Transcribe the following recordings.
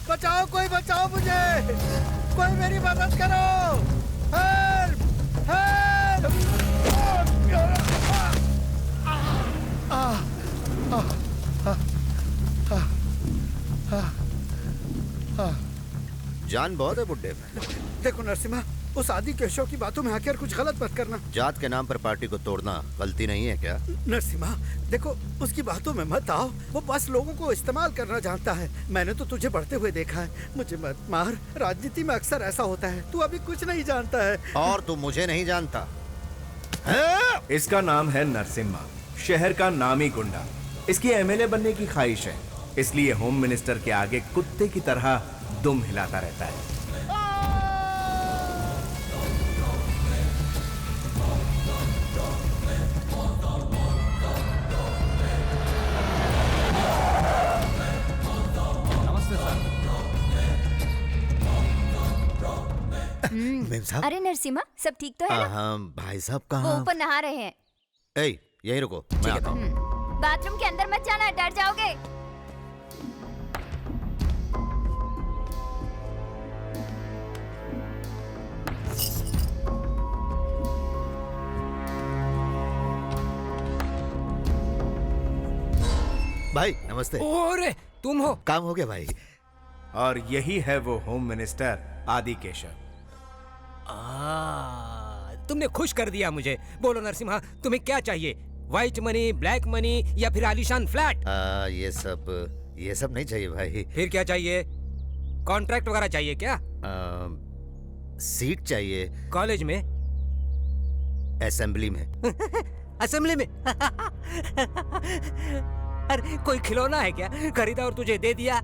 बचाओ, कोई बचाओ मुझे, कोई मेरी मदद करो, हेल्प हेल्प। जान बहुत है बुड्ढे में। देखो नरसिम्हा, उस आदि केशव की बातों में आकर कुछ गलत मत करना। जात के नाम पर पार्टी को तोड़ना गलती नहीं है क्या? नरसिम्हा देखो, उसकी बातों में मत आओ, वो बस लोगों को इस्तेमाल करना जानता है। मैंने तो तुझे बढ़ते हुए देखा है, मुझे मत मार, राजनीति में अक्सर ऐसा होता है, तू अभी कुछ नहीं जानता है। और तू मुझे नहीं जानता। इसका नाम है नरसिम्हा, शहर का नामी गुंडा। इसकी एमएलए बनने की ख्वाहिश है, इसलिए होम मिनिस्टर के आगे कुत्ते की तरह दुम हिलाता रहता है। अरे नरसिम्हा, सब ठीक तो है ना? हाँ, भाई साहब वो कहाँ? ऊपर नहा रहे हैं। यही रुको, मैं आता हूँ। बाथरूम के अंदर मत जाना, डर जाओगे। भाई नमस्ते। ओरे तुम हो? काम हो गया भाई। और यही है वो होम मिनिस्टर आदि केशव। तुमने खुश कर दिया मुझे। बोलो नरसिम्हा, तुम्हें क्या चाहिए? व्हाइट मनी, ब्लैक मनी या फिर आलीशान फ्लैट? ये सब नहीं चाहिए भाई। फिर क्या चाहिए? कॉन्ट्रैक्ट वगैरह चाहिए क्या? सीट चाहिए। कॉलेज में? असेंबली में। असेंबली में? अरे कोई खिलौना है क्या? खरीदा और तुझे दे दिया?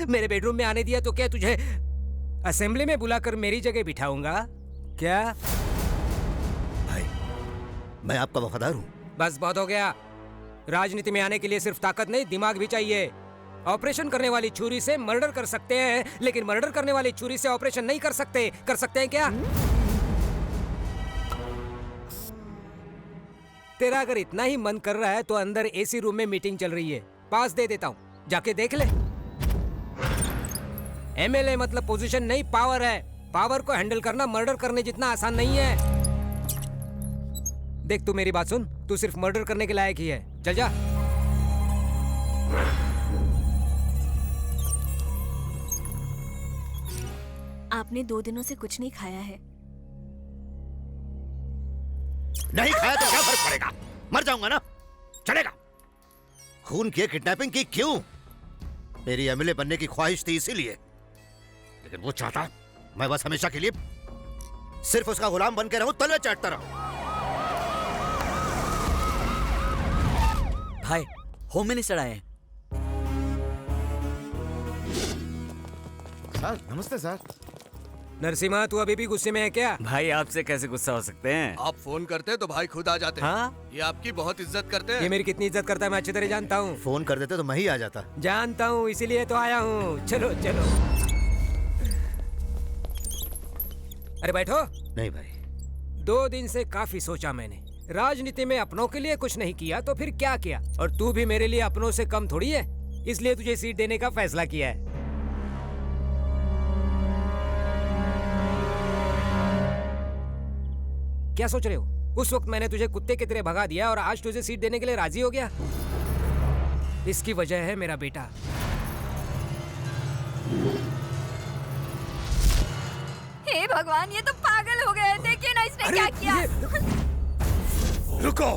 मेरे बेडरूम में आने दिया तो क्या तुझे असेंबली में बुलाकर मेरी जगह बिठाऊंगा क्या? भाई मैं आपका वफादार हूँ। बस बहुत हो गया। राजनीति में आने के लिए सिर्फ ताकत नहीं, दिमाग भी चाहिए। ऑपरेशन करने वाली छुरी से मर्डर कर सकते हैं, लेकिन मर्डर करने वाली छुरी से ऑपरेशन नहीं कर सकते। कर सकते हैं क्या? तेरा अगर इतना ही मन कर रहा है तो अंदर एसी रूम में मीटिंग चल रही है, पास दे देता हूँ, जाके देख ले। एमएलए मतलब पोजीशन नहीं, पावर है। पावर को हैंडल करना मर्डर करने जितना आसान नहीं है। देख तू मेरी बात सुन, तू सिर्फ मर्डर करने के लायक ही है। चल जा। आपने 2 दिनों से कुछ नहीं खाया है। नहीं खाया तो क्या फर्क पड़ेगा? मर जाऊंगा ना, चलेगा। खून की किडनैपिंग की क्यों? मेरी एमएलए बनने की ख्वाहिश थी इसीलिए, लेकिन वो चाहता मैं बस हमेशा के लिए सिर्फ उसका गुलाम बन के रहूं, तलवे चाटता रहूं। भाई होम मिनिस्टर आए हैं। सर नमस्ते सर। नरसिम्हा, तू अभी भी गुस्से में है क्या? भाई आपसे कैसे गुस्सा हो सकते हैं? आप फोन करते तो भाई खुद आ जाते। हाँ? ये आपकी बहुत इज्जत करते हैं। ये मेरी कितनी इज्जत करता है मैं अच्छी तरह जानता हूँ। फोन कर देते तो मैं ही आ जाता। जानता हूँ, इसीलिए तो आया हूँ। चलो चलो। अरे बैठो। नहीं भाई, 2 दिन से काफी सोचा मैंने। राजनीति में अपनों के लिए कुछ नहीं किया तो फिर क्या किया? और तू भी मेरे लिए अपनों से कम थोड़ी है, इसलिए तुझे सीट देने का फैसला किया है। क्या सोच रहे हो? उस वक्त मैंने तुझे कुत्ते की तरह भगा दिया और आज तुझे सीट देने के लिए राजी हो गया। इसकी वजह है मेरा बेटा। हे भगवान, ये तो पागल हो गए। देखिए ना इसने क्या किया। रुको,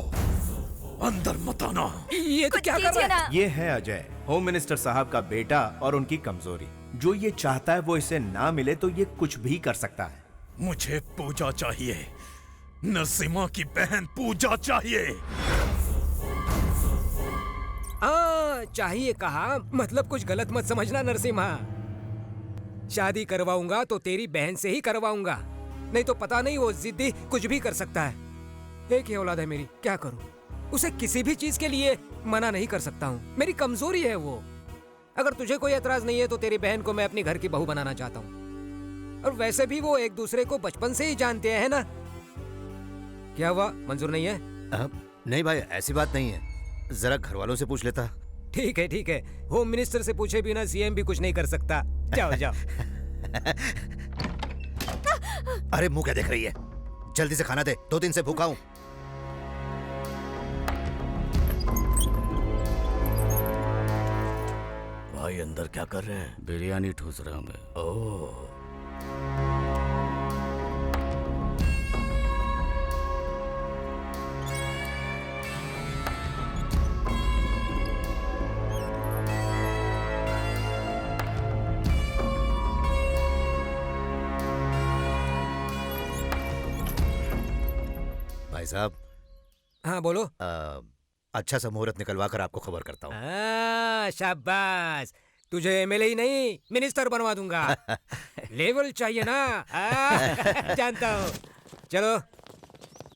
अंदर मत आना। ये तो कुछ क्या कर कीजिए रहा है? ना। ये है अजय, होम मिनिस्टर साहब का बेटा और उनकी कमजोरी। जो ये चाहता है वो इसे ना मिले तो ये कुछ भी कर सकता है। मुझे पूजा चाहिए, नरसिम्हा की बहन पूजा चाहिए। चाहिए कहा, मतलब कुछ गलत मत समझना नरसिम्हा। शादी करवाऊंगा तो तेरी बहन से ही करवाऊंगा, नहीं तो पता नहीं वो जिद्दी कुछ भी कर सकता है। एक ही औलाद है मेरी, क्या करूं? उसे किसी भी चीज के लिए मना नहीं कर सकता हूं, मेरी कमजोरी है वो। अगर तुझे कोई एतराज नहीं है तो तेरी बहन को मैं अपनी घर की बहू बनाना चाहता हूं। और वैसे भी वो एक दूसरे को बचपन से ही जानते हैं ना। क्या हुआ, मंजूर नहीं है? नहीं भाई, ऐसी बात नहीं है, जरा घर वालों से पूछ लेता। ठीक है, होम मिनिस्टर से पूछे बिना सीएम भी कुछ नहीं कर सकता। जाओ जाओ। अरे मुंह क्या देख रही है? जल्दी से खाना दे, 2 दिन से भूखा हूं। भाई अंदर क्या कर रहे हैं? बिरयानी ठूस रहा हूं मैं। ओह, भाई साहब, हाँ बोलो। अच्छा सा मुहूर्त निकलवा कर आपको खबर करता हूँ। शाबाश, तुझे एमएलए ही नहीं मिनिस्टर बनवा दूंगा। लेवल चाहिए ना। जानता हूँ। चलो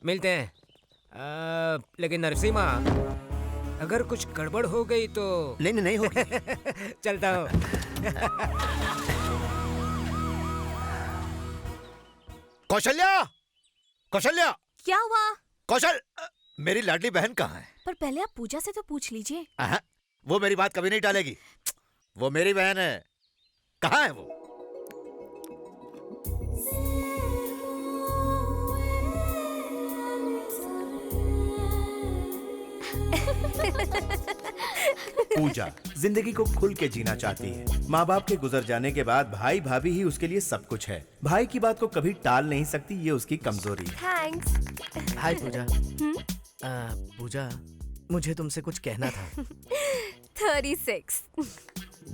मिलते हैं। लेकिन नरसिम्हा, अगर कुछ गड़बड़ हो गई तो? नहीं नहीं होगी। चलता हूँ। कौशल्या, कौशल्या, क्या हुआ? कौशल, मेरी लाडली बहन कहाँ है? पर पहले आप पूजा से तो पूछ लीजिए। वो मेरी बात कभी नहीं टालेगी। वो मेरी बहन है। कहाँ है वो? पूजा जिंदगी को खुल के जीना चाहती है। माँ बाप के गुजर जाने के बाद भाई भाभी ही उसके लिए सब कुछ है। भाई की बात को कभी टाल नहीं सकती, ये उसकी कमजोरी है। थैंक्स। हाय पूजा। पूजा, मुझे तुमसे कुछ कहना था। 36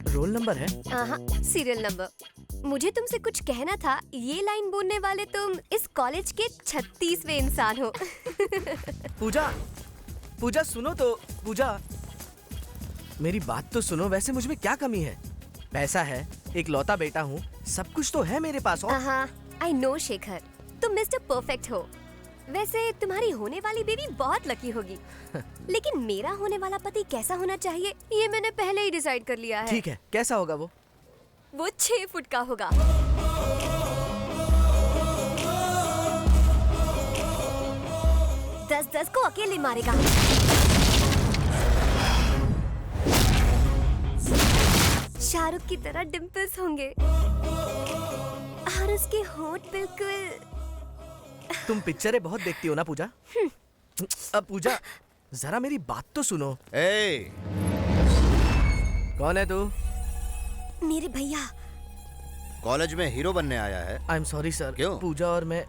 रोल नंबर है? Serial number. मुझे तुमसे कुछ कहना था। ये लाइन बोलने वाले तुम इस कॉलेज के 36वें इंसान हो। पूजा, पूजा सुनो तो। पूजा, मेरी बात तो सुनो। वैसे मुझ में क्या कमी है? पैसा है, एक लौता बेटा हूँ, सब कुछ तो है मेरे पास। और आई नो शेखर, तुम मिस्टर परफेक्ट हो। वैसे तुम्हारी होने वाली बेबी बहुत लकी होगी। लेकिन मेरा होने वाला पति कैसा होना चाहिए, ये मैंने पहले ही डिसाइड कर लिया है। ठीक है, कैसा होगा वो? वो 6 फुट का होगा। 10-10 को अकेले मारेगा। शाहरुख की तरह डिम्पल्स होंगे और उसके होंठ बिल्कुल। तुम पिक्चरें बहुत देखती हो ना पूजा? अब पूजा, जरा मेरी बात तो सुनो। कौन है तू? मेरे भैया। कॉलेज में हीरो बनने आया है? I am sorry sir. क्यों? पूजा और मैं।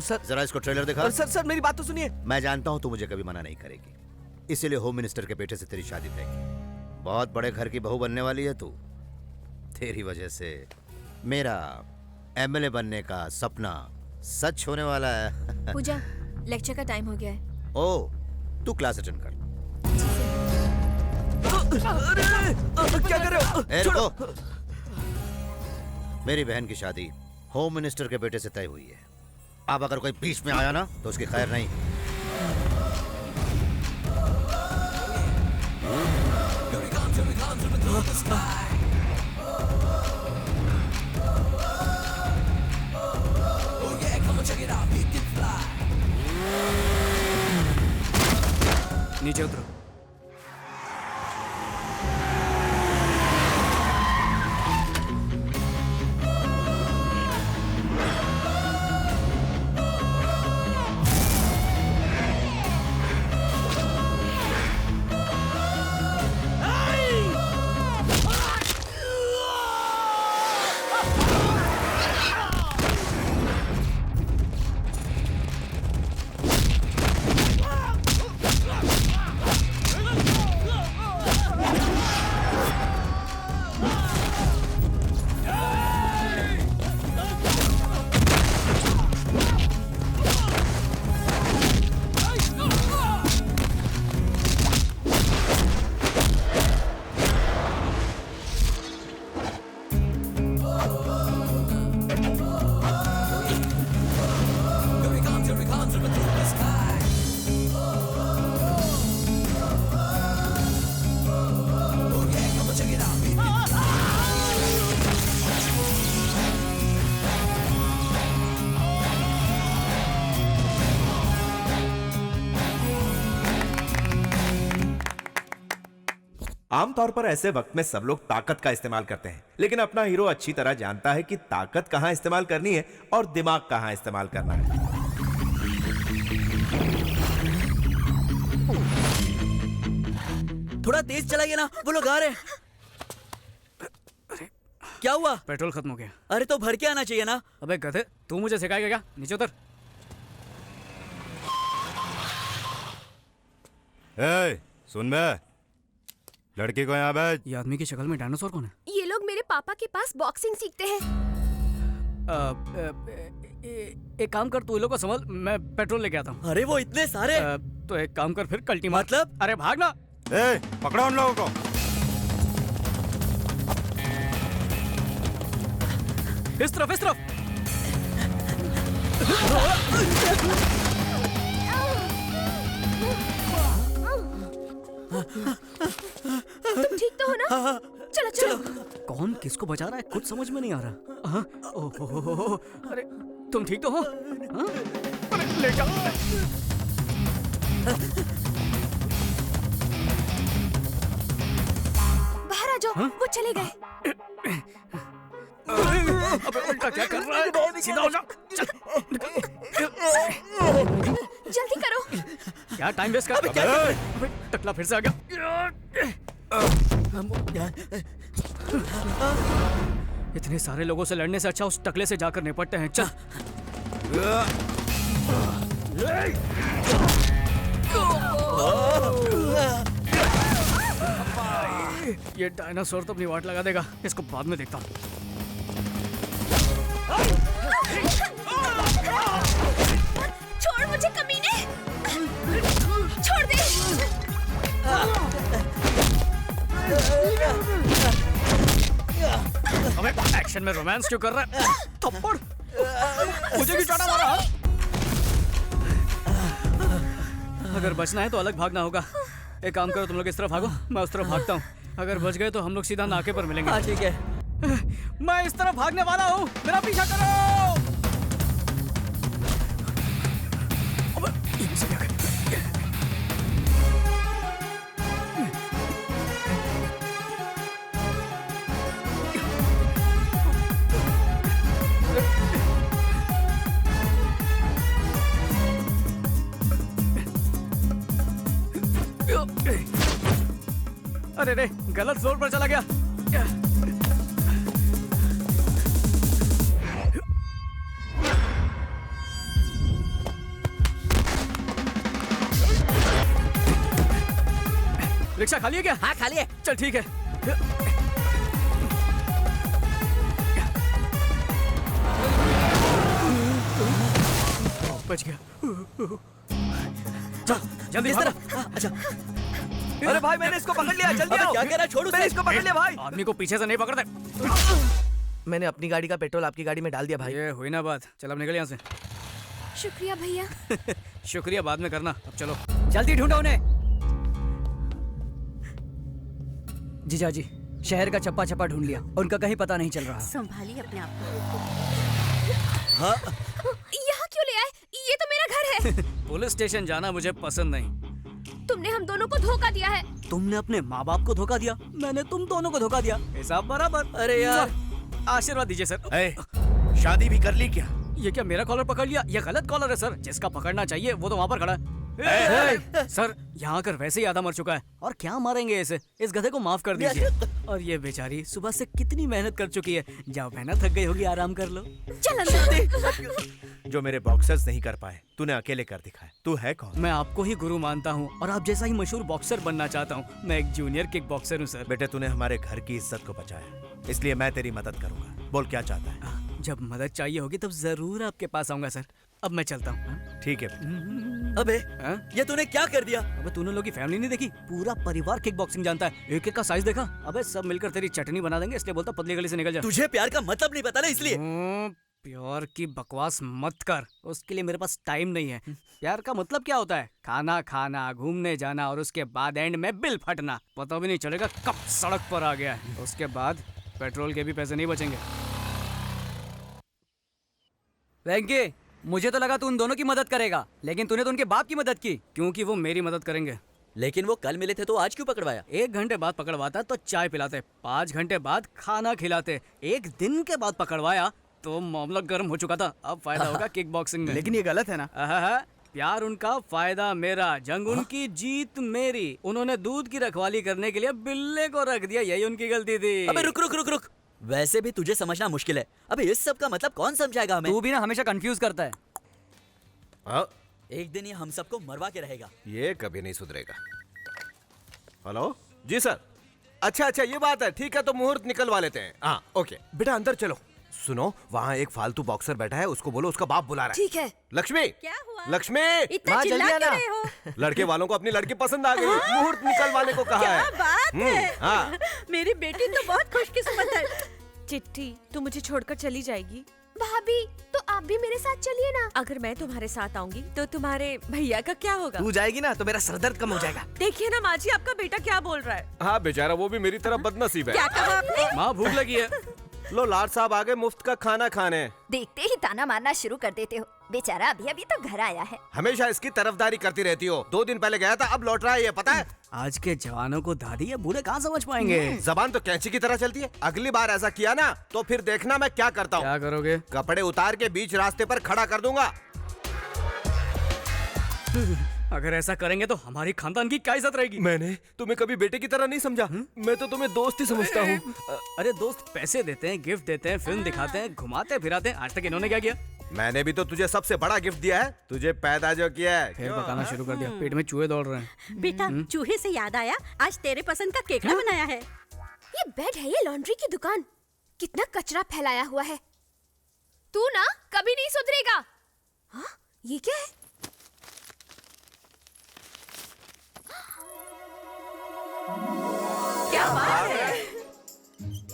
सर जरा इसको ट्रेलर दिखा। सर मेरी बात तो सुनिए। मैं जानता हूँ तू मुझे कभी मना नहीं करेगी, इसीलिए होम मिनिस्टर के बेटे से तेरी शादी तय की। बहुत बड़े घर की बहू बनने वाली है तू। तेरी वजह से मेरा एमएलए बनने का सपना सच होने वाला है। पूजा, लेक्चर का टाइम हो गया है। ओ, तू क्लास अटेंड कर। क्या कर रहे हो? रुको। मेरी बहन की शादी होम मिनिस्टर के बेटे से तय हुई है। अब अगर कोई बीच में आया ना तो उसकी खैर नहीं। नीचे उतरो। आमतौर पर ऐसे वक्त में सब लोग ताकत का इस्तेमाल करते हैं, लेकिन अपना हीरो अच्छी तरह जानता है कि ताकत कहां इस्तेमाल करनी है और दिमाग कहां इस्तेमाल करना है। थोड़ा तेज चलाइए ना, वो लोग आ रहे हैं। क्या हुआ? पेट्रोल खत्म हो गया। अरे तो भर के आना चाहिए ना। अबे गधे, तू मुझे सिखाएगा क्या? नीचे उतर। सुन बे, लड़की को यहाँ भेज। ये आदमी की शक्ल में डायनासोर कौन है? ये लोग मेरे पापा के पास बॉक्सिंग सीखते हैं। एक काम कर, तू इन लोगों को संभाल, मैं पेट्रोल लेके आता हूँ। अरे वो इतने सारे। तो एक काम कर फिर, कल्टी मार। मतलब? अरे भागना। पकड़ो उन लोगों को। इस तरफ, इस तरफ। तुम ठीक तो हो ना? चलो चलो। कौन किसको बचा रहा है कुछ समझ में नहीं आ रहा। हाँ? ओहो, अरे तुम ठीक तो हो? हाँ? अरे ले जाओ। बाहर आ जाओ। वो चले गए। अबे उल्टा क्या कर रहा है? सीधा हो जा। चल। जल्दी करो। क्या टाइम वेस्ट कर रहा है? अबे टकला फिर से आ गया। इतने सारे लोगों से लड़ने से अच्छा उस टकले से जाकर निपटते हैं। चल। ये डायनासोर तो अपनी वाट लगा देगा, इसको बाद में देखता हूँ। छोड़ मुझे कमीने। छोड़ दे। अबे एक्शन में रोमांस क्यों कर रहा है? थप्पड़। मुझे क्यों चाटा मारा? अगर बचना है तो अलग भागना होगा। एक काम करो, तुम लोग इस तरफ भागो, मैं उस तरफ भागता हूँ। अगर बच गए तो हम लोग सीधा नाके पर मिलेंगे। हाँ ठीक है। मैं इस तरफ भागने वाला हूँ, मेरा पीछा करो। अरे रे, गलत जोर पर चला गया। रिक्शा खाली है क्या? हाँ खाली है। चल ठीक है। बच गया। चल जल्दी भागो। अच्छा। अरे भाई मैंने इसको पकड़ लिया, जल्दी आओ। क्या कह रहा है? छोड़ो। मैंने इसको पकड़ लिया भाई। आदमी को पीछे से नहीं पकड़ते। मैंने अपनी गाड़ी का पेट्रोल आपकी गाड़ी में डाल दिया भाई। ये हुई ना बात। चल अब निकल यहाँ से। शुक्रिया भैया। शुक्रिया बाद में करना, अब चलो। जल्दी ढूंढो उन्हें। जीजा जी, शहर का चप्पा चप्पा ढूंढ लिया, उनका कहीं पता नहीं चल रहा। संभालिए अपने आप को। हाँ? यहाँ क्यों ले आए? ये तो मेरा घर है। पुलिस स्टेशन जाना मुझे पसंद नहीं। तुमने हम दोनों को धोखा दिया है। तुमने अपने माँ बाप को धोखा दिया, मैंने तुम दोनों को धोखा दिया। हिसाब बराबर। अरे यार, आशीर्वाद दीजिए सर। शादी भी कर ली क्या? ये क्या मेरा कॉलर पकड़ लिया? ये गलत कॉलर है सर, जिसका पकड़ना चाहिए वो तो वहाँ पर खड़ा है। सर यहाँ आकर वैसे ही आधा मर चुका है, और क्या मारेंगे इसे? इस गधे को माफ कर दीजिए। और ये बेचारी सुबह से कितनी मेहनत कर चुकी है। जाओ बहना, थक गई होगी, आराम कर लो। चल अंदर। जो मेरे बॉक्सर्स नहीं कर पाए तूने अकेले कर दिखाया। तू है कौन? मैं आपको ही गुरु मानता हूँ और आप जैसा ही मशहूर बॉक्सर बनना चाहता हूँ। मैं एक जूनियर किक बॉक्सर हूँ सर। बेटे तूने हमारे घर की इज्जत को बचाया, इसलिए मैं तेरी मदद करूंगा। बोल क्या चाहता है? जब मदद चाहिए होगी तब जरूर आपके पास आऊंगा सर। अब मैं चलता हूँ। ठीक है। अबे ये तूने क्या कर दिया? अबे तूने लोग की फैमिली नहीं देखी? पूरा परिवार किक बॉक्सिंग जानता है। एक एक का साइज देखा? अबे सब मिलकर तेरी चटनी बना देंगे, इसलिए बोलता पतली गली से निकल जा। तुझे प्यार का मतलब नहीं पता ना, इसलिए। प्यार की बकवास मत कर, उसके लिए मेरे पास टाइम नहीं है। प्यार का मतलब क्या होता है? खाना खाना, घूमने जाना, और उसके बाद एंड में बिल फटना। पता भी नहीं चलेगा कब सड़क पर आ गया है। उसके बाद पेट्रोल के भी पैसे नहीं बचेंगे। वेंकी, मुझे तो लगा तू उन दोनों की मदद करेगा, लेकिन तूने तो उनके बाप की मदद की। क्योंकि वो मेरी मदद करेंगे। लेकिन वो कल मिले थे तो आज क्यों पकड़वाया? 1 घंटे बाद पकड़वाता तो चाय पिलाते, 5 घंटे बाद खाना खिलाते, 1 दिन के बाद पकड़वाया तो मामला गर्म हो चुका था। अब फायदा होगा किक बॉक्सिंग में। लेकिन ये गलत है ना? प्यार उनका, फायदा मेरा, जंग उनकी, जीत मेरी। उन्होंने दूध की रखवाली करने के लिए बिल्ले को रख दिया, यही उनकी गलती थी। अबे रुक रुक रुक रुक, वैसे भी तुझे समझना मुश्किल है। अबे इस सब का मतलब कौन समझाएगा हमें? तू भी ना हमेशा कंफ्यूज करता है। एक दिन ये हम सबको मरवा के रहेगा। ये कभी नहीं सुधरेगा। हेलो जी सर। अच्छा अच्छा ये बात है, ठीक है तो मुहूर्त निकलवा लेते हैं। हाँ ओके बेटा अंदर चलो। सुनो वहाँ एक फालतू बॉक्सर बैठा है, उसको बोलो उसका बाप बुला रहा है। ठीक है। लक्ष्मी, क्या हुआ? लक्ष्मी, इतना चिल्ला क्यों रहे हो? लड़के वालों को अपनी लड़की पसंद आ गई, मुहूर्त निकलवाने को कहा है। क्या बात है? हाँ। मेरी बेटी तो बहुत खुशकिस्मत है। चिट्ठी, तू मुझे छोड़कर चली जाएगी? भाभी तो आप भी मेरे साथ चलिए ना। अगर मैं तुम्हारे साथ आऊंगी तो तुम्हारे भैया का क्या होगा? तू जाएगी ना तो मेरा सरदर्द कम हो जाएगा। देखिए ना माँ जी, आपका बेटा क्या बोल रहा है। हाँ बेचारा वो भी मेरी तरह बदनसीब है। क्या कहा आपने? माँ भूख लगी है। लो लाड साहब आ गए मुफ्त का खाना खाने। देखते ही ताना मारना शुरू कर देते हो। बेचारा अभी अभी तो घर आया है। हमेशा इसकी तरफदारी करती रहती हो। 2 दिन पहले गया था, अब लौट रहा है, ये पता है? आज के जवानों को दादी या बूढ़े कहाँ समझ पाएंगे। जबान तो कैंची की तरह चलती है। अगली बार ऐसा किया ना तो फिर देखना मैं क्या करता हूँ। क्या करोगे? कपड़े उतार के बीच रास्ते पर खड़ा कर दूंगा। अगर ऐसा करेंगे तो हमारी खानदान की क्या इज्जत रहेगी? मैंने तुम्हें कभी बेटे की तरह नहीं समझा। मैं तो तुम्हें दोस्त ही समझता हूँ। अरे दोस्त पैसे देते हैं, गिफ्ट देते हैं, फिल्म दिखाते हैं, घुमाते फिराते हैं। आज तक इन्होंने क्या किया? मैंने भी तो तुझे सबसे बड़ा गिफ्ट दिया है, तुझे पैदा जो किया है। फिर पकाना शुरू कर दिया, पेट में चूहे दौड़ रहे हैं। बेटा चूहे से याद आया, आज तेरे पसंद का केकड़ा बनाया है। ये बेड है, ये लॉन्ड्री की दुकान। कितना कचरा फैलाया हुआ है। तू ना कभी नहीं सुधरेगा। हाँ, ये क्या है? क्या बात है?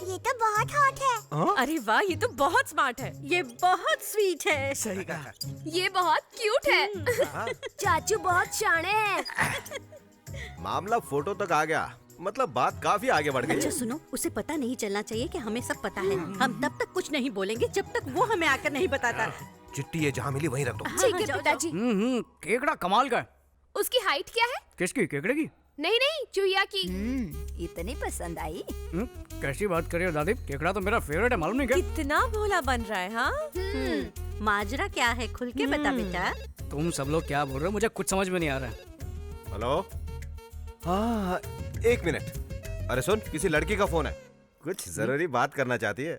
ये तो बहुत हॉट है। अरे वाह, ये तो बहुत स्मार्ट है। ये बहुत स्वीट है। सही कहा। ये बहुत क्यूट है। चाचू बहुत शाणे हैं। मामला फोटो तक आ गया, मतलब बात काफी आगे बढ़ गई। अच्छा सुनो, उसे पता नहीं चलना चाहिए कि हमें सब पता है। हम तब तक कुछ नहीं बोलेंगे जब तक वो हमें आकर नहीं बताता। चिट्ठी ये जहाँ मिली वहीं रख दो। ठीक है पिताजी। केकड़ा कमाल का है। उसकी हाइट क्या है? किसकी? केकड़े की? नहीं नहीं, चूहिया की। इतनी पसंद आई। कैसी बात कर रही हो दादी? केकड़ा तो मेरा फेवरेट है, मालूम नहीं क्या? कितना भोला बन रहा है। हाँ माजरा क्या है, खुल के बता बेटा। तुम सब लोग क्या बोल रहे हो? मुझे कुछ समझ में नहीं आ रहा है। हेलो, हाँ 1 मिनट। अरे सुन, किसी लड़की का फोन है, कुछ जरूरी बात करना चाहती है।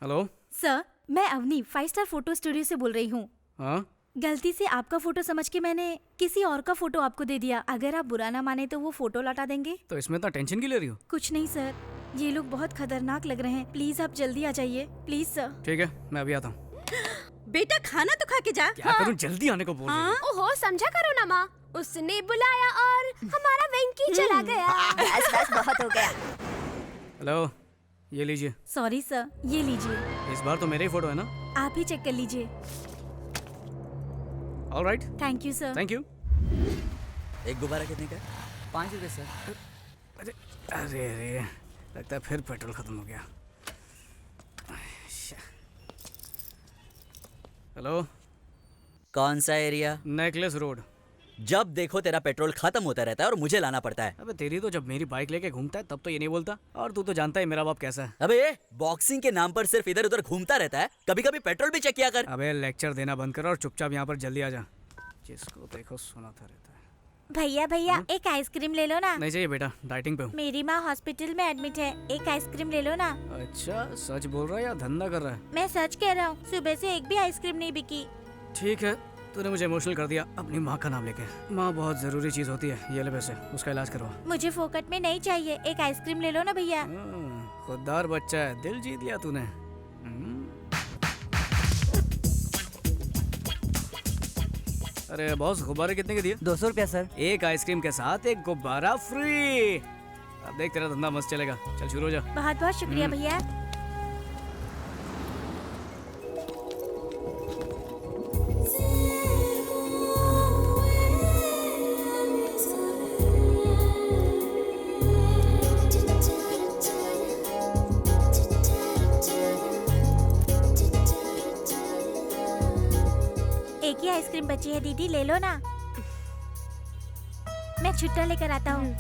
हेलो सर, मैं अवनी 5 स्टार फोटो स्टूडियो से बोल रही हूँ। हाँ, गलती से आपका फोटो समझ के मैंने किसी और का फोटो आपको दे दिया। अगर आप बुरा ना माने तो वो फोटो लौटा देंगे? तो इसमें इतना टेंशन क्यों ले रही हो? कुछ नहीं सर, ये लोग बहुत खतरनाक लग रहे हैं। प्लीज आप जल्दी आ जाइए, प्लीज सर। ठीक है, मैं अभी आता हूँ। बेटा खाना तो खा के जा। क्या करूँ, जल्दी आने को बोल रही है। ओहो, समझा करो ना माँ। उसने बुलाया और हमारा वेंकी चला गया। बस बस, बहुत हो गया। हेलो, ये लीजिए। सॉरी सर, ये लीजिए। इस बार तो मेरे ही फोटो है ना? आप ही चेक कर लीजिए। All right, thank you sir. Thank you. एक गुब्बारा कितने का? 5 रुपए सर। अरे अरे अरे, लगता है फिर पेट्रोल खत्म हो गया। हेलो, कौन सा एरिया? Necklace road. जब देखो तेरा पेट्रोल खत्म होता रहता है और मुझे लाना पड़ता है। अबे तेरी तो जब मेरी बाइक लेके घूमता है तब तो ये नहीं बोलता, और तू तो जानता है मेरा बाप कैसा है। अबे ये बॉक्सिंग के नाम पर सिर्फ इधर उधर घूमता रहता है, कभी कभी पेट्रोल भी चेक किया कर। अबे लेक्चर देना बंद कर और चुपचाप यहाँ पर जल्दी आ जा। जिसको देखो सुनाता रहता है। भैया भैया, एक आइसक्रीम ले लो ना। नहीं चाहिए बेटा, डाइटिंग पे हूँ। मेरी माँ हॉस्पिटल में एडमिट है, एक आइसक्रीम ले लो ना। अच्छा, सच बोल रहा है या धंधा कर रहा है? मैं सच कह रहा हूँ, सुबह से एक भी आइसक्रीम नहीं बिकी। ठीक है, तूने मुझे इमोशनल कर दिया अपनी माँ का नाम लेके। माँ बहुत जरूरी चीज होती है। ये ले पैसे, उसका इलाज करवा। मुझे फोकट में नहीं चाहिए, एक आइसक्रीम ले लो ना भैया। खुददार बच्चा है, दिल जीत लिया तूने। अरे बॉस, गुब्बारे कितने के दिए? 200 रुपया सर। एक आइसक्रीम के साथ एक गुब्बारा फ्री। अब देख तेरा धंधा मस्त चलेगा। चल शुरू हो जा। बहुत बहुत शुक्रिया भैया। एक ही आइसक्रीम बची है दीदी, ले लो ना। मैं छुट्टा लेकर आता हूँ।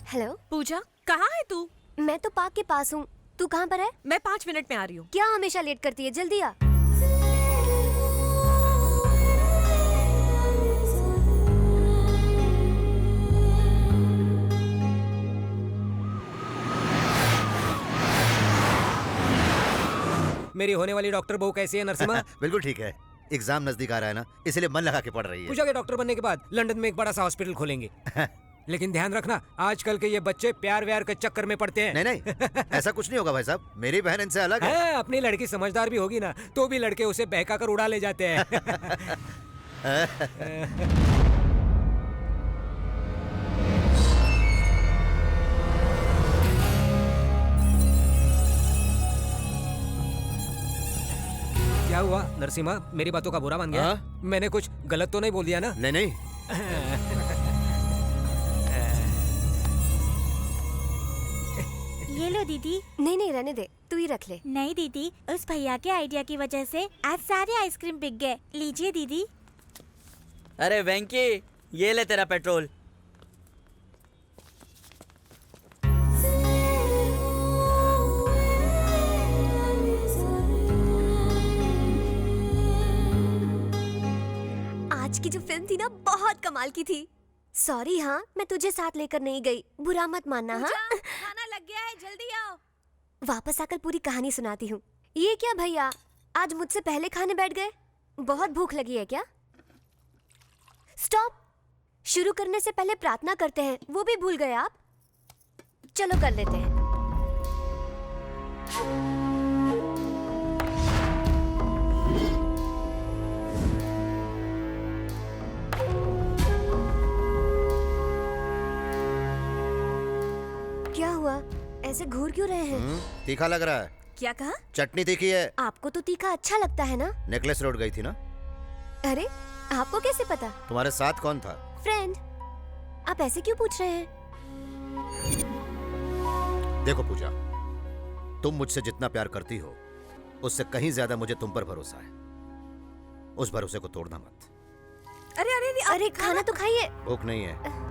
हेलो पूजा, कहाँ है तू? मैं तो पार्क के पास हूँ। तू कहाँ पर है? मैं 5 मिनट में आ रही हूँ। क्या हमेशा लेट करती है? जल्दी आ। मेरी होने वाली डॉक्टर बहू कैसी है नरसिम्हा? बिल्कुल ठीक है। एग्जाम नजदीक आ रहा है ना, इसलिए मन लगा के पढ़ रही है। पूजा के डॉक्टर बनने के बाद लंदन में एक बड़ा सा हॉस्पिटल खोलेंगे। लेकिन ध्यान रखना, आजकल के ये बच्चे प्यार व्यार के चक्कर में पड़ते हैं। नहीं नहीं, ऐसा कुछ नहीं होगा भाई साहब। मेरी बहन इनसे अलग है। अपनी लड़की समझदार भी होगी ना, तो भी लड़के उसे बहका कर उड़ा ले जाते हैं। क्या हुआ नरसिम्हा, मेरी बातों का बुरा मान गया? मैंने कुछ गलत तो नहीं बोल दिया ना? नहीं नहीं। ये लो दीदी। नहीं नहीं, रहने दे, तू ही रख ले। नहीं दीदी, उस भैया के आइडिया की वजह से आज सारे आइसक्रीम बिक गए। लीजिए दीदी। अरे वेंकी, ये ले तेरा पेट्रोल। आज की जो फिल्म थी ना, बहुत कमाल की थी। सॉरी हाँ, मैं तुझे साथ लेकर नहीं गई, बुरा मत मानना। हाँ, खाना लग गया है, जल्दी आओ। वापस आकर पूरी कहानी सुनाती हूँ। ये क्या भैया, आज मुझसे पहले खाने बैठ गए? बहुत भूख लगी है क्या? स्टॉप। शुरू करने से पहले प्रार्थना करते हैं, वो भी भूल गए आप? चलो कर लेते हैं। क्या हुआ, ऐसे घूर क्यों रहे हैं? तीखा लग रहा है। क्या कहा? चटनी तीखी है। आपको तो तीखा अच्छा लगता है ना? नेकलेस रोड गई थी ना? अरे, आपको कैसे पता? तुम्हारे साथ कौन था? फ्रेंड। आप ऐसे क्यों पूछ रहे हैं? देखो पूजा, तुम मुझसे जितना प्यार करती हो, उससे कहीं ज्यादा मुझे तुम पर भरोसा है। उस भरोसे को तोड़ना मत। अरे खाना तो खाइए। भूख नहीं है।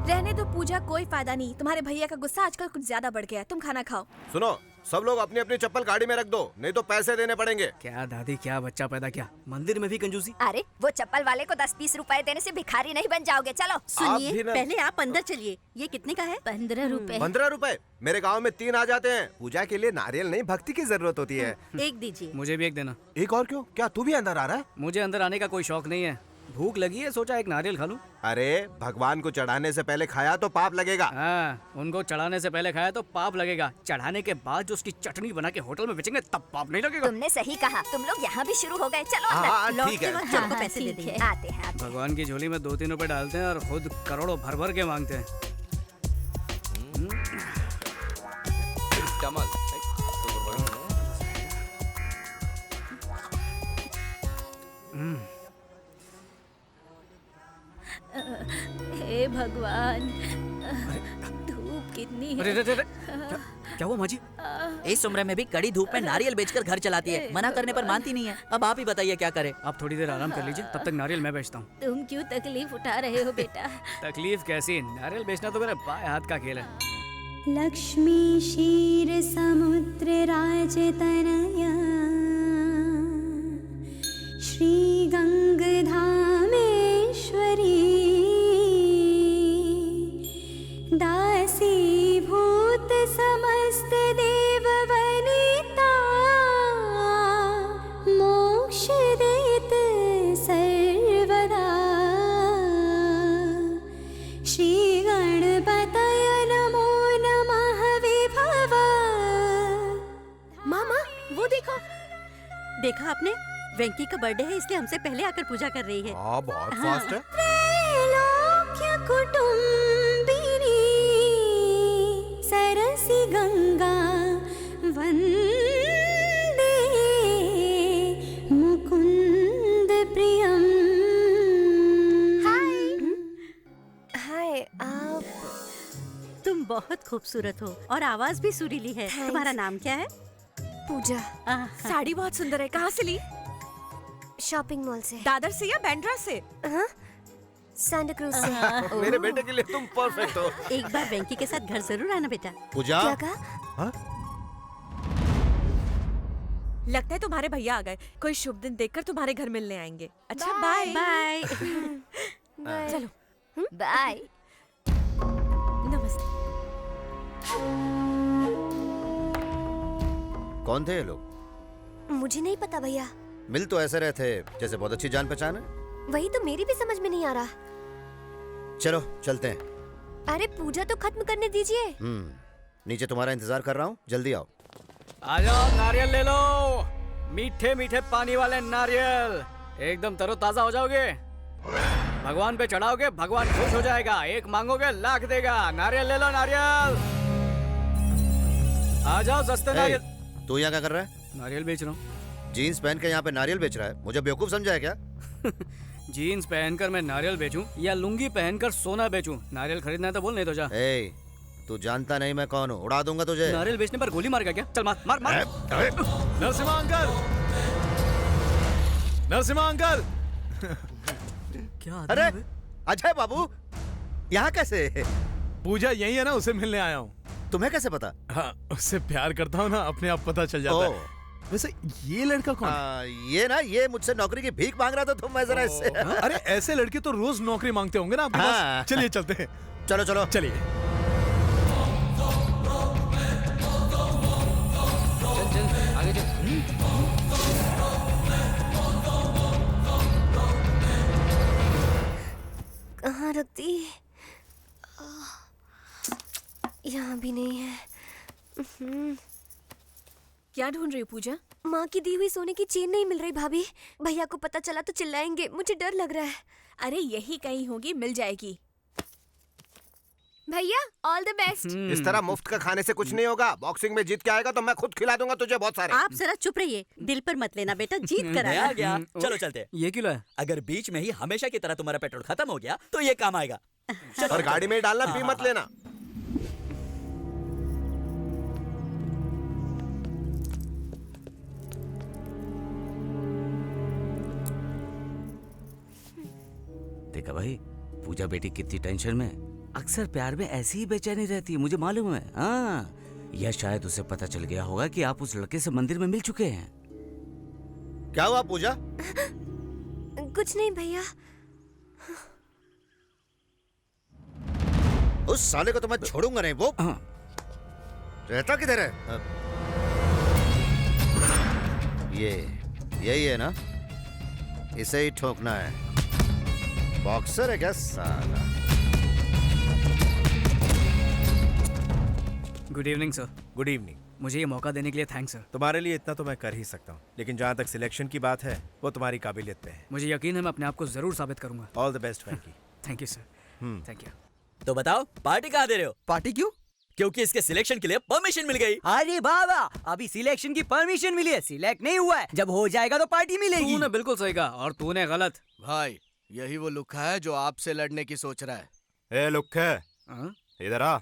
रहने दो पूजा, कोई फायदा नहीं। तुम्हारे भैया का गुस्सा आजकल कुछ ज्यादा बढ़ गया है। तुम खाना खाओ। सुनो, सब लोग अपनी अपनी चप्पल गाड़ी में रख दो, नहीं तो पैसे देने पड़ेंगे। क्या दादी, क्या बच्चा पैदा किया, मंदिर में भी कंजूसी। अरे वो चप्पल वाले को 10-20 रुपए देने से भिखारी नहीं बन जाओगे। चलो सुनिए, पहले आप अंदर चलिए। ये कितने का है? 15 रुपए। 15 रुपए? मेरे गांव में 3 आ जाते हैं। पूजा के लिए नारियल नहीं, भक्ति की जरूरत होती है। एक दीजिए। मुझे भी एक देना। एक और क्यों? क्या तू भी अंदर आ रहा है? मुझे अंदर आने का कोई शौक नहीं है, भूख लगी है, सोचा एक नारियल खा लूं। अरे भगवान को चढ़ाने से पहले खाया तो पाप लगेगा। हाँ, उनको चढ़ाने से पहले खाया तो पाप लगेगा, चढ़ाने के बाद जो उसकी चटनी बना के होटल में बेचेंगे तब पाप नहीं लगेगा। तुमने सही कहा। तुम लोग यहाँ भी शुरू हो गए। चलो हाँ, अंदर। ठीक है, लौटते वक्त पैसे दे देंगे। आते हैं। भगवान की झोली में 2-3 रुपए डालते हैं और खुद करोड़ों भर भर के मांगते हैं। हे भगवान, धूप कितनी है। अरे क्या हुआ माँ जी? इस उम्र में भी कड़ी धूप में नारियल बेचकर घर चलाती है। मना करने पर मानती नहीं है। अब आप ही बताइए क्या करें। आप थोड़ी देर आराम कर लीजिए, तब तक नारियल मैं बेचता हूँ। तुम क्यों तकलीफ उठा रहे हो बेटा? तकलीफ कैसी, नारियल बेचना तो मेरे बाएं हाथ का खेल है। लक्ष्मी क्षीर समुद्र राजतनया श्री गंगधामेश्वरी दासी भूत समस्त देव वनिता मोक्ष देत सर्वदा श्री गणपतय नमो नमः विभव। मामा, वो देखो। देखा आपने? वेंकी का बर्थडे है, इसलिए हमसे पहले आकर पूजा कर रही है। बहुत फास्ट है। त्रैलोक्य कुटुंबिनी सरसी गंगा वंदे मुकुंद प्रियम। हाय, आप? तुम बहुत खूबसूरत हो और आवाज भी सुरीली है। तुम्हारा नाम क्या है? पूजा। साड़ी बहुत सुंदर है, कहाँ से ली? शॉपिंग मॉल से। दादर से या बैंड्रा से? हाँ? सैंटा क्रूज से। मेरे बेटे के लिए तुम परफेक्ट हो। एक बार वेंकी के साथ घर जरूर आना बेटा। पूजा। क्या कहा? लगता है तुम्हारे भैया आ गए। कोई शुभ दिन देखकर तुम्हारे घर मिलने आएंगे। अच्छा बाय बाय। चलो बाय। नमस्ते। कौन थे ये लोग? मुझे नहीं पता भैया। मिल तो ऐसे रहे थे जैसे बहुत अच्छी जान पहचान है। वही तो मेरी भी समझ में नहीं आ रहा। चलो चलते हैं। अरे पूजा तो खत्म करने दीजिए। नीचे तुम्हारा इंतजार कर रहा हूँ, जल्दी आओ। आ जाओ, नारियल ले लो। मीठे मीठे पानी वाले नारियल, एकदम तरोताजा हो जाओगे। भगवान पे चढ़ाओगे, भगवान खुश हो जाएगा। एक मांगोगे लाख देगा। नारियल ले लो, नारियल। आ जाओ, सस्ते नारियल। तू यहाँ क्या कर रहा है? नारियल बेच रहा हूँ। जीन्स पहन के यहाँ पे नारियल बेच रहा है, मुझे बेवकूफ समझा है क्या? जीन्स पहनकर मैं नारियल बेचूं या लुंगी पहनकर सोना बेचूं? नारियल खरीदना है तो बोल, नहीं तो जा। तू जानता नहीं मैं कौन हूँ, उड़ा दूंगा तुझे। नारियल बेचने पर गोली मारेगा क्या? चल मार मार मार। Narasimha uncle, Narasimha uncle. क्या? अरे अजय बाबू, यहाँ कैसे? पूजा यही है ना, उसे मिलने आया हूँ। तुम्हें कैसे पता? हाँ, उससे प्यार करता हूँ ना, अपने आप पता चल जाता है। वैसे ये लड़का कौन है? ये ना, ये मुझसे नौकरी की भीख मांग रहा था, तुम मैं जरा इससे। अरे ऐसे लड़के तो रोज नौकरी मांगते होंगे ना आपके पास। चलिए चलते हैं। चलो चलो चलिए। चल आगे चल। कहाँ रख दी? यहाँ भी नहीं है। क्या ढूंढ रही हो पूजा? माँ की दी हुई सोने की चेन नहीं मिल रही भाभी। भैया को पता चला तो चिल्लाएंगे, मुझे डर लग रहा है। अरे यही कहीं होगी, मिल जाएगी। भैया ऑल द बेस्ट। इस तरह मुफ्त का खाने से कुछ नहीं होगा। बॉक्सिंग में जीत के आएगा तो मैं खुद खिला दूंगा तुझे बहुत सारे। आप जरा चुप रहिए, दिल पर मत लेना बेटा, जीत कर आया। आ गया। चलो चलते। ये क्यों है? अगर बीच में ही हमेशा की तरह तुम्हारा पेट्रोल खत्म हो गया तो ये काम आएगा। और गाड़ी में ही डालना, पी मत लेना। देखा भाई, पूजा बेटी कितनी टेंशन में। अक्सर प्यार में ऐसी ही बेचैनी रहती है, मुझे मालूम है। हाँ, या शायद उसे पता चल गया होगा कि आप उस लड़के से मंदिर में मिल चुके हैं। क्या हुआ पूजा? कुछ नहीं भैया। उस साले को तो मैं छोड़ूंगा नहीं। वो रहता किधर है? यही है ना, इसे ही ठोकना है। बॉक्सर है क्या साला? Good evening sir. Good evening. मुझे ये मौका देने के लिए थैंक्स सर। तुम्हारे लिए इतना तो मैं कर ही सकता हूँ, लेकिन जहाँ तक सिलेक्शन की बात है वो तुम्हारी काबिलियत पे है। मुझे यकीन है मैं अपने आप को जरूर साबित करूंगा। All the best Venky. Thank you sir. Thank you. तो बताओ पार्टी कहाँ दे रहे हो? पार्टी क्यों? क्योंकि इसके सिलेक्शन के लिए परमिशन मिल गई। अरे बाबा, अभी सिलेक्शन की परमिशन मिली है, सिलेक्ट नहीं हुआ है। जब हो जाएगा तो पार्टी मिलेगी। तूने बिल्कुल सही कहा और तूने गलत। भाई यही वो लुक्खा है जो आपसे लड़ने की सोच रहा है। ए लुक्खे, इधर आ।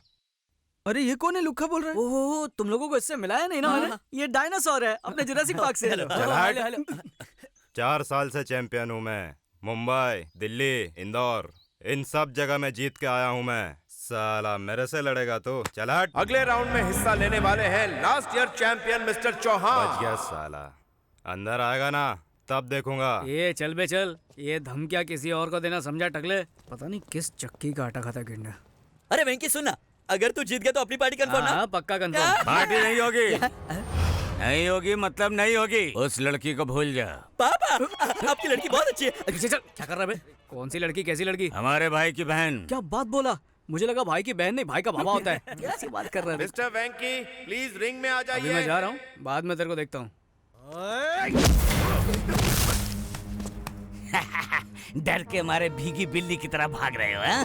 अरे ये कौन है? लुक्खा बोल रहा है। ओहो, तुम लोगों को इससे मिलाया नहीं ना मैंने? ये डायनासोर है अपने जुरासिक पार्क से। चल हट। 4 साल से चैंपियन हूँ मैं। मुंबई, दिल्ली, इंदौर, इन सब जगह में जीत के आया हूँ मैं। साला मेरे से लड़ेगा तो चल हट। अगले राउंड में हिस्सा लेने वाले हैं last year champion mister Chauhan. बच गया साला। अंदर आएगा ना तब देखूंगा। ये चल बे चल, ये धमकियाँ किसी और को देना समझा टकले? पता नहीं किस चक्की का आटा खाता गिंडा। अरे वेंकी सुनना, अगर तू जीत गया तो अपनी पार्टी कंफर्म ना? पक्का कंफर्म। पार्टी नहीं होगी। नहीं होगी मतलब नहीं होगी। उस लड़की को भूल जा। पापा, आपकी लड़की बहुत अच्छी है। पीछे चल। क्या कर रहा है बे? कौन सी लड़की? कैसी लड़की? हमारे भाई की बहन। क्या बात बोला? मुझे लगा भाई की बहन नहीं, भाई का बाबा होता है। कैसी बात कर रहा है? मिस्टर वेंकी प्लीज रिंग में आ जाइए। अभी मैं जा रहा हूँ, बाद में तेरे को देखता हूँ। डर के मारे भीगी बिल्ली की तरह भाग रहे हो? हाँ?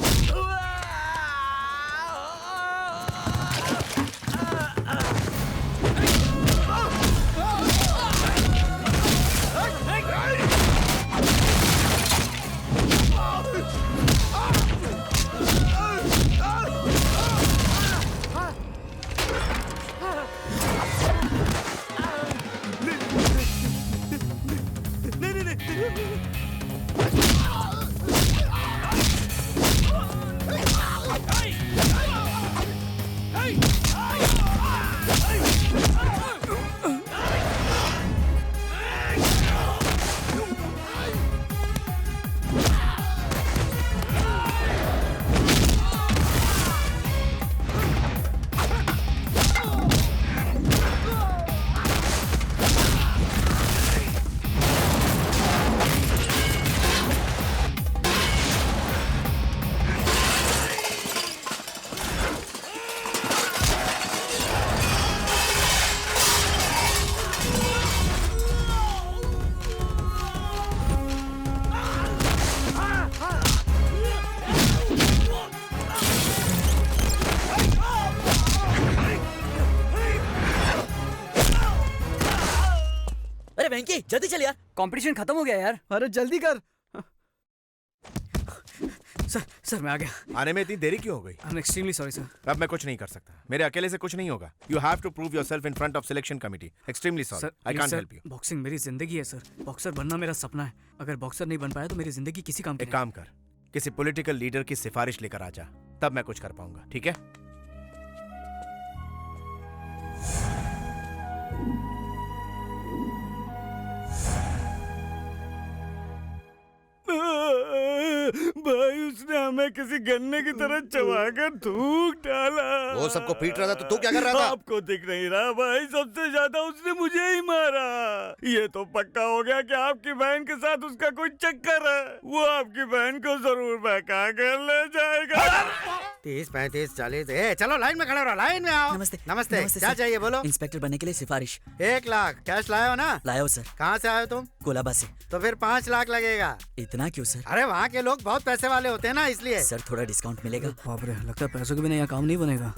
वेंकी जल्दी चल यार, कंपटीशन खत्म हो गया यार। अरे जल्दी कर। सर मैं आ गया। आने में इतनी देरी क्यों हो गई? I am extremely sorry sir. अब मैं कुछ नहीं कर सकता, मेरे अकेले से कुछ नहीं होगा। You have to prove yourself in front of selection committee. Extremely sorry, I can't help you. Boxing मेरी जिंदगी है सर, बॉक्सर बनना मेरा सपना है। अगर बॉक्सर नहीं बन पाया तो मेरी जिंदगी किसी काम की एक काम कर, किसी पॉलिटिकल लीडर की सिफारिश लेकर आ जा, तब मैं कुछ कर पाऊंगा, ठीक है? भाई उसने हमें किसी गन्ने की तरह चबाकर थूक डाला। वो सबको पीट रहा था तो तू क्या कर रहा था? आपको दिख नहीं रहा भाई, सबसे ज्यादा उसने मुझे ही मारा। ये तो पक्का हो गया कि आपकी बहन के साथ उसका कोई चक्कर है। वो आपकी बहन को जरूर बहका कर ले जाएगा। 30, 35, 40। चलो लाइन में खड़े रहो, लाइन में आओ। नमस्ते। नमस्ते। क्या चाहिए बोलो? इंस्पेक्टर बनने के लिए सिफारिश। 1 लाख कैश लाए हो ना? लाया हो सर। कहाँ से आए हो तुम? कोलाबा से। तो फिर 5 लाख लगेगा। इतना क्यों सर? अरे वहाँ के लोग बहुत पैसे वाले होते हैं ना, इसलिए। सर थोड़ा डिस्काउंट मिलेगा? बाप रे, लगता है पैसों के बिना यहाँ काम नहीं बनेगा,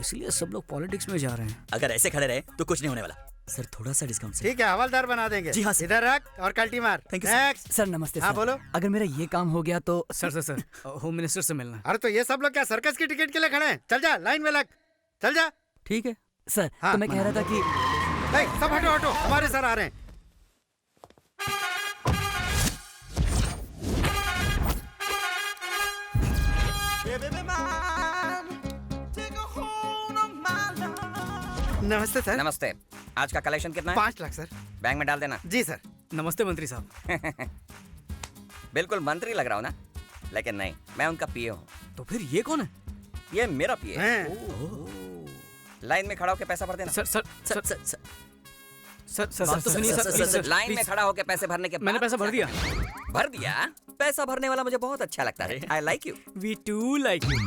इसलिए सब लोग पॉलिटिक्स में जा रहे हैं। अगर ऐसे खड़े रहे तो कुछ नहीं होने वाला। सर थोड़ा सा डिस्काउंट सर। ठीक है, हवलदार बना देंगे। जी हाँ सर। इधर रख और कल्टी मार। Thank you Next। सर नमस्ते। हाँ सर। बोलो। अगर मेरा ये काम हो गया तो सर होम मिनिस्टर से मिलना। अरे तो ये सब लोग क्या सर्कस की टिकट के लिए खड़े हैं? चल जा, लाइन में लग, चल जा। ठीक है सर। हाँ। तो मैं कह रहा था कि सब हटो हटो, हमारे सर आ रहे हैं। नमस्ते सर। नमस्ते। आज का कलेक्शन कितना है? 5 लाख सर। बैंक में डाल देना। जी सर। नमस्ते मंत्री साहब। बिल्कुल मंत्री लग रहा हूँ ना, लेकिन नहीं, मैं उनका पीए हूँ। तो फिर ये कौन है? ये मेरा पीए है। लाइन में खड़ा होकर पैसा भर देना। सर बात तो सुनिए सर। लाइन में खड़ा होकर पैसे भरने के मैंने पैसा भर दिया। भर दिया? पैसा भरने वाला मुझे बहुत अच्छा लगता है। I like you. We too like you.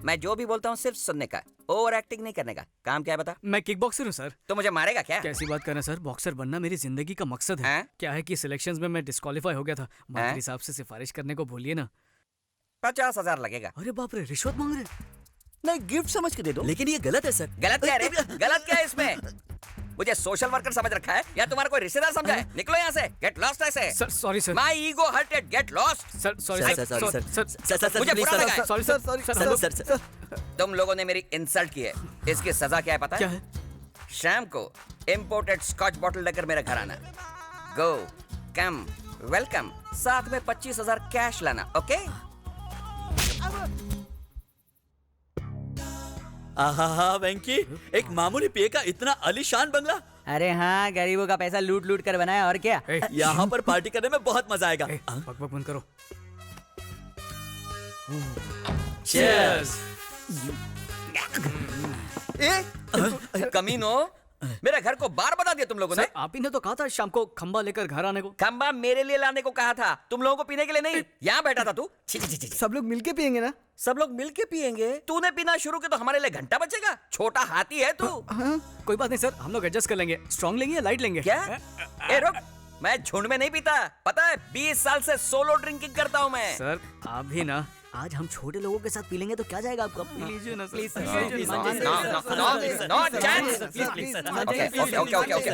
मैं जो भी बोलता हूँ सिर्फ सुनने का, ओवर एक्टिंग नहीं करने का। काम क्या है बता? मैं किक बॉक्सर हूँ सर। तो मुझे मारेगा क्या? कैसी बात कर रहे हैं सर, बॉक्सर बनना मेरी जिंदगी का मकसद है। क्या है कि सिलेक्शंस में मैं डिस्क्वालीफाई हो गया था, मंत्री साहब से सिफारिश करने को बोलिए ना। 50,000 लगेगा। अरे बाप रे, रिश्वत मांग रहे? नहीं, गिफ्ट समझ के दे दो। लेकिन ये गलत है सर। गलत क्या है रे? गलत क्या है इसमें? मुझे सोशल वर्कर समझ रखा है या तुम्हारा कोई रिश्तेदार समझा है? निकलो यहाँ से, गेट लॉस्ट ऐसे। Sir sorry sir. My ego hurted, get lost. Sir sorry sir. मुझे बुरा लगा है। Sorry sir. तुम लोगों ने मेरी इंसल्ट की है, इसकी सजा क्या है पता है? क्या है? शाम को इंपोर्टेड स्कॉच बॉटल लेकर मेरे घर आना। गो कम वेलकम, साथ में 25,000 कैश लाना। ओके? आहा वेंकी, एक मामूली पीए का इतना आलीशान बंगला। अरे हाँ, गरीबों का पैसा लूट लूट कर बनाया, और क्या। यहाँ पर पार्टी करने में बहुत मजा आएगा। बक बंद करो। Cheers। कमीनो, मेरे घर को बार बता दिया तुम लोगों ने। आप ही ने तो कहा था शाम को खंबा लेकर घर आने को। खंबा मेरे लिए लाने को कहा था, तुम लोगों को पीने के लिए नहीं। यहाँ बैठा था तू। सब लोग मिलके पियेंगे ना? सब लोग मिलके पियेंगे? तूने पीना शुरू किया तो हमारे लिए घंटा बचेगा। छोटा हाथी है तू। कोई बात नहीं सर, हम लोग एडजस्ट कर लेंगे। स्ट्रॉन्ग लेंगे या लाइट लेंगे? क्या? ए रुक, मैं झुंड में नहीं पीता, पता है? 20 साल से सोलो ड्रिंकिंग करता हूँ मैं। सर आप भी ना, आज हम छोटे लोगों के साथ पी लेंगे तो क्या जाएगा आपका? पी लीजिए ना प्लीज।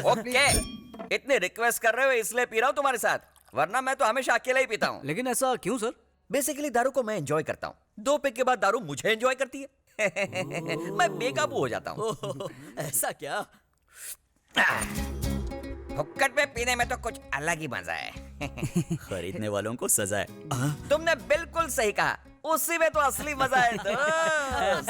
ओके, इतने रिक्वेस्ट कर रहे हो इसलिए पी रहा हूँ तुम्हारे साथ, वरना मैं तो हमेशा अकेला ही पीता हूँ। लेकिन ऐसा क्यों सर? बेसिकली दारू को मैं एंजॉय करता हूँ, 2 पैक के बाद दारू मुझे एंजॉय करती है। मैं बेकाबू हो जाता हूँ। ऐसा क्या? हुक्कड़ पे पीने में तो कुछ अलग ही मजा है। खरीदने वालों को सजा है। तुमने बिल्कुल सही कहा, उसी में तो असली मजा है दोस्त।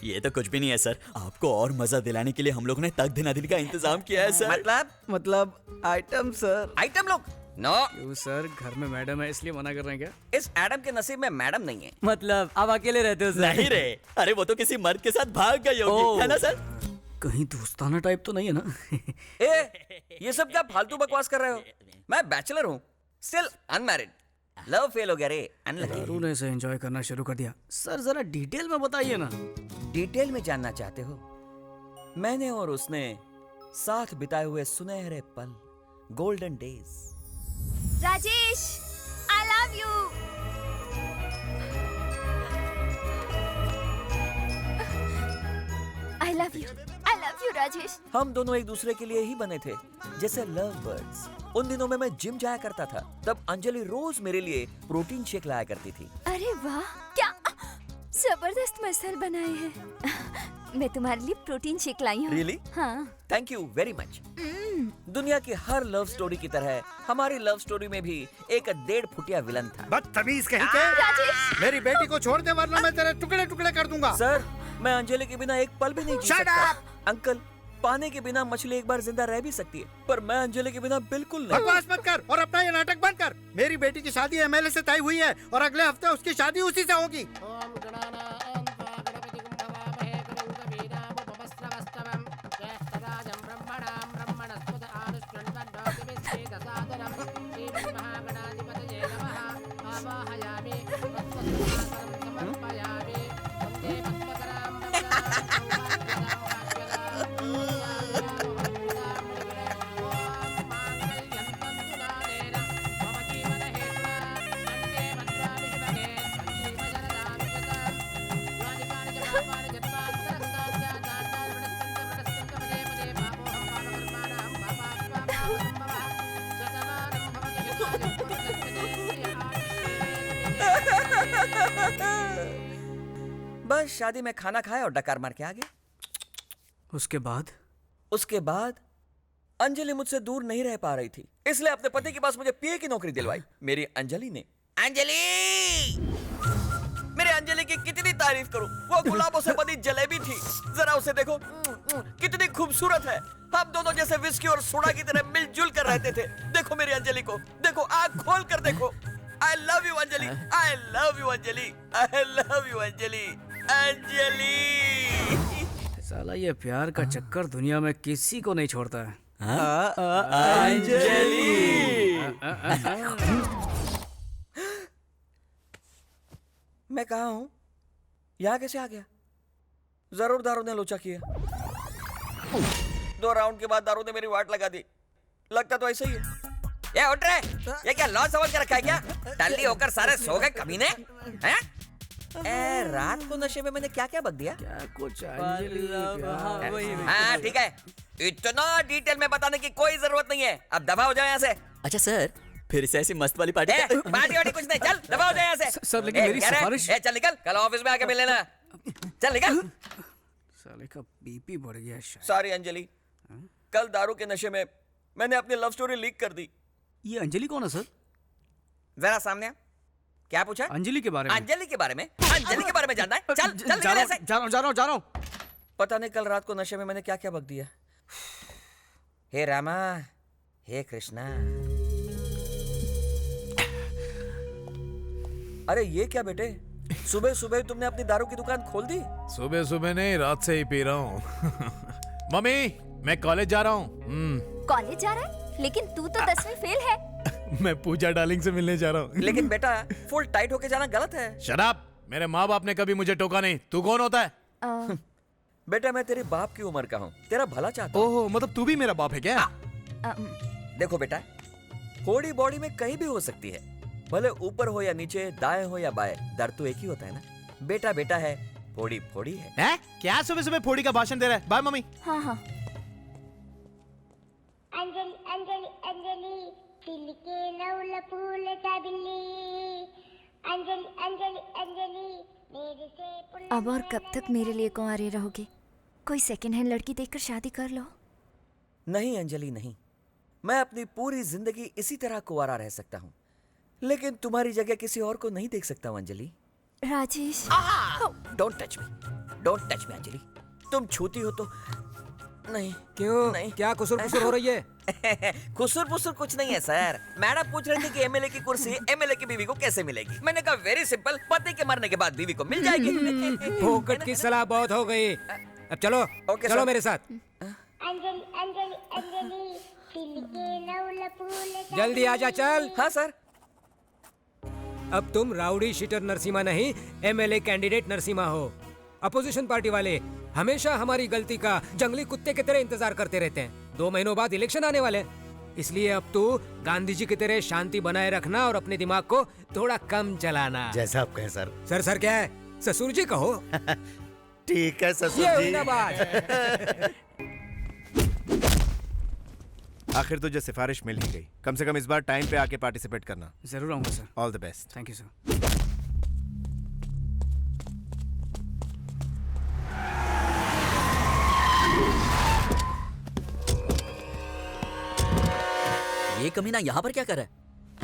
ये तो कुछ भी नहीं है सर, आपको और मजा दिलाने के लिए हम लोग ने तक दिना दिन का इंतजाम किया है सर। मतलब आइटम सर। आइटम लोग? नो सर, घर में मैडम है इसलिए मना कर रहे हैं क्या? इस एडम के नसीब में मैडम नहीं है। मतलब आप अकेले रहते हो सर? नहीं रे, अरे वो तो किसी मर्द के साथ भाग गई होगी, है ना सर? कहीं दोस्ताना टाइप तो नहीं है ना? ये सब क्या फालतू बकवास कर रहे हो? मैं बैचलर हूँ, स्टिल अनमैरिड। लव फेल हो गया रे, अनलकी। दारू ने इसे एंजॉय करना शुरू कर दिया। सर जरा डिटेल में बताइए ना। डिटेल में जानना चाहते हो? मैंने और उसने साथ बिताए हुए सुनहरे पल, golden days. Rajesh, I love you. I love you. Thank you Rajesh. हम दोनों एक दूसरे के लिए ही बने थे, जैसे लव बर्ड्स। उन दिनों में मैं जिम जाया करता था, तब अंजलि रोज मेरे लिए प्रोटीन शेक लाया करती थी। अरे वाह, क्या जबरदस्त मसल बनाए हैं। मैं तुम्हारे लिए प्रोटीन शेक लाई हूँ। Really? हाँ। Thank you very much. दुनिया की हर लव स्टोरी की तरह हमारी लव स्टोरी में भी एक 1.5 फुटिया विलन था। बदतमीज कहीं के। मेरी बेटी को छोड़ दे वरना मैं तेरे टुकड़े टुकड़े कर दूंगा। सर, मैं अंजलि के बिना एक पल भी नहीं जी सकता। अंकल, पानी के बिना मछली एक बार जिंदा रह भी सकती है, पर मैं अंजलि के बिना बिल्कुल नहीं। बकवास मत कर और अपना ये नाटक बंद कर। मेरी बेटी की शादी एमएलए से तय हुई है और अगले हफ्ते उसकी शादी उसी से होगी। बस शादी में खाना खाया और डकार मार के आ गया। उसके बाद अंजलि मुझसे दूर नहीं रह पा रही थी, इसलिए अपने पति के पास मुझे पीए की नौकरी दिलवाई। मेरी अंजलि ने। अंजलि! मेरे अंजलि की कितनी तारीफ करूं, वो गुलाबों से बनी जलेबी थी। जरा उसे देखो, कितनी खूबसूरत है। हम दोनों जैसे विस्की और सोडा की तरह मिलजुल कर रहते थे। देखो मेरी अंजलि को, देखो, आंख खोल कर देखो। I love you Anjali, I love you Anjali, I love you Anjali, Anjali. साला ये प्यार का चक्कर दुनिया में किसी को नहीं छोड़ता है। अंजलि! मैं कहाँ हूँ? यहाँ कैसे आ गया? जरूर दारू ने लोचा किया। 2 राउंड के बाद दारू ने मेरी वाट लगा दी। लगता तो ऐसा ही है। ये उठ रहे, ये क्या लॉस समझ के रखा है क्या? टल्ली होकर सारे सो गए कमीने हैं? रात को नशे में मैंने क्या क्या बक दिया? क्या कुछ हाँ ठीक है, इतना डिटेल में बताने की कोई जरूरत नहीं है। अब दबा हो जाओ यहाँ से। अच्छा सर, फिर से ऐसी मस्त वाली पार्टी। पार्टी वार्टी कुछ नहीं, चल दबा हो जाओ यहाँ से। सर लेकिन मेरी सिफारिश। चल निकल, कल ऑफिस में आके मिल लेना। चल निकल। साले का बीपी बढ़ गया शायद। सॉरी अंजलि, कल दारू के नशे में मैंने अपनी लव स्टोरी लीक कर दी। ये अंजलि कौन है सर? जरा सामने आ। क्या पूछा? अंजलि के बारे में। अंजलि के बारे में? अंजलि के बारे में जानना है? चल चल जा रहा हूँ। पता नहीं कल रात को नशे में मैंने क्या क्या बक दिया। हे रामा, हे कृष्णा। अरे ये क्या बेटे, सुबह सुबह तुमने अपनी दारू की दुकान खोल दी? सुबह सुबह नहीं, रात से ही पी रहा हूँ। मम्मी, मैं कॉलेज जा रहा हूँ। कॉलेज जा रहा है? लेकिन तू तो 10वीं फेल है। मैं पूजा डार्लिंग से मिलने जा रहा हूँ। लेकिन बेटा, फुल टाइट होके जाना गलत है। शराब, मेरे माँ बाप ने कभी मुझे टोका नहीं। तू कौन होता है? बेटा मैं तेरे बाप की उम्र का हूँ, तेरा भला चाहता हूँ। ओह, मतलब तू भी मेरा बाप है क्या? देखो बेटा, फोड़ी बॉडी में कहीं भी हो सकती है, भले ऊपर हो या नीचे, दाएं हो या बाएं, दर्द तो एक ही होता है ना। बेटा बेटा है, फोड़ी फोड़ी है। क्या सुबह सुबह फोड़ी का भाषण दे रहा है? Bye mummy. हाँ। अंजलि अंजलि अंजलि दिल के नौल फूल का बिल्ली। अंजलि अंजलि अंजलि मेरे से। अब और कब तक मेरे लिए कुंवारे रहोगे? कोई सेकंड हैंड लड़की देखकर शादी कर लो। नहीं अंजलि नहीं, मैं अपनी पूरी जिंदगी इसी तरह कुंवारा रह सकता हूँ, लेकिन तुम्हारी जगह किसी और को नहीं देख सकता हूँ Anjali. Rajesh, don't touch me Anjali. तुम छूती हो तो नहीं। क्यों? नहीं। क्या कुसुर पुसुर हो रही है? कुसुर पुसुर कुछ नहीं है सर। मैडम पूछ रही थी कि एमएलए की कुर्सी एमएलए की बीवी को कैसे मिलेगी। मैंने कहा वेरी सिंपल, पति के मरने के बाद बीवी को मिल जाएगी। फोकट की सलाह बहुत हो गई। अब चलो चलो मेरे साथ। अंजलि अंजलि अंजलि दिल के नौल फूल। जल्दी आजा चल। हाँ सर। अब तुम राउडी शीटर नरसिम्हा नहीं, एमएलए कैंडिडेट नरसिम्हा हो। अपोजिशन पार्टी वाले हमेशा हमारी गलती का जंगली कुत्ते की तरह इंतजार करते रहते हैं। 2 महीनों बाद इलेक्शन आने वाले, इसलिए अब तू गांधी जी की तरह शांति बनाए रखना और अपने दिमाग को थोड़ा कम चलाना। जैसा आप कहें सर। सर क्या है? ससुर जी कहो। ठीक है ससुर ये जी। हुई ना बात। आखिर तुझे सिफारिश मिल ही गई। कम से कम इस बार टाइम पे आके पार्टिसिपेट करना। जरूर आऊंगा sir. All the best. Thank you sir. ये कमीना यहाँ पर क्या कर रहा है?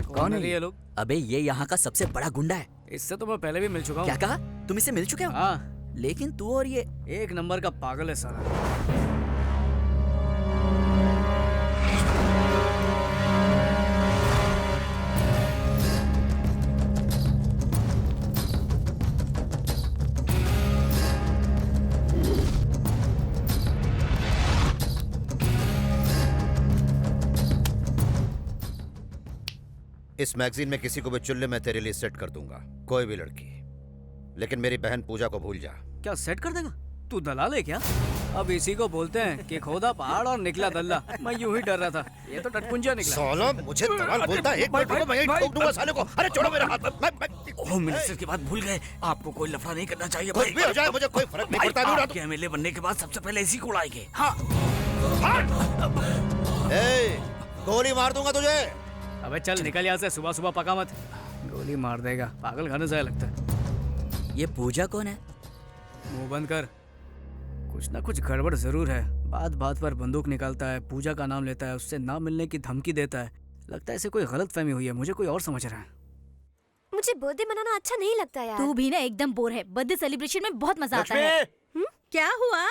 कौन है ये लोग? अबे ये यहाँ का सबसे बड़ा गुंडा है। इससे तो मैं पहले भी मिल चुका हूँ। क्या कहा? तुम इससे मिल चुके हो? हाँ। लेकिन तू और ये एक नंबर का पागल है साला। इस मैगजीन में किसी को भी चुल्ले में तेरे लिए सेट कर दूंगा, कोई भी लड़की। लेकिन मेरी बहन पूजा को भूल जा। क्या सेट कर देगा? तू दलाल है क्या? अब इसी को बोलते हैं कि खोदा पहाड़ और निकला दल्ला। मैं यूं ही डर रहा था, ये तो टटपुंजा निकला। साला मुझे दलाल बोलता है, एक मिनट रुको, मैं ठोक दूंगा साले को। अरे छोड़ो मेरा हाथ। होम मिनिस्टर की बात भूल गए। आपको कोई लफड़ा नहीं करना चाहिए। कुछ भी हो जाए मुझे कोई फर्क नहीं पड़ता। आपके एमएलए बनने के बाद सबसे पहले इसी को उड़ाएंगे। हाँ। गोली मार दूंगा तुझे। अबे चल निकल यहाँ से, सुबह सुबह पका मत। गोली मार देगा, पागल खाने से लगता है। ये पूजा कौन है? मुंह बंद कर, कुछ ना कुछ गड़बड़ जरूर है। बात बात पर बंदूक निकालता है, पूजा का नाम लेता है, उससे ना मिलने की धमकी देता है। लगता है इसे कोई गलत फहमी हुई है, मुझे कोई और समझ रहा है। मुझे बर्थडे मनाना अच्छा नहीं लगता यार। तू भी ना एकदम बोर है। बर्थडे सेलिब्रेशन में बहुत मजा आता है। क्या हुआ?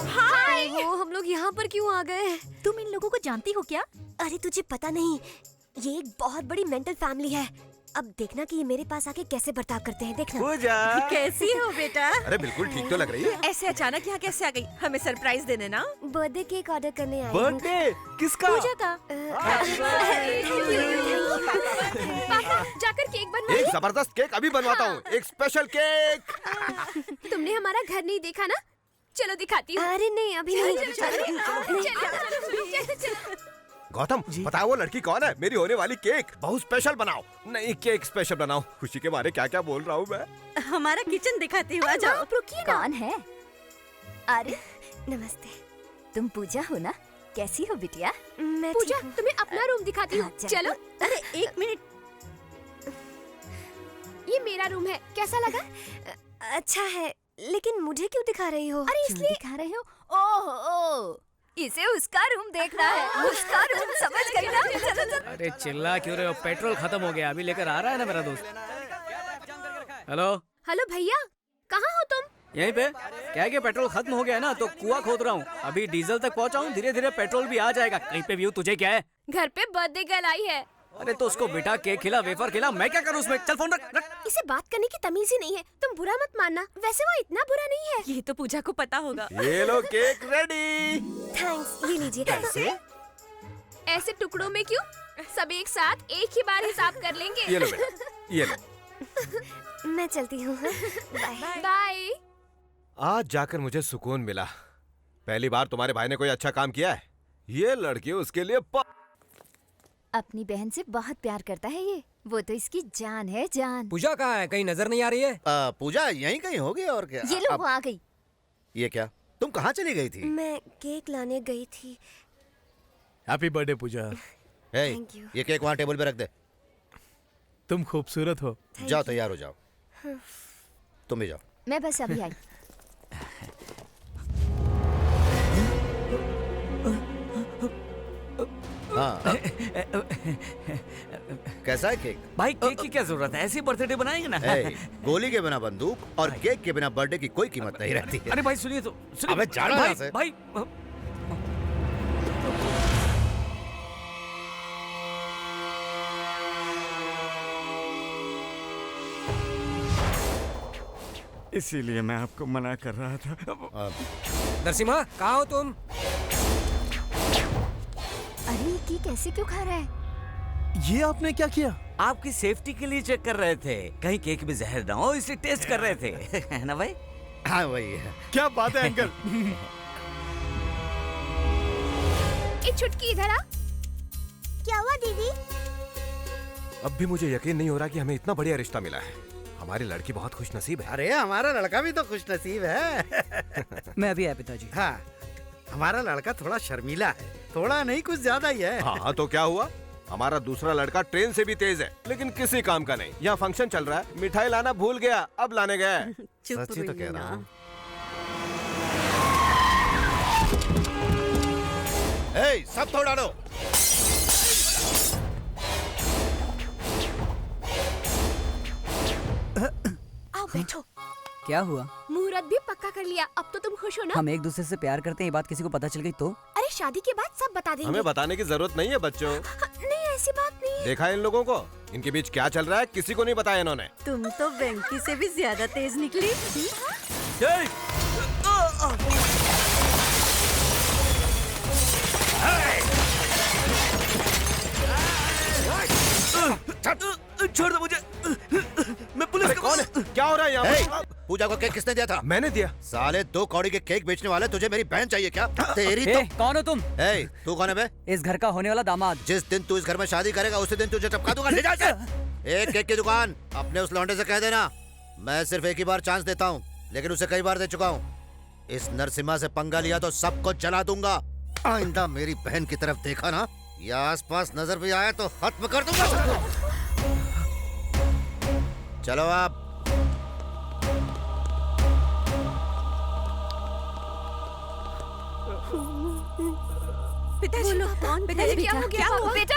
हाय, वो हम लोग यहाँ पर क्यों आ गए? तुम इन लोगों को जानती हो क्या? अरे तुझे पता नहीं, ये एक बहुत बड़ी मेंटल फैमिली है। अब देखना कि ये मेरे पास आके कैसे बर्ताव करते हैं, देखना। पूजा कैसी हो बेटा? अरे बिल्कुल ठीक तो लग रही है। ऐसे अचानक यहाँ कैसे आ गई? हमें सरप्राइज देने ना। बर्थडे केक ऑर्डर करने आई हूँ। बर्थडे किसका? पूजा का। पापा जाकर केक बनवाइए। एक जबरदस्त केक अभी बनवाता हूँ। एक स्पेशल केक। तुमने हमारा घर नहीं देखा ना? चलो दिखाती हूँ। अरे नहीं अभी नहीं। गौतम बताओ वो लड़की कौन है? मेरी होने वाली केक बहुत स्पेशल बनाओ। नहीं केक स्पेशल बनाओ। खुशी के मारे क्या क्या बोल रहा हूँ मैं। हमारा किचन दिखाती हुआ जाओ। रुकिए ना। कौन है? अरे नमस्ते। तुम पूजा हो ना? कैसी हो बिटिया? मैं पूजा, तुम्हें अपना रूम दिखाती हूँ। चलो। अरे एक मिनट, ये मेरा रूम है, कैसा लगा? अच्छा है, लेकिन मुझे क्यों दिखा रही हो? अरे इसलिए दिखा रहे हो। ओह इसे उसका रूम देखना है। उसका रूम समझ गई ना? चलो चलो। अरे चिल्ला क्यों रहे हो? पेट्रोल खत्म हो गया, अभी लेकर आ रहा है ना मेरा दोस्त। हेलो हेलो भैया, कहाँ हो तुम? यहीं पे। क्या है कि पेट्रोल खत्म हो गया है ना, तो कुआं खोद रहा हूँ। अभी डीजल तक पहुँचा हूँ, धीरे धीरे पेट्रोल भी आ जाएगा। कहीं पे भी हूँ। तुझे क्या है? घर पे बर्थडे गर्ल आई है। अरे तो उसको बिठा केक खिला, वेफर खिला, मैं क्या करूँ उसमें? चल फोन रख। इसे बात करने की तमीज ही नहीं है। तुम बुरा मत मानना, वैसे वो इतना बुरा नहीं है। ये तो पूजा को पता होगा। ये लो केक रेडी। थैंक्स, ये लीजिए। कैसे? ऐसे टुकड़ों में क्यों? सब एक साथ एक ही बार हिसाब कर लेंगे। ये लो बेटा, ये लो। मैं चलती हूँ। Bye bye. आज जाकर मुझे सुकून मिला। पहली बार तुम्हारे भाई ने कोई अच्छा काम किया है। ये लड़की उसके लिए अपनी बहन से बहुत प्यार करता है ये। वो तो इसकी जान है, जान। पूजा कहाँ है? कहीं नजर नहीं आ रही है। पूजा यहीं कहीं होगी और क्या। ये लो वो आ गई। ये क्या? तुम कहाँ चली गई थी? मैं केक लाने गई थी। Happy birthday Pooja. Thank you. ये केक वहाँ टेबल पे रख दे। तुम खूबसूरत हो। जाओ तैयार हो जाओ। तुम भी जाओ। मैं बस अभी आई। हाँ। कैसा है केक? भाई केक की क्या जरूरत है? ऐसी बर्थडे बनाएंगे ना। गोली के बिना बंदूक और केक के बिना बर्थडे की कोई कीमत नहीं रहती है। अरे भाई सुनिए तो। अबे जाना यहाँ से। भाई इसीलिए मैं आपको मना कर रहा था। नरसिम्हा कहाँ हो तुम? अरे ये केक ऐसे क्यों खा रहा है? ये आपने क्या किया? आपकी सेफ्टी के लिए चेक कर रहे थे, कहीं केक में जहर ना हो, इसलिए टेस्ट कर रहे थे। है ना भाई? हाँ वही है। क्या बात है अंकल। एक छुटकी इधर आ। क्या हुआ दीदी? अब भी मुझे यकीन नहीं हो रहा कि हमें इतना बढ़िया रिश्ता मिला है। हमारी लड़की बहुत खुशनसीब है। अरे हमारा लड़का भी तो खुशनसीब है। मैं अभी आया पिताजी। हाँ हमारा लड़का थोड़ा शर्मीला है, थोड़ा नहीं कुछ ज्यादा ही है। हाँ तो क्या हुआ, हमारा दूसरा लड़का ट्रेन से भी तेज है लेकिन किसी काम का नहीं। यहाँ फंक्शन चल रहा है, मिठाई लाना भूल गया, अब लाने गया है। सच्ची तो कह रहा हूँ। सब तोड़ डालो। आओ बैठो। क्या हुआ? मुहूर्त भी पक्का कर लिया, अब तो तुम खुश हो ना? हम एक दूसरे से प्यार करते हैं, ये बात किसी को पता चल गई तो? अरे शादी के बाद सब बता देंगे। हमें बताने की जरूरत नहीं है बच्चों। नहीं ऐसी बात नहीं है। देखा इन लोगों को, इनके बीच क्या चल रहा है किसी को नहीं बताया इन्होंने। तुम तो वेंकी से भी ज्यादा तेज निकली। छोड़ दो मुझे, मैं पुलिस का। कौन है? क्या हो रहा है यहाँ पर? पूजा को केक किसने दिया था? मैंने दिया। साले 2 कौड़ी के केक बेचने वाले, तुझे मेरी बहन चाहिए क्या? तेरी तो। कौन हो तुम? तू कौन है बे? इस घर का होने वाला दामाद। जिस दिन तू इस घर में शादी करेगा उसी दिन तुझे चपका दूंगा। ले जा इसे। एक केक की दुकान अपने उस लौंडे से कह देना, मैं सिर्फ एक ही बार चांस देता हूँ, लेकिन उसे कई बार दे चुका हूँ। इस नरसिम्हा से पंगा लिया तो सबको जला दूंगा। आइंदा मेरी बहन की तरफ देखा ना या आसपास नजर भी आया तो खत्म कर दूंगा। चलो आप। पिताजी, पिताजी क्या हो गया? बेटा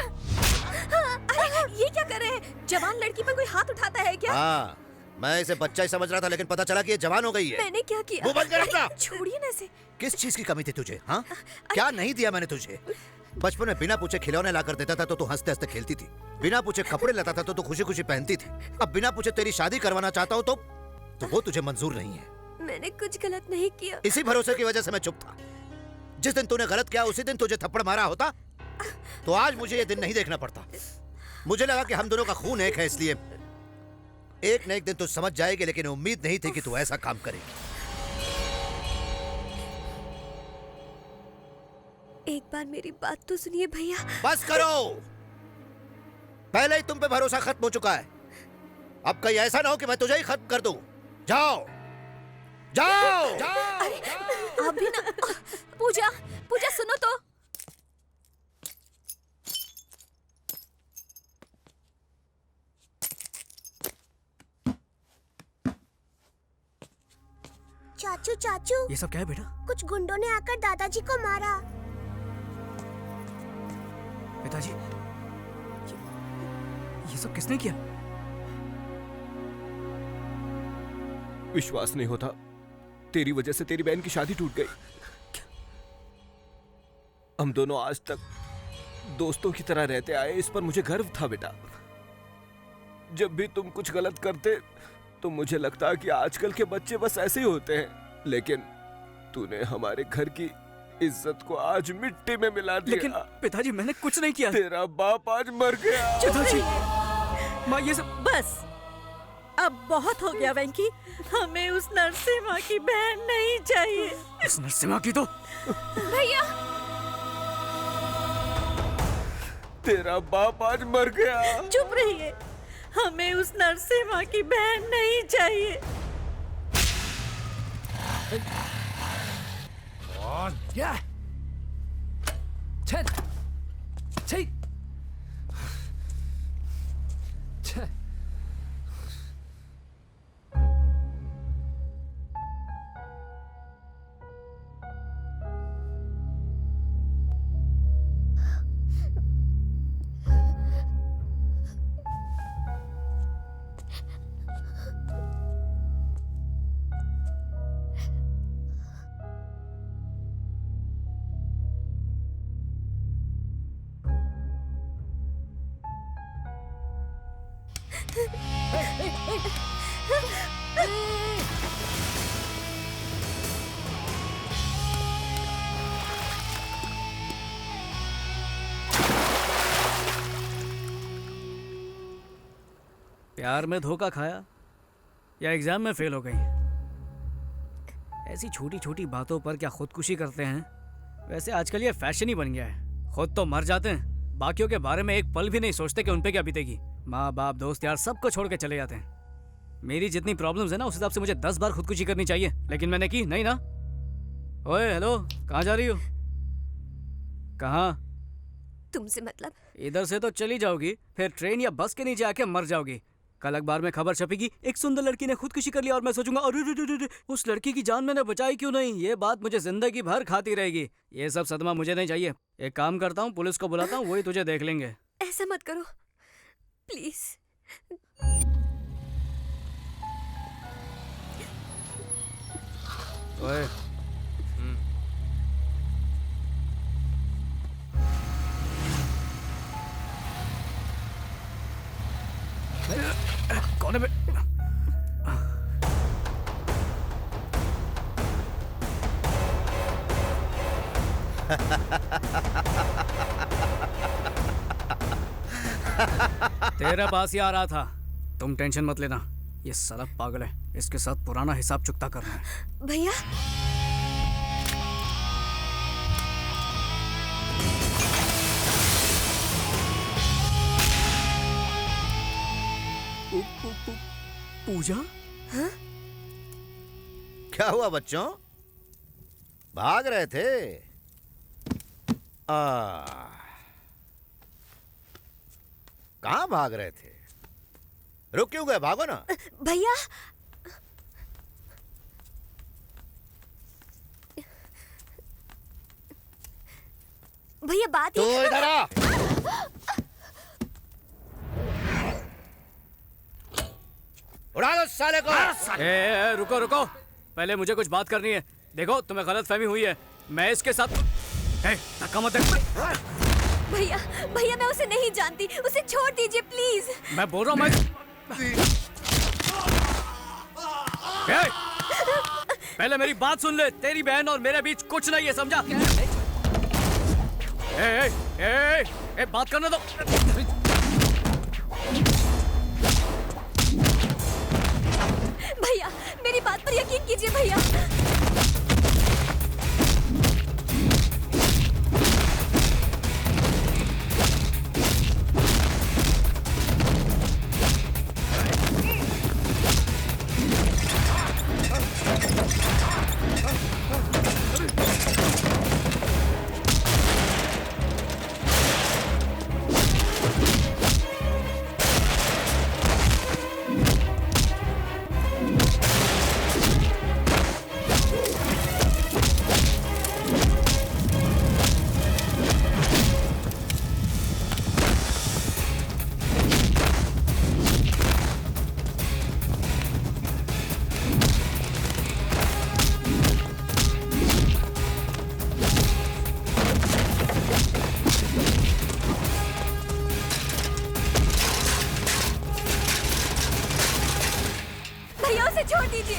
अरे ये क्या कर रहे हैं? जवान लड़की पर कोई हाथ उठाता है क्या? हाँ, मैं इसे बच्चा ही समझ रहा था, लेकिन पता चला कि ये जवान हो गई है। मैंने क्या किया? मुंह बंद कर अपना। छोड़िए ना इसे। किस चीज की कमी थी तुझे? हाँ, क्या नहीं दिया मैंने तुझे? बचपन में बिना पूछे खिलौने लाकर देता था तो तू हंसते हंसते खेलती थी, बिना पूछे कपड़े लाता था तो तू खुशी खुशी पहनती थी। अब बिना पूछे तेरी शादी करवाना चाहता हूँ तो वो तुझे मंजूर नहीं है। मैंने कुछ गलत नहीं किया। इसी भरोसे की वजह से मैं चुप था। जिस दिन तूने गलत किया उसी दिन तुझे थप्पड़ मारा होता तो आज मुझे ये दिन नहीं देखना पड़ता। मुझे लगा कि हम दोनों का खून एक है, इसलिए एक न एक दिन तू समझ जाएगी, लेकिन उम्मीद नहीं थी कि तू ऐसा काम करेगी। एक बार मेरी बात तो सुनिए भैया। बस करो, पहले ही तुम पे भरोसा खत्म हो चुका है। अब कहीं ऐसा ना हो कि मैं तुझे ही खत्म कर दूं। जाओ जाओ, अरे अभी ना। पूजा, पूजा सुनो तो। चाचू चाचू, ये सब क्या है बेटा? कुछ गुंडों ने आकर दादाजी को मारा। पिताजी, ये सब किसने किया? विश्वास नहीं होता, तेरी वजह से तेरी बहन की शादी टूट गई। हम दोनों आज तक दोस्तों की तरह रहते आए, इस पर मुझे गर्व था बेटा। जब भी तुम कुछ गलत करते तो मुझे लगता कि आजकल के बच्चे बस ऐसे ही होते हैं, लेकिन तूने हमारे घर की इज्जत को आज मिट्टी में मिला दिया। लेकिन पिताजी मैंने कुछ नहीं किया। तेरा बाप आज मर गया। पिताजी, माँ ये सब बस अब बहुत हो गया वेंकी, हमें उस नरसिम्हा की बहन नहीं चाहिए। उस नरसिम्हा की तो भैया, तेरा बाप आज मर गया। चुप रहिए, हमें उस नरसिम्हा की बहन नहीं चाहिए। प्यार में धोखा खाया या एग्जाम में फेल हो गई? ऐसी छोटी छोटी बातों पर क्या खुदकुशी करते हैं? वैसे आजकल ये फैशन ही बन गया है। खुद तो मर जाते हैं, बाकियों के बारे में एक पल भी नहीं सोचते कि उन पे क्या बीतेगी। माँ बाप दोस्त यार सबको छोड़ के चले जाते हैं। मेरी जितनी प्रॉब्लम्स है ना उस हिसाब से मुझे 10 बार खुदकुशी करनी चाहिए, लेकिन मैंने की नहीं ना। ओए हेलो, कहाँ जा रही हो? कहाँ? तुमसे मतलब? इधर से तो चली जाओगी, फिर ट्रेन या बस के नीचे आके मर जाओगी। कल अखबार में खबर छपेगी, एक सुंदर लड़की ने खुदकुशी कर लिया, और मैं सोचूंगा अरे उस लड़की की जान मैंने बचाई क्यों नहीं। ये बात मुझे जिंदगी भर खाती रहेगी। ये सब सदमा मुझे नहीं चाहिए। एक काम करता हूँ, पुलिस को बुलाता हूँ, वही तुझे देख लेंगे। ऐसा मत करो प्लीज। ओए, कौन है बे? तेरे पास ही आ रहा था। तुम टेंशन मत लेना, ये साला पागल है, इसके साथ पुराना हिसाब चुकता करना है। भैया पूजा? हाँ? क्या हुआ बच्चों, भाग रहे थे? कहाँ भाग रहे थे? रुक क्यों गए? भागो ना। भैया भैया बात तो इधर आ। उड़ा दो साले को। रुको रुको, पहले मुझे कुछ बात करनी है। देखो तुम्हें गलत फहमी हुई है, मैं इसके साथ धक्का मत दे। भैया भैया मैं उसे नहीं जानती, उसे छोड़ दीजिए प्लीज। मैं बोल रहा हूँ पहले मेरी बात सुन ले। तेरी बहन और मेरे बीच कुछ नहीं है, समझा? बात करने दो। भैया मेरी बात पर यकीन कीजिए भैया। छोड़ दीजिए।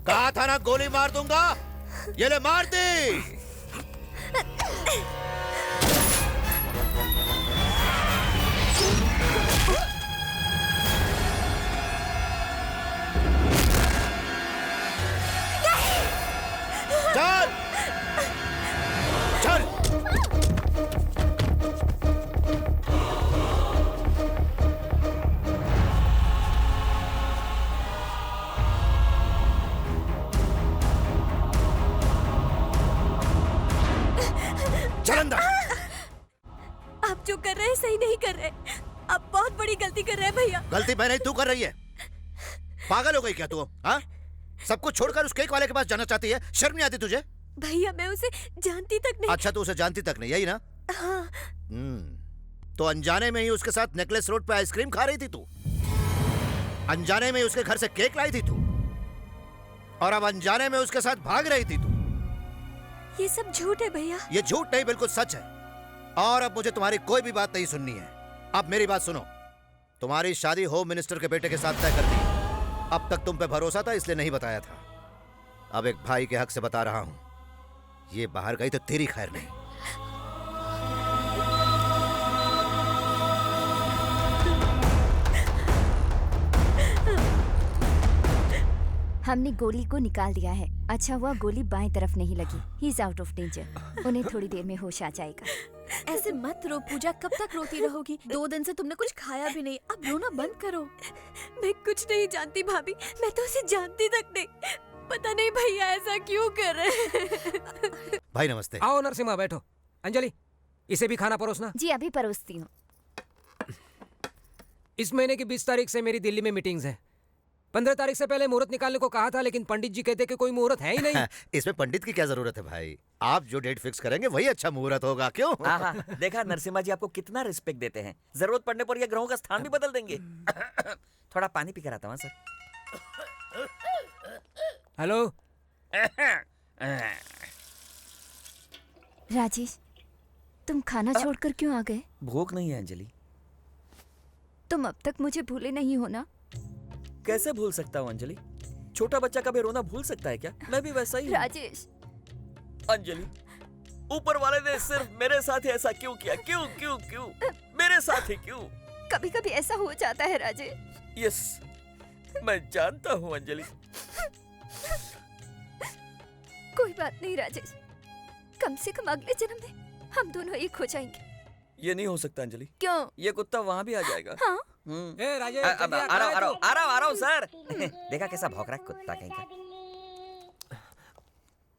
कहा था ना गोली मार दूंगा, ये ले मार दी। चल चल। आप जो कर रहे हैं सही नहीं कर रहे, आप बहुत बड़ी गलती कर रहे हैं भैया। गलती मैं नहीं, तू कर रही है। पागल हो गई क्या तू? हाँ? सब कुछ छोड़कर उस केक वाले के पास जाना चाहती है? शर्म नहीं आती तुझे? भैया मैं उसे जानती तक नहीं। अच्छा, तो उसे जानती तक नहीं, यही ना? हाँ। तो अनजाने में ही उसके साथ नेकलेस रोड पे आइसक्रीम खा रही थी तू? अनजाने में ही उसके घर से केक लाई थी तू? और अब अनजाने में उसके साथ भाग रही थी तू? ये सब झूठ है भैया। ये झूठ नहीं, बिल्कुल सच है। और अब मुझे तुम्हारी कोई भी बात नहीं सुननी है। अब मेरी बात सुनो, तुम्हारी शादी होम मिनिस्टर के बेटे के साथ तय कर दी। अब तक तुम पे भरोसा था इसलिए नहीं बताया था। अब एक भाई के हक से बता रहा हूं, ये बाहर गई तो तेरी खैर नहीं। हमने गोली को निकाल दिया है। अच्छा हुआ गोली बाएं तरफ नहीं लगी। He is out of danger. उन्हें थोड़ी देर में होश आ जाएगा। ऐसे मत रो पूजा, कब तक रोती रहोगी? 2 दिन से तुमने कुछ खाया भी नहीं, अब रोना बंद करो। मैं कुछ नहीं जानती भाभी, मैं तो उसे जानती तक नहीं। पता नहीं भैया ऐसा क्यों कर रहे हैं। भाई नमस्ते। आओ नरसिम्हा, बैठो। अंजलि, इसे भी खाना परोसना। जी अभी परोसती हूँ। इस महीने की 20 तारीख से मेरी दिल्ली में मीटिंग्स है। 15 तारीख से पहले मुहूर्त निकालने को कहा था, लेकिन पंडित जी कहते कि कोई मुहूर्त है ही नहीं। इसमें पंडित की क्या जरूरत है भाई? आप जो डेट फिक्स करेंगे वही अच्छा मुहूर्त होगा, क्यों? देखा नरसिम्हा जी आपको कितना रिस्पेक्ट देते हैं। जरूरत पड़ने पर ये ग्रहों का स्थान भी बदल देंगे। थोड़ा पानी पी कर आता हूँ सर। हेलो राजेश, तुम खाना छोड़कर क्यों आ गए? भूख नहीं है अंजलि। तुम अब तक मुझे भूले नहीं हो ना? कैसे भूल सकता हूँ अंजलि? छोटा बच्चा कभी रोना भूल सकता है क्या? मैं भी वैसा ही हूँ। राजेश। अंजलि, ऊपर वाले ने सिर्फ मेरे साथ ही ऐसा क्यों किया? क्यों क्यों क्यों मेरे साथ ही क्यों? कभी कभी ऐसा हो जाता है राजेश। यस, मैं जानता हूँ अंजलि। कोई बात नहीं राजेश, कम से कम अगले जन्म में हम दोनों एक हो जाएंगे। ये नहीं हो सकता अंजलि। क्यों? ये कुत्ता वहाँ भी आ जाएगा। हाँ? ए राजेश, आ रहा हूँ सर। देखा कैसा भौंक रहा है कुत्ता कहीं का।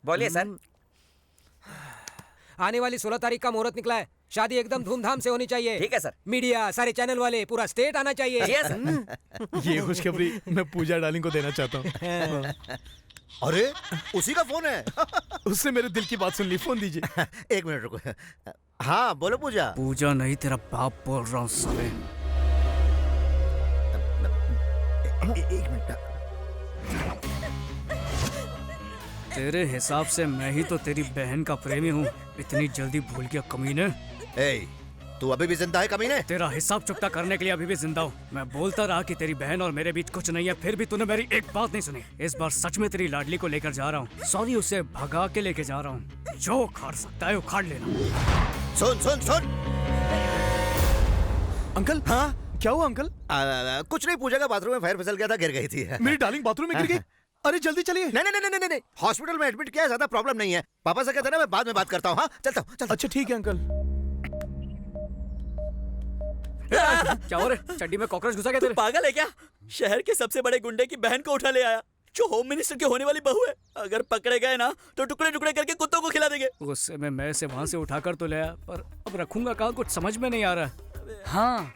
बोलिए सर। आने वाली 16 तारीख का मुहूर्त निकला है। शादी एकदम धूमधाम से होनी चाहिए। ठीक है सर। मीडिया, सारे चैनल वाले, पूरा स्टेट आना चाहिए। ये खुशखबरी मैं पूजा डार्लिंग को देना चाहता हूँ। अरे उसी का फोन है। उससे मेरे दिल की बात सुन ली। फोन दीजिए। 1 मिनट रुको। हाँ बोलो पूजा। पूजा नहीं, तेरा बाप बोल रहा हूँ साले। 1 मिनट। तेरे हिसाब से मैं ही तो तेरी बहन का प्रेमी हूँ। इतनी जल्दी भूल गया कमीने? तू अभी भी जिंदा है कमीने? तेरा हिसाब चुकता करने के लिए अभी भी जिंदा हूँ। मैं बोलता रहा कि तेरी बहन और मेरे बीच कुछ नहीं है, फिर भी तूने मेरी एक बात नहीं सुनी। इस बार सच में तेरी लाडली को लेकर जा रहा हूँ। सॉरी, उसे भगा के लेके जा रहा हूँ। जो उखाड़ सकता है उखाड़ लेना। सुन सुन सुन। अंकल। हाँ क्या हुआ अंकल? कुछ नहीं, पूजा का बाथरूम में पैर फिसल गया था, गिर गई थी। मेरी डार्लिंग बाथरूम में गिर गई? अरे जल्दी चलिए। नहीं, हॉस्पिटल में एडमिट किया है, ज्यादा प्रॉब्लम नहीं है। पापा से कहते ना मैं बाद में बात करता हूँ। हाँ चलता हूँ। अच्छा ठीक है अंकल। क्या हो रहा है? चड्डी में कॉकरोच घुसा गया तेरे? पागल है क्या? शहर के सबसे बड़े गुंडे की बहन को उठा ले आया, जो होम मिनिस्टर की होने वाली बहू है। अगर पकड़े गए ना तो टुकड़े टुकड़े करके कुत्तों को खिला देंगे। गुस्से में मैं से वहाँ से उठाकर तो लाया, पर अब रखूंगा कहाँ, कुछ समझ में नहीं आ रहा। हाँ,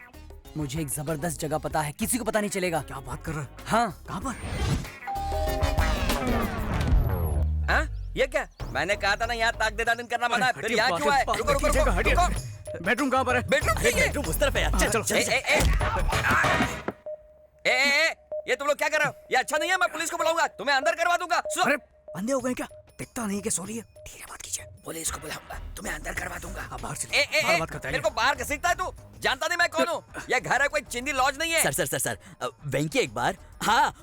मुझे एक जबरदस्त जगह पता है, किसी को पता नहीं चलेगा। क्या बात कर रहा है? हाँ। कहाँ पर? हाँ? ये क्या? मैंने कहा था ना यहाँ ताक दे दादन करना मना है। फिर यहाँ क्यों आए? रुको रुको रुको। बेडरूम कहाँ पर है? बेडरूम उस तरफ है यार। चलो चलो। ये तुम लोग क्या कर रहे हो? ये अच्छा नहीं है, मैं पुलिस को बुलाऊंगा, तुम्हें अंदर करवा दूंगा। अरे अंधे हो गए क्या? दिखता नहीं कि सो रही है। धीरे बात कीजिए। पुलिस को बुलाऊंगा, तुम्हें अंदर करवा दूंगा। बाहर से बात करता है। मेरे को बाहर घसीटता है तू? जानता नहीं मैं कौन हूँ? ये घर है, कोई चिंदी लॉज नहीं है। सर वेंकी एक बार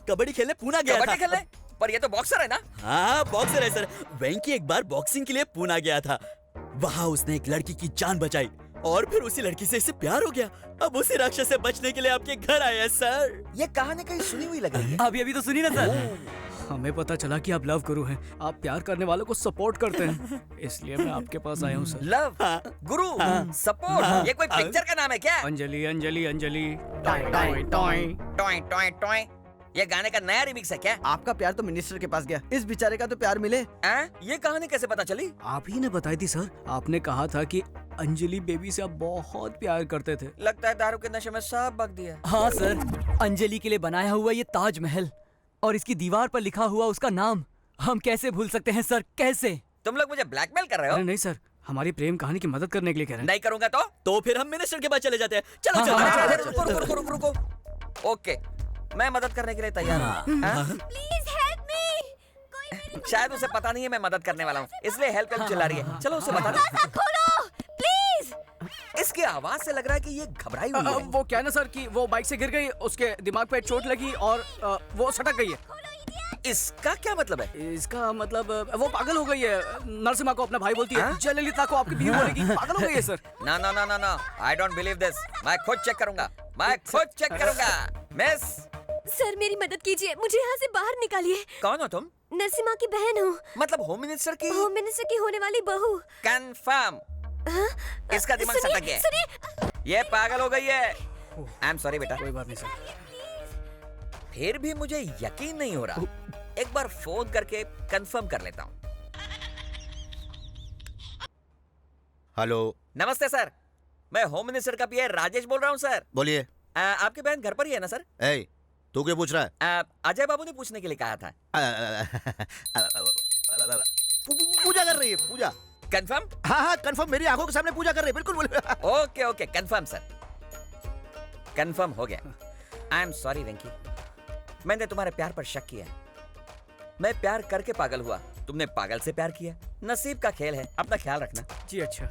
कबड्डी खेलने पूना गया था। कबड्डी खेलने? पर ये तो बॉक्सर है ना? हाँ बॉक्सर है सर। वेंकी एक बार बॉक्सिंग के लिए पूना गया था। वहाँ उसने एक लड़की की जान बचाई और फिर उसी लड़की से इसे प्यार हो गया। अब उसी राक्षस से बचने के लिए आपके घर आया सर। ये कहानी कहीं सुनी हुई लग रही है। अभी तो सुनी ना सर। हमें पता चला कि आप लव गुरु हैं, आप प्यार करने वालों को सपोर्ट करते हैं, इसलिए मैं आपके पास आया हूँ सर। लव गुरु सपोर्ट, ये कोई पिक्चर का नाम है क्या? Anjali Anjali Anjali toy toy. ये गाने का नया रिमिक्स है क्या? आपका प्यार तो मिनिस्टर के पास गया, इस बेचारे का तो प्यार मिले। ये कहानी कैसे पता चली? आप ही ने बताई थी सर। आपने कहा था कि अंजलि बेबी से आप बहुत प्यार करते थे। लगता है दारू के नशे में सब बक दिया। हाँ सर, अंजलि के लिए बनाया हुआ ये ताजमहल और इसकी दीवार पर लिखा हुआ उसका नाम हम कैसे भूल सकते हैं सर, कैसे? तुम लोग मुझे ब्लैकमेल कर रहे हो? अरे नहीं सर, हमारी प्रेम कहानी की मदद करने के लिए कह रहे हैं। नहीं करूंगा तो फिर हम मिनिस्टर के पास चले जाते हैं। चलो चलो, रुको। ओके, मैं मदद करने के लिए तैयार हूँ। Please help me. शायद उसे पता नहीं है मैं मदद करने वाला हूँ, इसलिए हेल्प चिल्ला रही है। चलो उसे बता दो। खोलो प्लीज। इसकी आवाज से लग रहा है कि ये घबराई हुई है। वो क्या है ना सर कि वो बाइक से गिर गई, उसके दिमाग पे चोट लगी और वो सटक गई है। इसका क्या मतलब है? इसका मतलब वो पागल हो गई है। नरसिम्हा को अपना भाई बोलती है, जयललिता को आपकी बीवी बोलेगी। पागल हो गई है सर। ना, आई डोंट बिलीव दिस। मैं खुद चेक करूंगा। मिस सर मेरी मदद कीजिए, मुझे यहाँ से बाहर निकालिए। कौन हो तुम? नरसिम्हा की बहन हूँ। मतलब होम मिनिस्टर की होने वाली बहू। कंफर्म। इसका दिमाग सटक गया। ये पागल हो गई है। आई एम सॉरी बेटा। कोई बात नहीं सर। फिर भी मुझे यकीन नहीं हो रहा। एक बार फोन करके कंफर्म कर लेता हूँ। हेलो। नमस्ते सर, मैं होम मिनिस्टर का पीए राजेश बोल रहा हूँ सर। बोलिए। आपकी बहन घर पर ही है ना सर? तू क्यों पूछ रहा है? अजय बाबू ने पूछने के लिए कहा था। पूजा कर रही है, पूजा। कंफर्म? हाँ कंफर्म, मेरी आंखों के सामने पूजा कर रही है, बिल्कुल। ओके कंफर्म सर, कंफर्म हो गया। आई एम सॉरी वेंकी, मैंने तुम्हारे प्यार पर शक किया। मैं प्यार करके पागल हुआ, तुमने पागल से प्यार किया। नसीब का खेल है, अपना ख्याल रखना। जी अच्छा।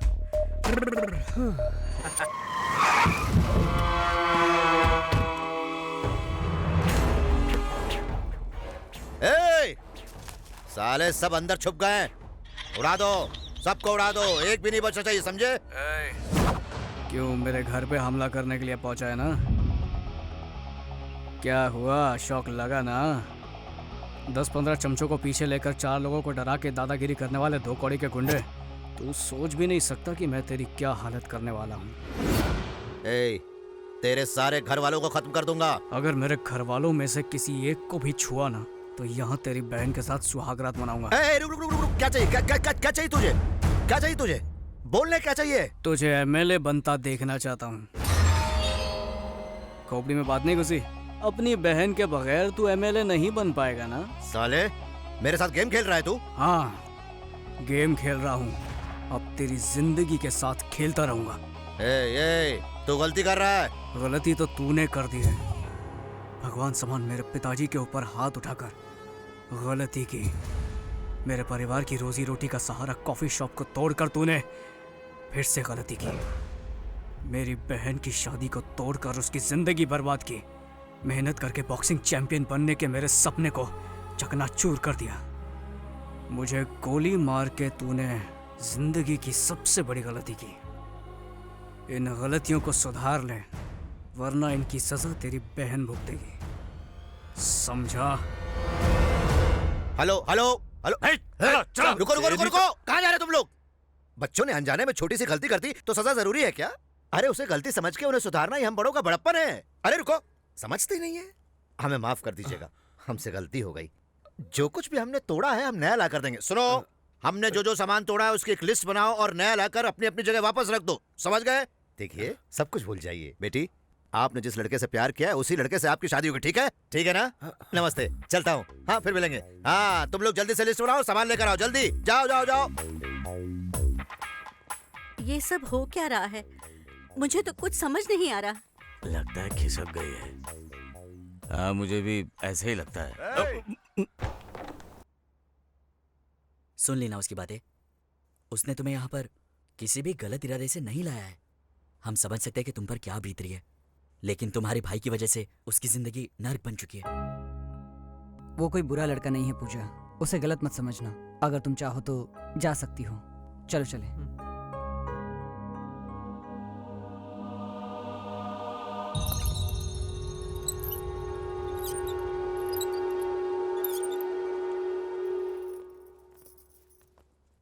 साले सब अंदर छुप गए, उड़ा दो, सबको उड़ा दो, एक भी नहीं बचना चाहिए, समझे? क्यों मेरे घर पे हमला करने के लिए पहुंचा है ना? क्या हुआ, शौक लगा ना? 10-15 चमचों को पीछे लेकर 4 लोगों को डरा के दादागिरी करने वाले 2 कौड़ी के गुंडे, तू सोच भी नहीं सकता कि मैं तेरी क्या हालत करने वाला हूँ। तेरे सारे घर वालों को खत्म कर दूंगा। अगर मेरे घर वालों में से किसी एक को भी छुआ ना तो यहाँ तेरी बहन के साथ सुहागरात मनाऊंगा। रुक, क्या चाहिए? क्या चाहिए तुझे? क्या चाहिए तुझे? बोलने क्या चाहिए? तुझे एमएलए बनता देखना चाहता हूँ। खोपड़ी में बात नहीं घुसी? अपनी बहन के बगैर तू एमएलए नहीं बन पाएगा ना? साले मेरे साथ गेम खेल रहा है तू? हाँ गेम खेल रहा हूँ, अब तेरी जिंदगी के साथ खेलता रहूंगा। तू गलती कर रहा है। गलती तो तूने कर दी है। भगवान समान मेरे पिताजी के ऊपर हाथ उठाकर गलती की। मेरे परिवार की रोजी रोटी का सहारा कॉफी शॉप को तोड़कर तूने फिर से गलती की। मेरी बहन की शादी को तोड़कर उसकी जिंदगी बर्बाद की। मेहनत करके बॉक्सिंग चैंपियन बनने के मेरे सपने को चकनाचूर कर दिया। मुझे गोली मार के तूने जिंदगी की सबसे बड़ी गलती की। इन गलतियों को सुधार ले, वरना इनकी सजा तेरी बहन भुगतेगी, समझा? हेलो, रुको, कहाँ जा रहे तुम लोग? बच्चों ने अनजाने में छोटी सी गलती कर दी तो सजा जरूरी है क्या? अरे उसे गलती समझ के उन्हें सुधारना ही हम बड़ों का बड़प्पन है। अरे रुको, समझते ही नहीं है। हमें माफ कर दीजिएगा, हमसे गलती हो गई। जो कुछ भी हमने तोड़ा है हम नया ला कर देंगे। सुनो, हमने जो सामान तोड़ा है उसकी एक लिस्ट बनाओ और नया लाकर अपनी अपनी जगह वापस रख दो, समझ गए? देखिए, सब कुछ भूल जाइए। बेटी, आपने जिस लड़के से प्यार किया है उसी लड़के से आपकी शादी होगी, ठीक है? ठीक है ना? नमस्ते, चलता हूँ। हाँ फिर मिलेंगे। हाँ तुम लोग जल्दी से लिस्ट बनाओ, सामान लेकर आओ, जल्दी जाओ। ये सब हो क्या रहा है? मुझे तो कुछ समझ नहीं आ रहा। लगता है खिसक गई है। हाँ मुझे भी ऐसे ही लगता है। सुन लेना उसकी बातें। उसने तुम्हें यहाँ पर किसी भी गलत इरादे से नहीं लाया है। हम समझ सकते हैं कि तुम पर क्या बीत रही है, लेकिन तुम्हारी भाई की वजह से उसकी जिंदगी नर्क बन चुकी है। वो कोई बुरा लड़का नहीं है पूजा, उसे गलत मत समझना। अगर तुम चाहो तो जा सकती हो। चलो चले।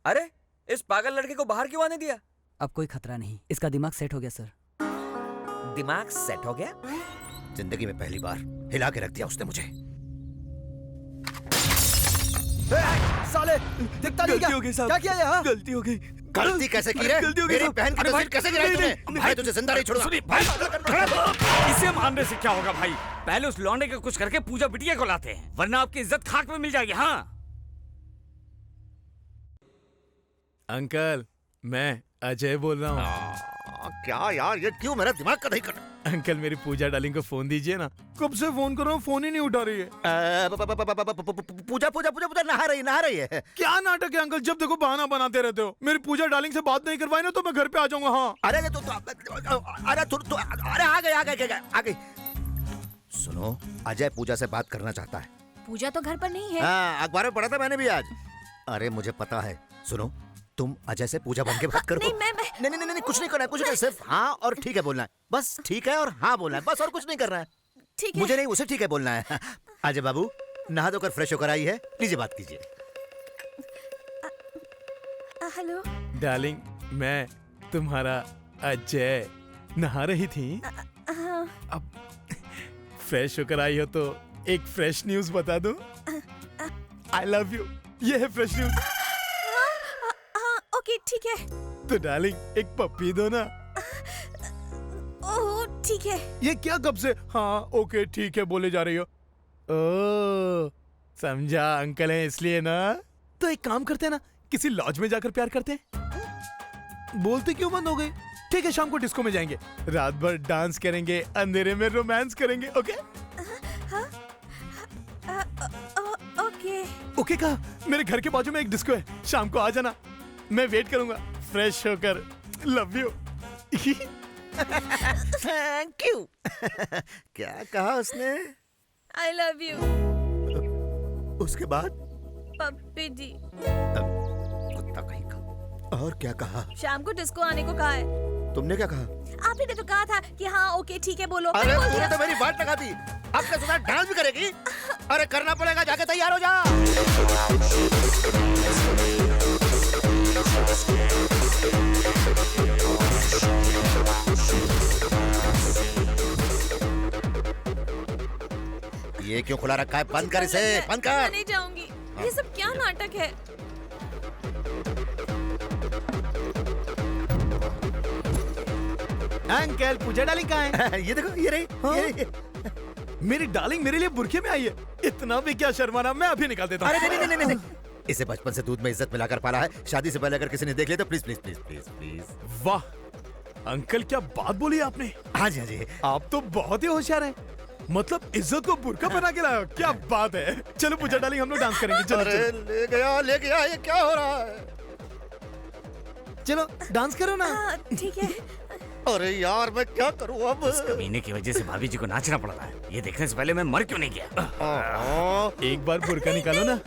अरे इस पागल लड़के को बाहर क्यों आने दिया? अब कोई खतरा नहीं, इसका दिमाग सेट हो गया सर। दिमाग सेट हो गया? जिंदगी में पहली बार हिला के रख दिया उसने मुझे। साले दिखता नहीं क्या? क्या किया यहाँ? गलती हो गई। गलती कैसे की रे? मेरी बहन की तस्वीर कैसे गिराई तूने? भाई तुझे जिंदा नहीं छोड़ूंगा। इसे मारने से क्या होगा भाई? पहले उस लौंडे का कुछ करके पूजा बिटिया को लाते हैं, वरना आपकी इज्जत खाक में मिल जाएगी। हाँ अंकल, मैं अजय बोल रहा हूँ। क्या यार, ये क्यों मेरा दिमाग का नहीं कर? अंकल, मेरी पूजा डार्लिंग को फोन दीजिए ना। कब से फोन कर रहा हूँ, फोन ही नहीं उठा रही है। पूजा पूजा पूजा पूजा नहा रही है। क्या नाटक है अंकल, जब देखो बहाना बनाते रहते हो। मेरी पूजा डार्लिंग से बात नहीं करवाई ना तो मैं घर पे आ जाऊंगा। हाँ अरे अरे आ गई। सुनो, अजय पूजा से बात करना चाहता है। पूजा तो घर पर नहीं है। हाँ, अखबार में पढ़ा था मैंने भी आज। अरे मुझे पता है। सुनो, तुम अजय से पूजा बन के बात करो। नहीं, कुछ नहीं करना है, कुछ नहीं, सिर्फ हाँ और ठीक है बोलना है। बस ठीक है और हाँ बोलना है, बस, और कुछ नहीं करना है। ठीक है। मुझे नहीं, उसे ठीक है बोलना है। अजय बाबू, नहा धोकर फ्रेश होकर आई है, लीजिए बात कीजिए। हेलो डार्लिंग, मैं तुम्हारा अजय। नहा रही थी? अब फ्रेश होकर आई हो तो एक फ्रेश न्यूज बता दूं? आई लव यू, ये है फ्रेश न्यूज। ओके ठीक है। तो डार्लिंग, एक पप्पी दो ना। ओह ठीक है। ये क्या कब से हाँ ओके ठीक है बोले जा रही हो? ओ समझा, अंकल है इसलिए ना। तो एक काम करते हैं ना, किसी लॉज में जाकर प्यार करते हैं। बोलते क्यों बंद हो गई? ठीक है, शाम को डिस्को में जाएंगे, रात भर डांस करेंगे, अंधेरे में रोमांस करेंगे। ओके ओके ओके कहा। मेरे घर के बाजू में एक डिस्को है, शाम को आ जाना, मैं वेट करूंगा फ्रेश होकर। Love you. Thank you. क्या कहा उसने? I love you. उसके बाद पप्पी जी। कुत्ता कहीं का। और क्या कहा? शाम को डिस्को आने को कहा है। तुमने क्या कहा? आपने तो कहा था कि हाँ ओके ठीक है बोलो। अरे तूने तो मेरी बात लगा दी। अब के साथ डांस भी करेगी? अरे करना पड़ेगा, जाके तैयार हो जा। ये क्यों खुला रखा है? बंद कर इसे, बंद कर। मैं नहीं जाऊंगी। ये सब क्या नाटक है? अंकल, पूजा डार्लिंग कहाँ है? ये देखो, ये रही। ये मेरी डार्लिंग मेरे लिए बुरखे में आई है। इतना भी क्या शर्माना, मैं अभी निकाल देता हूँ। अरे नहीं। इसे बचपन से दूध में इज्जत मिलाकर पाला है। शादी से पहले अगर किसी ने देख लिया तो please please please please please. वाह अंकल, क्या बात बोली आपने। हाँ जी, हाँ जी। आप तो बहुत ही होशियार हैं। मतलब इज्जत को बुरका बना के लाया, क्या बात है। चलो पूजा डार्लिंग, हम लोग डांस करेंगे। चलो अरे चलो। ले गया, ये क्या हो रहा है? चलो डांस करो ना। ठीक है। अरे यार, मैं क्या करूँ अब? इस कमीने की वजह से भाभी जी को नाचना पड़ता है। ये देखने से पहले मैं मर क्यों नहीं गया? एक बार बुरका निकालो ना।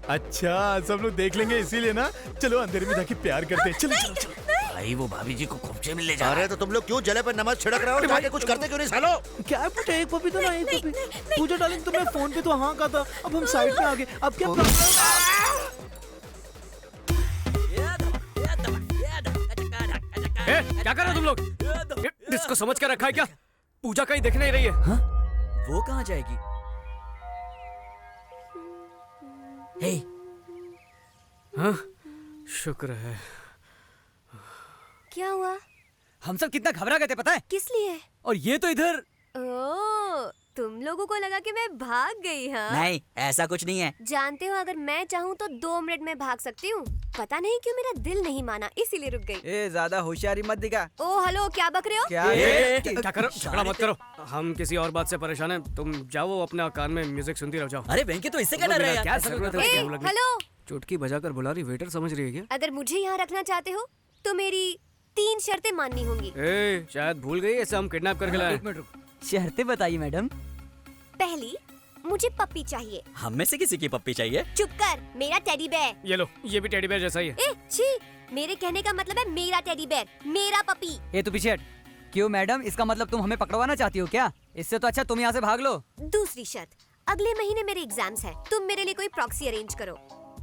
अच्छा, सब लोग देख लेंगे इसीलिए ना। चलो अंधेरे में जाके प्यार करते हैं। चलो चलो चलो। भाई वो भाभी जी को खोपचे में ले जा। अरे तो तुम लोग क्यों जले पर नमक छिड़क रहे हो? जाके कुछ करते क्यों नहीं सालो? क्या बेटा, एक पपी तो ना, एक पपी। पूजा डार्लिंग, तुमने फोन पे तो हाँ कहा था, अब हम साइड में आ गए। अब क्या क्या कर रहे हो तुम लोग? डिस्को समझ कर रखा है क्या? पूजा कहीं दिख नहीं रही है। हाँ? वो कहाँ जाएगी? हे, हाँ? शुक्र है। क्या हुआ? हम सब कितना घबरा गए थे पता है? किस लिए? और ये तो इधर। ओह, तुम लोगों को लगा कि मैं भाग गई। हाँ नहीं, ऐसा कुछ नहीं है। जानते हो, अगर मैं चाहूँ तो 2 मिनट में भाग सकती हूँ। पता नहीं क्यों मेरा दिल नहीं माना, इसीलिए रुक गई। ए, ज्यादा होशियारी मत दिखा। ओह हेलो, क्या बक रहे हो? क्या करो, झगड़ा मत करो। हम किसी और बात से परेशान हैं। तुम जाओ अपने कान में म्यूजिक सुनती रहो, जाओ। अरे वेंकी तो इससे क्या डर रहा है? क्या जरूरत है? हेलो, चुटकी बजाकर बुला रही, वेटर समझ रही है क्या? अगर मुझे यहाँ रखना चाहते हो तो मेरी 3 शर्तें माननी होंगी। शायद भूल गई, ऐसे हम किडनैप करके लाए। एक मिनट रुक, शर्तें बताइए मैडम। पहली, मुझे पप्पी चाहिए। हम में से किसी की पप्पी चाहिए? चुप कर, मेरा टेडी बेयर। ये लो, ये भी टेडी बेयर जैसा ही है। ए, छी, मेरे कहने का मतलब है मेरा टेडी बेयर, मेरा पपी। ये तो पीछे हट। क्यों मैडम, इसका मतलब तुम हमें पकड़वाना चाहती हो क्या? इससे तो अच्छा तुम यहाँ से भाग लो। दूसरी शर्त, अगले महीने मेरे एग्जाम्स है, तुम मेरे लिए कोई प्रॉक्सी अरेंज करो।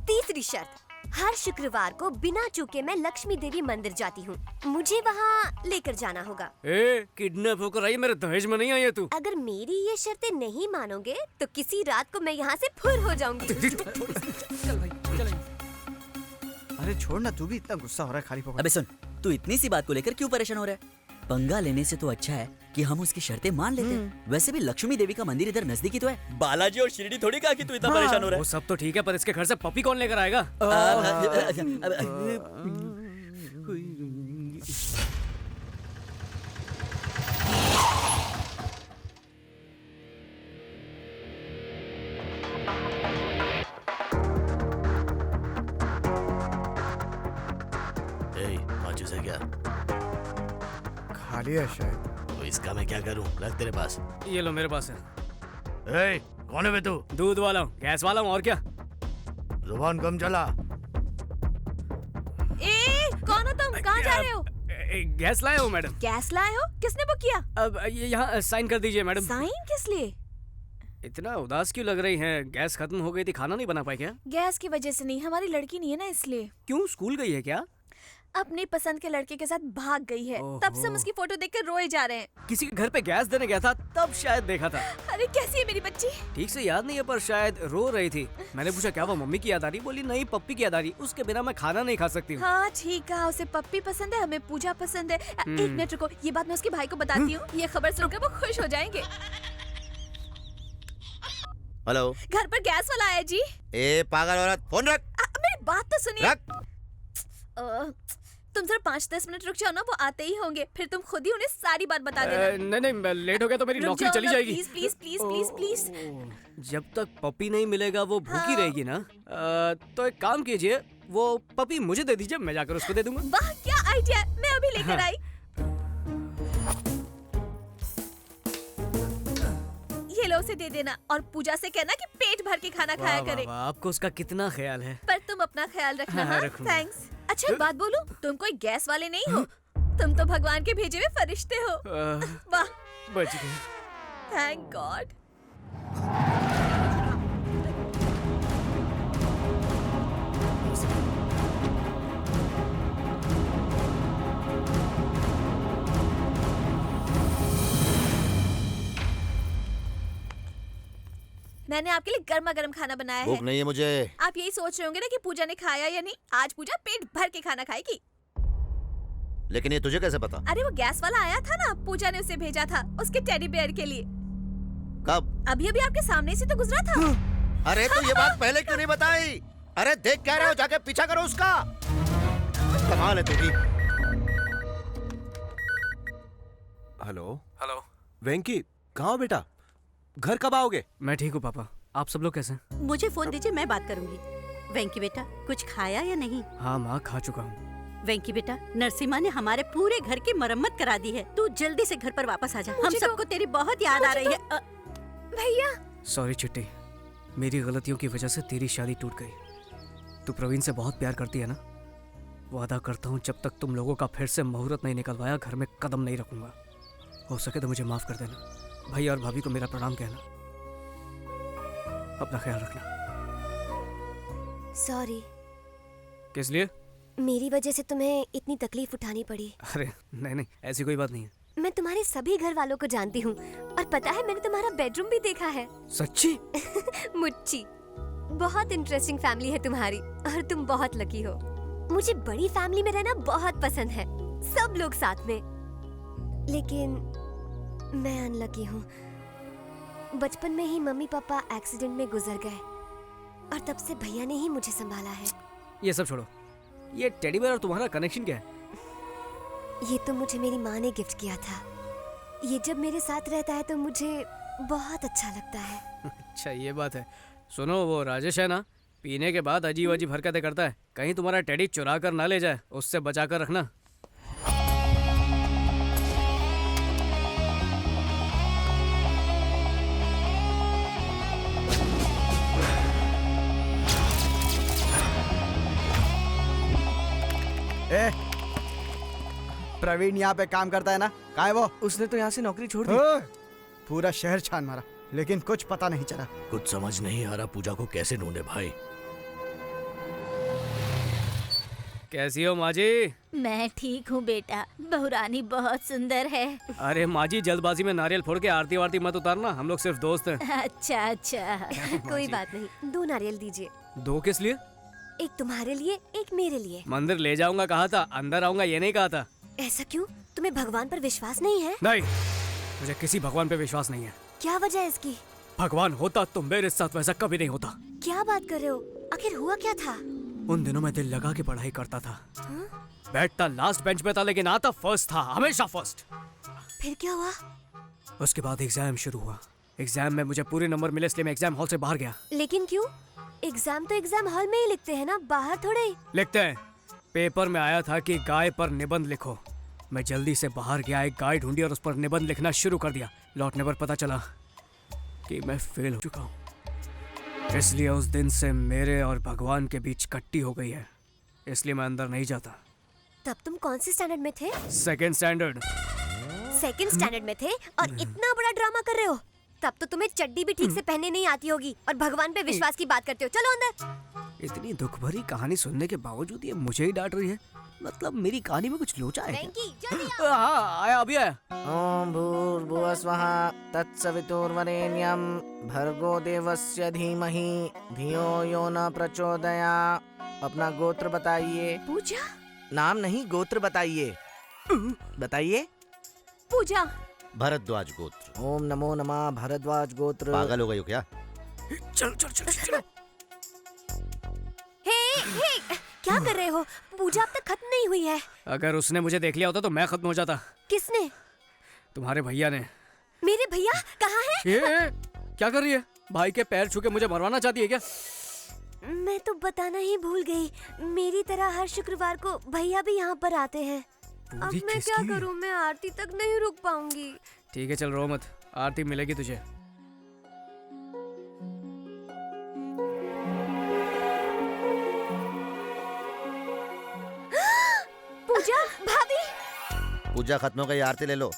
तीसरी शर्त, हर शुक्रवार को बिना चूके मैं लक्ष्मी देवी मंदिर जाती हूँ, मुझे वहाँ लेकर जाना होगा। किडनैप होकर आई, मेरे दहेज में नहीं आई है तू। अगर मेरी ये शर्तें नहीं मानोगे तो किसी रात को मैं यहाँ से फुर हो जाऊंगी। अरे छोड़ ना, तू भी इतना गुस्सा हो रहा है खाली पकड़। अबे सुन, तू इतनी सी बात को लेकर क्यों परेशान हो रहा है? पंगा लेने से तो अच्छा है कि हम उसकी शर्तें मान लेते हैं। वैसे भी लक्ष्मी देवी का मंदिर इधर नजदीकी तो है। बालाजी और शिरडी थोड़ी कहा कि तू इतना परेशान हो रहा वो सब तो ठीक है, पर इसके घर से पपी कौन लेकर आएगा? माचिस है क्या? खाली है शायद। तो इसका मैं क्या करूं? रख तेरे पास। ये लो मेरे पास है। ए, कौन है बे तू? दूध वाला हूँ, गैस वाला हूँ, और क्या? जुबान कम चला। कौन हो तुम? कहाँ जा रहे हो? गैस लाया हूँ मैडम। गैस लाए हो? किसने बुक किया? अब ये यहाँ साइन कर दीजिए मैडम। साइन किस लिए? इतना उदास क्यों लग रही हैं? गैस खत्म हो गई थी, खाना नहीं बना पाई क्या? गैस की वजह से नहीं, हमारी लड़की नहीं है ना इसलिए। क्यों, स्कूल गई है क्या? अपनी पसंद के लड़के के साथ भाग गई है। तब से हम उसकी फोटो देखकर रोए जा रहे हैं। किसी के घर पे गैस देने गया था, तब शायद देखा था। अरे कैसी है मेरी बच्ची? ठीक से याद नहीं है, पर शायद रो रही थी। मैंने पूछा क्या वो मम्मी की याद आ रही? बोली नहीं, पप्पी की याद आ रही। उसके बिना मैं खाना नहीं खा सकती हूँ। हाँ ठीक है, उसे पप्पी पसंद है, हमें पूजा पसंद है। एक मिनट रुको, ये बात मैं उसके भाई को बताती हूँ। ये खबर सुनकर वो खुश हो जाएंगे। हेलो, घर पर गैस वाला आया जी। ए पागल औरत, फोन रख। मेरी बात तो सुनिए। तुम जरा 5-10 मिनट रुक जाओ ना, वो आते ही होंगे, फिर तुम खुद ही उन्हें सारी बात बता देना। नहीं, लेट हो गया तो मेरी नौकरी चली जाएगी। Please please please please please. जब तक पपी नहीं मिलेगा वो भूखी रहेगी ना। तो एक काम कीजिए, वो पपी मुझे दे दीजिए, मैं जाकर उसको दे दूंगा। वाह क्या आइडिया, मैं अभी लेकर आई। ये लो, उसे दे देना और पूजा से कहना कि पेट भर के खाना खाया करे। आपको उसका कितना ख्याल है। पर तुम अपना ख्याल रखना। हाँ, हाँ, थैंक्स। अच्छा एक बात बोलूं, तुम कोई गैस वाले नहीं हो, तुम तो भगवान के भेजे हुए फरिश्ते हो। वाह, बच गए। Thank God. मैंने आपके लिए गर्मा गर्म खाना बनाया है। भूख नहीं है मुझे। आप यही सोच रहे होंगे ना कि पूजा ने खाया या नहीं। आज पूजा पेट भर के खाना खाएगी। लेकिन ये तुझे कैसे पता? अरे वो गैस वाला आया था ना, पूजा ने उसे भेजा था उसके टेडी बेयर के लिए। कब? अभी अभी आपके सामने से तो गुजरा था। अरे तो ये बात पहले क्यों नहीं बताई? अरे देख क्या रहे हो, जाके पीछा करो उसका। कमाल है तेरी। हेलो वेंकी, कहाँ हो बेटा? घर कब आओगे? मैं ठीक हूँ पापा, आप सब लोग कैसे हैं? मुझे फोन दीजिए, मैं बात करूंगी। वेंकी बेटा, कुछ खाया या नहीं? हाँ माँ, खा चुका हूँ। वेंकी बेटा, नरसिम्हा ने हमारे पूरे घर की मरम्मत करा दी है। तू जल्दी से घर पर वापस आ जा। हम सबको तेरी बहुत याद आ रही है। भैया सॉरी चिट्टी, मेरी गलतियों की वजह से तेरी शादी टूट गई। तू प्रवीण से बहुत प्यार करती है ना? वादा करता हूँ जब तक तुम लोगों का फिर से मुहूर्त नहीं निकलवाया, घर में कदम नहीं रखूंगा। हो सके तो मुझे माफ कर देना। भैया और भाभी को मेरा प्रणाम कहना। अपना ख्याल रखना। सॉरी। किस लिए? मेरी वजह से तुम्हें इतनी तकलीफ उठानी पड़ी। अरे नहीं, ऐसी कोई बात नहीं है। मैं तुम्हारे सभी घर वालों को जानती हूँ, और पता है मैंने तुम्हारा बेडरूम भी देखा है। सच्ची? मुच्ची, बहुत इंटरेस्टिंग फैमिली है तुम्हारी, और तुम बहुत लकी हो। मुझे बड़ी फैमिली में रहना बहुत पसंद है, सब लोग साथ में। लेकिन मैं अनलकी हूँ। बचपन में ही मम्मी पापा एक्सीडेंट में गुजर गए, और तब से भैया ने ही मुझे संभाला है। ये सब छोड़ो, ये टेडी बेयर और तुम्हारा कनेक्शन क्या है? ये तो मुझे मेरी माँ ने गिफ्ट किया था। ये जब मेरे साथ रहता है तो मुझे बहुत अच्छा लगता है। अच्छा ये बात है। सुनो, वो राजेश है ना, पीने के बाद अजीब अजीब हरकतें करता है। कहीं तुम्हारा टेडी चुरा कर ना ले जाए, उससे बचा कर रखना। प्रवीण यहाँ पे काम करता है ना? कहाँ है वो? उसने तो यहाँ से नौकरी छोड़ दी। पूरा शहर छान मारा, लेकिन कुछ पता नहीं चला। कुछ समझ नहीं आ रहा पूजा को कैसे ढूंढे भाई। कैसी हो माँ जी? मैं ठीक हूँ बेटा, बहुरानी बहुत सुंदर है। अरे माँ जी, जल्दबाजी में नारियल फोड़ के आरती वारती मत उतारना, हम लोग सिर्फ दोस्त हैं। अच्छा कोई बात नहीं, 2 नारियल दीजिए। 2 किस लिए? एक तुम्हारे लिए, एक मेरे लिए। मंदिर ले जाऊंगा कहा था, अंदर आऊंगा ये नहीं कहा था। ऐसा क्यों? तुम्हें भगवान पर विश्वास नहीं है? नहीं, मुझे किसी भगवान पे विश्वास नहीं है। क्या वजह है इसकी? भगवान होता तो मेरे साथ वैसा कभी नहीं होता। क्या बात कर रहे हो? आखिर हुआ क्या था? उन दिनों मैं दिल लगा के पढ़ाई करता था। हाँ? बैठता लास्ट बेंच पे था लेकिन आता फर्स्ट था, हमेशा फर्स्ट। फिर क्या हुआ? उसके बाद एग्जाम शुरू हुआ। एग्जाम में मुझे पूरे नंबर मिले इसलिए मैं एग्जाम हॉल से बाहर गया। लेकिन क्यों? एग्जाम तो एग्जाम हॉल में ही लिखते हैं ना, बाहर थोड़े। लिखते हैं। पेपर में आया था कि गाय पर निबंध लिखो। मैं जल्दी से बाहर गया, एक गाय ढूंढी और उस पर निबंध लिखना शुरू कर दिया। लौटने पर पता चला कि मैं फेल हो चुका हूँ। इसलिए उस दिन से मेरे और भगवान के बीच कट्टी हो गई है, इसलिए मैं अंदर नहीं जाता। तब तुम कौन से स्टैंडर्ड में थे? Second standard. सेकंड स्टैंडर्ड में थे और इतना बड़ा ड्रामा कर रहे हो? तब तो तुम्हें चड्डी भी ठीक से पहनने नहीं आती होगी और भगवान पे विश्वास की बात करते हो। चलो अंदर। इतनी दुख भरी कहानी सुनने के बावजूद ये मुझे ही डांट रही है। मतलब मेरी कहानी में कुछ लोचा है क्या? हाँ, आया अभी आया। ओम भूर्भुवः स्वः तत्सवितुर्वरेण्यं भर्गो देवस्य धीमहि धियो यो न प्रचोदयात्। अपना गोत्र बताइए। पूजा? नाम नहीं, गोत्र बताइए। बताइए। पूजा। भरद्वाज गोत्र। ओम नमो नमः भरद्वाज गोत्र। पागल हो गई हो क्या? चलो चलो चलो चलो। हे, क्या कर रहे हो? पूजा अब तक खत्म नहीं हुई है। अगर उसने मुझे देख लिया होता तो मैं खत्म हो जाता। किसने? तुम्हारे भैया ने। मेरे भैया कहाँ है? ये क्या कर रही है? भाई के पैर छू के मुझे मरवाना चाहती है क्या? मैं तो बताना ही भूल गई। मेरी तरह हर शुक्रवार को भैया भी यहाँ पर आते हैं। अब मैं क्या करूँ? मैं आरती तक नहीं रुक पाऊंगी। ठीक है चल रो मत, आरती मिलेगी तुझे। पूजा भाभी। पूजा खत्म हो गई, आरती ले लो।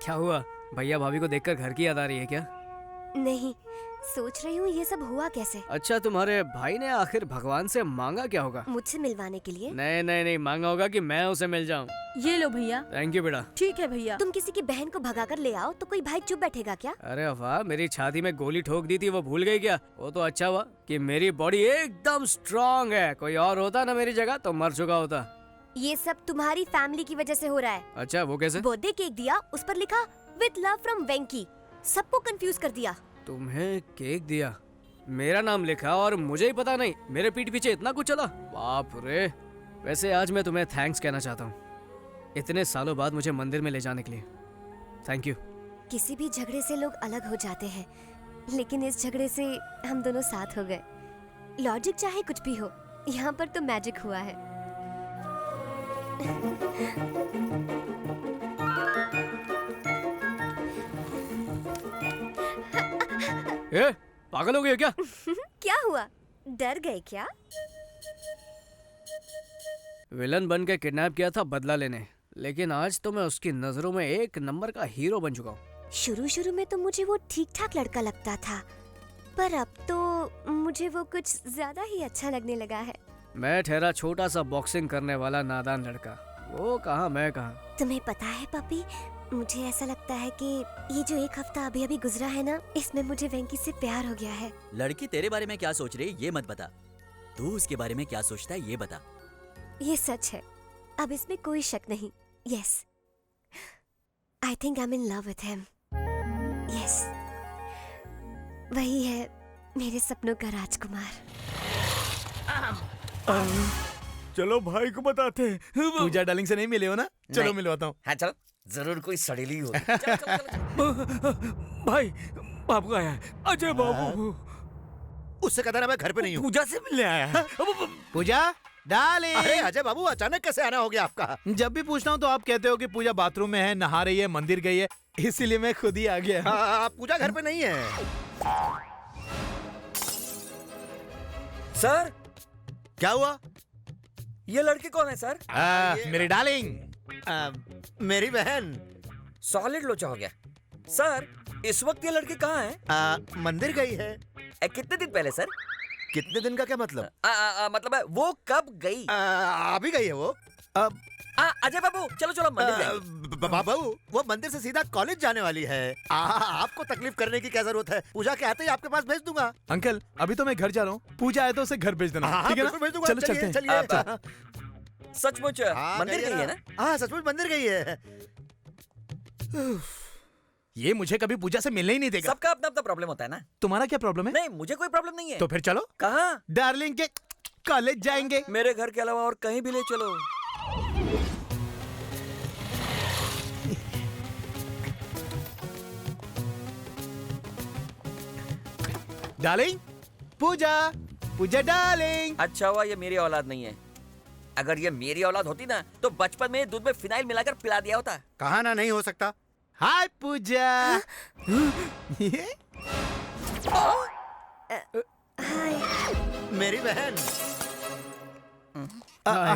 क्या हुआ? भैया भाभी को देखकर घर की याद आ रही है क्या? नहीं, सोच रही हूँ ये सब हुआ कैसे। अच्छा, तुम्हारे भाई ने आखिर भगवान से मांगा क्या होगा? मुझसे मिलवाने के लिए? नहीं नहीं नहीं, मांगा होगा कि मैं उसे मिल जाऊँ। ये लो भैया। थैंक यू बेटा। ठीक है भैया। तुम किसी की बहन को भगा कर ले आओ तो कोई भाई चुप बैठेगा क्या? अरे वाह, मेरी छाती में गोली ठोक दी थी, वो भूल गई क्या? वो तो अच्छा हुआ कि मेरी बॉडी एकदम स्ट्रांग है। कोई और होता ना मेरी जगह तो मर चुका होता। ये सब तुम्हारी फैमिली की वजह से हो रहा है। अच्छा, वो कैसे? बर्थडे केक दिया, उस पर लिखा विद लव फ्रॉम वेंकी। सबको कंफ्यूज कर दिया। तुम्हें केक दिया, मेरा नाम लिखा और मुझे ही पता नहीं। मेरे पीठ पीछे इतना कुछ चला, बाप रे। वैसे आज मैं तुम्हें थैंक्स कहना चाहता हूँ, इतने सालों बाद मुझे मंदिर में ले जाने के लिए। Thank you. किसी भी झगड़े से लोग अलग हो जाते हैं, लेकिन इस झगड़े से हम दोनों साथ हो गए। लॉजिक चाहे कुछ भी हो, यहाँ पर तो मैजिक हुआ है। ए, पागल हो गए क्या? क्या हुआ? डर गए क्या? विलन बन के किडनैप किया था बदला लेने, लेकिन आज तो मैं उसकी नजरों में एक नंबर का हीरो बन चुका हूँ। शुरू शुरू में तो मुझे वो ठीक ठाक लड़का लगता था, पर अब तो मुझे वो कुछ ज्यादा ही अच्छा लगने लगा है। मैं ठहरा छोटा सा बॉक्सिंग करने वाला नादान लड़का, वो कहाँ मैं कहाँ। तुम्हें पता है पपी, मुझे ऐसा लगता है कि ये जो एक हफ्ता अभी अभी गुजरा है ना, इसमें मुझे वेंकी से प्यार हो गया है। लड़की तेरे बारे में क्या सोच रही है ये मत बता, तू उसके बारे में क्या सोचता है ये बता। ये सच है, अब इसमें कोई शक नहीं। Yes, I think I am in love with him. Yes, वही है मेरे सपनों का राजकुमार। चलो भाई को बताते हैं। पूजा डार्लिंग से नहीं मिले हो ना? चलो नहीं। मिलवाता हूँ। हाँ चलो, जरूर कोई सड़ेली होगी। भाई बाबू आया है, अजय बाबू। उससे कहता ना मैं घर पे नहीं हूँ। पूजा से मिलने आया है। पूजा डार्लिंग। अरे अजय बाबू, अचानक कैसे आना हो गया आपका? जब भी पूछता हूँ तो आप कहते हो कि पूजा बाथरूम में है, नहा रही है, मंदिर गई है, इसीलिए मैं खुद ही आ गया। पूजा घर पे नहीं है। सर, क्या हुआ? ये लड़की कौन है सर? मेरी डार्लिंग। मेरी बहन। सॉलिड लोचा हो गया। सर, इस वक्त ये लड़की कहाँ है? मंदिर गई है। कितने दिन पहले सर? कितने दिन का क्या मतलब? मतलब है वो कब गई? अभी गई है वो। अजय बाबू चलो चलो मंदिर जाएंगे। बाबू वो मंदिर से सीधा कॉलेज जाने वाली है। आपको तकलीफ करने की क्या जरूरत है? पूजा के आते ही आपके पास भेज दूंगा। अंकल अभी तो मैं घर जा रहा हूँ, पूजा आए तो उसे घर भेज देना, ठीक है ना? भेज दूंगा। चलो चलते हैं। सचमुच मंदिर गई है ना? हाँ सचमुच मंदिर गई है। ये मुझे कभी पूजा से मिलने ही नहीं देगा। सबका अपना अपना प्रॉब्लम होता है ना। तुम्हारा क्या प्रॉब्लम है? नहीं मुझे कोई प्रॉब्लम नहीं है। तो फिर चलो। कहाँ? डार्लिंग के कॉलेज जाएंगे। मेरे घर के अलावा और कहीं भी ले चलो। डार्लिंग पूजा, पूजा डार्लिंग। अच्छा हुआ ये मेरी औलाद नहीं है। अगर ये मेरी औलाद होती ना तो बचपन में दूध में फिनाइल मिलाकर पिला दिया होता। कहा ना नहीं हो सकता। हाय पूजा। मेरी बहन।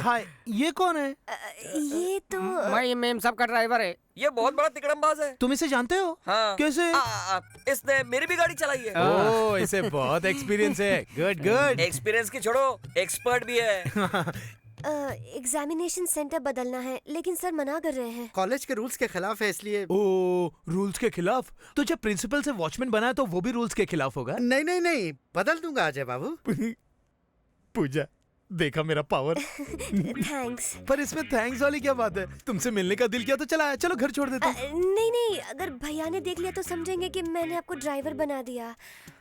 हाय, ये कौन है? ये तो मैं मेम साहब का ड्राइवर है। ये बहुत बड़ा तिकड़मबाज है। तुम इसे जानते हो? हाँ। कैसे? इसने मेरी भी गाड़ी चलाई है। ओह, इसे बहुत एक्सपीरियंस है। Good good. एक्सपीरियंस की छोड़ो, एक्सपर्ट भी है। एग्जामिनेशन सेंटर बदलना है लेकिन सर मना कर रहे हैं। कॉलेज के रूल्स के खिलाफ है इसलिए। ओह, रूल्स के खिलाफ? तो जब प्रिंसिपल से वॉचमैन बना है तो वो भी रूल्स के खिलाफ होगा? नहीं नहीं नहीं, बदल दूंगा अजय बाबू। पूजा देखा मेरा पावर। थैंक्स। पर इसमें थैंक्स वाली क्या बात है? तुमसे मिलने का दिल किया तो चला, चलो घर छोड़ देते हैं। नहीं नहीं, अगर भैया ने देख लिया तो समझेंगे कि मैंने आपको ड्राइवर बना दिया।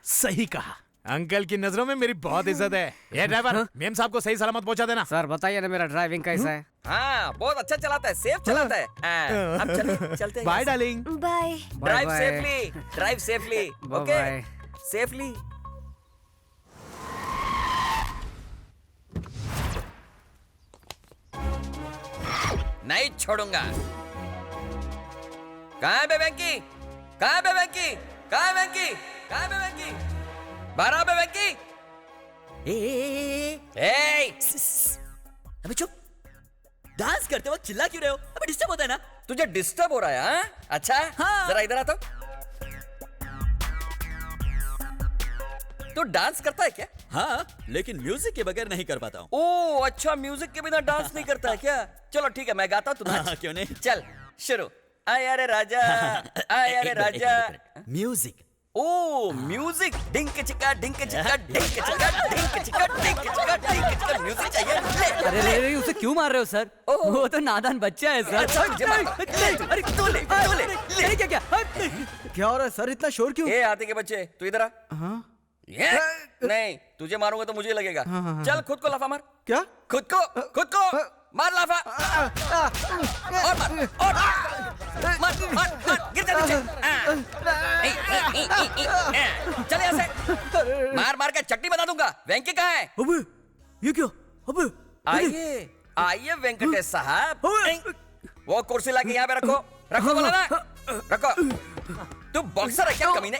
सही कहा। अंकल की नजरों में मेरी बहुत इज्जत है। ये ड्राइवर मेम साहब को सही सलामत पहुंचा देना। सर बताइए ना मेरा ड्राइविंग कैसा है? हाँ बहुत अच्छा चलाता है, सेफ चलाता है। अब चलते हैं। Bye darling. Bye. Drive safely, drive safely. Okay safely. नहीं छोड़ूंगा। कहाँ है बे वेंकी? कहाँ है बे वेंकी? कहाँ है वेंकी? कहाँ है बे वेंकी? बाहर आ बे वेंकी। अबे चुप। डांस करते वक्त चिल्ला क्यों रहे हो? अबे डिस्टर्ब होता है ना। तुझे डिस्टर्ब हो रहा है? हाँ? अच्छा हाँ। जरा इधर आ तो। तू डांस करता है क्या? हाँ, लेकिन म्यूजिक के बगैर नहीं कर पाता हूँ। ओह अच्छा, म्यूजिक के बिना डांस नहीं करता है क्या? चलो ठीक है मैं गाता हूँ, तू नाच। हाँ, क्यों नहीं? चल शुरू। आय अरे राजा, आय अरे राजा। म्यूजिक। Oh music. डिंक चिका डिंक चिका डिंक चिका डिंक चिका डिंक चिका डिंक चिका म्यूजिक चाहिए। अरे उसे क्यों मार रहे हो सर? वो तो नादान बच्चा है सर। अरे तू ले क्या क्या हो रहा है सर? इतना शोर क्यों? ए आते के बच्चे तू इधर आ। नहीं तुझे मारूंगा तो मुझे लगेगा। चल खुद को लाफा मार। क्या? खुद को मार लाफा। और मार गिर जा नीचे। चल यहाँ से। मार के चट्टी बना दूंगा। वेंकी कहाँ है? अबे ये क्या? अबे आइए वेंकटेश साहब। वो कुर्सी लाके यहाँ पे रखो बोला ना। रखो। तू बॉक्सर है क्या कमीने?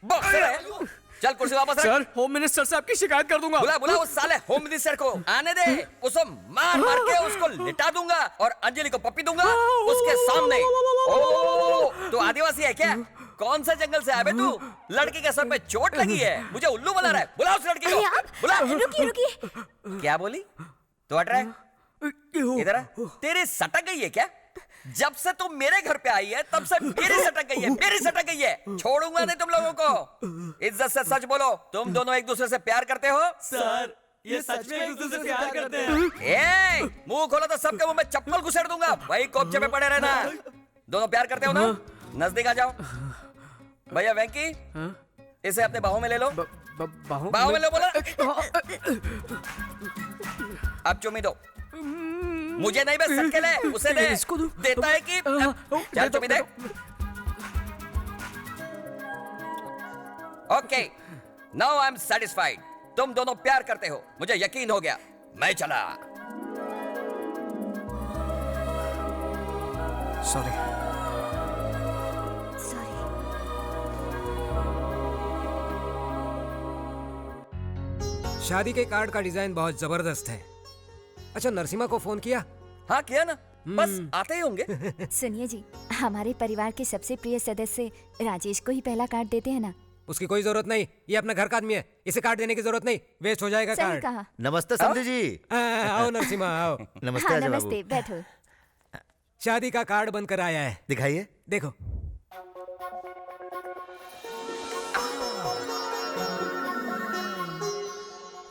बॉक्सर है? चल कुर्सी वापस रख। सर होम मिनिस्टर से आपकी शिकायत कर दूंगा। बुला उस साले होम मिनिस्टर को। आने दे। उसको मार के उसको लिटा दूंगा और अंजलि को पप्पी दूंगा उसके सामने। ओह तू आदिवासी है क्या? कौन सा जंगल से आया बे तू? लड़की के सर पे चोट लगी है, मुझे उल्लू बना रहा है। बुला उस लड़की को। बुला। रुकिए। क्या बोली? तो हट रहा है? इधर आ। तेरी सटक गई है क्या? जब से तुम मेरे घर पे आई है तब से मेरी सटक गई है। छोड़ूंगा नहीं तुम लोगों को। इज्जत से सच बोलो, तुम दोनों एक दूसरे से प्यार करते हो? सर ये सच में एक दूसरे से प्यार करते हैं। मुंह खोलो तो सबके मुंह में चप्पल घुसेड़ दूंगा। वही कोपचे पे पड़े रहना। दोनों प्यार करते हो ना? नजदीक आ जाओ। भैया वेंकी इसे अपने बाहों में ले लो। बाहों में लो बोला। अब चुम्मी दो। मुझे नहीं बस सबके ले, उसे दे। इसको देता है कि चल चुम्मी दे। Okay now I am satisfied. तुम दोनों प्यार करते हो, मुझे यकीन हो गया। मैं चला। सॉरी। शादी के कार्ड का डिजाइन बहुत जबरदस्त है। अच्छा नरसिम्हा को फोन किया? हाँ किया ना, बस आते ही होंगे। सुनिए जी, हमारे परिवार के सबसे प्रिय सदस्य राजेश को ही पहला कार्ड देते हैं ना। उसकी कोई जरूरत नहीं, ये अपना घर का आदमी है, इसे कार्ड देने की जरूरत नहीं, वेस्ट हो जाएगा सही कार्ड। कहा। नमस्ते समधी जी। आओ नरसिम्हा आओ। नमस्ते हाँ, अजय बाबू। नमस्ते, बैठो। शादी का कार्ड बनकर आया है, दिखाइए। देखो।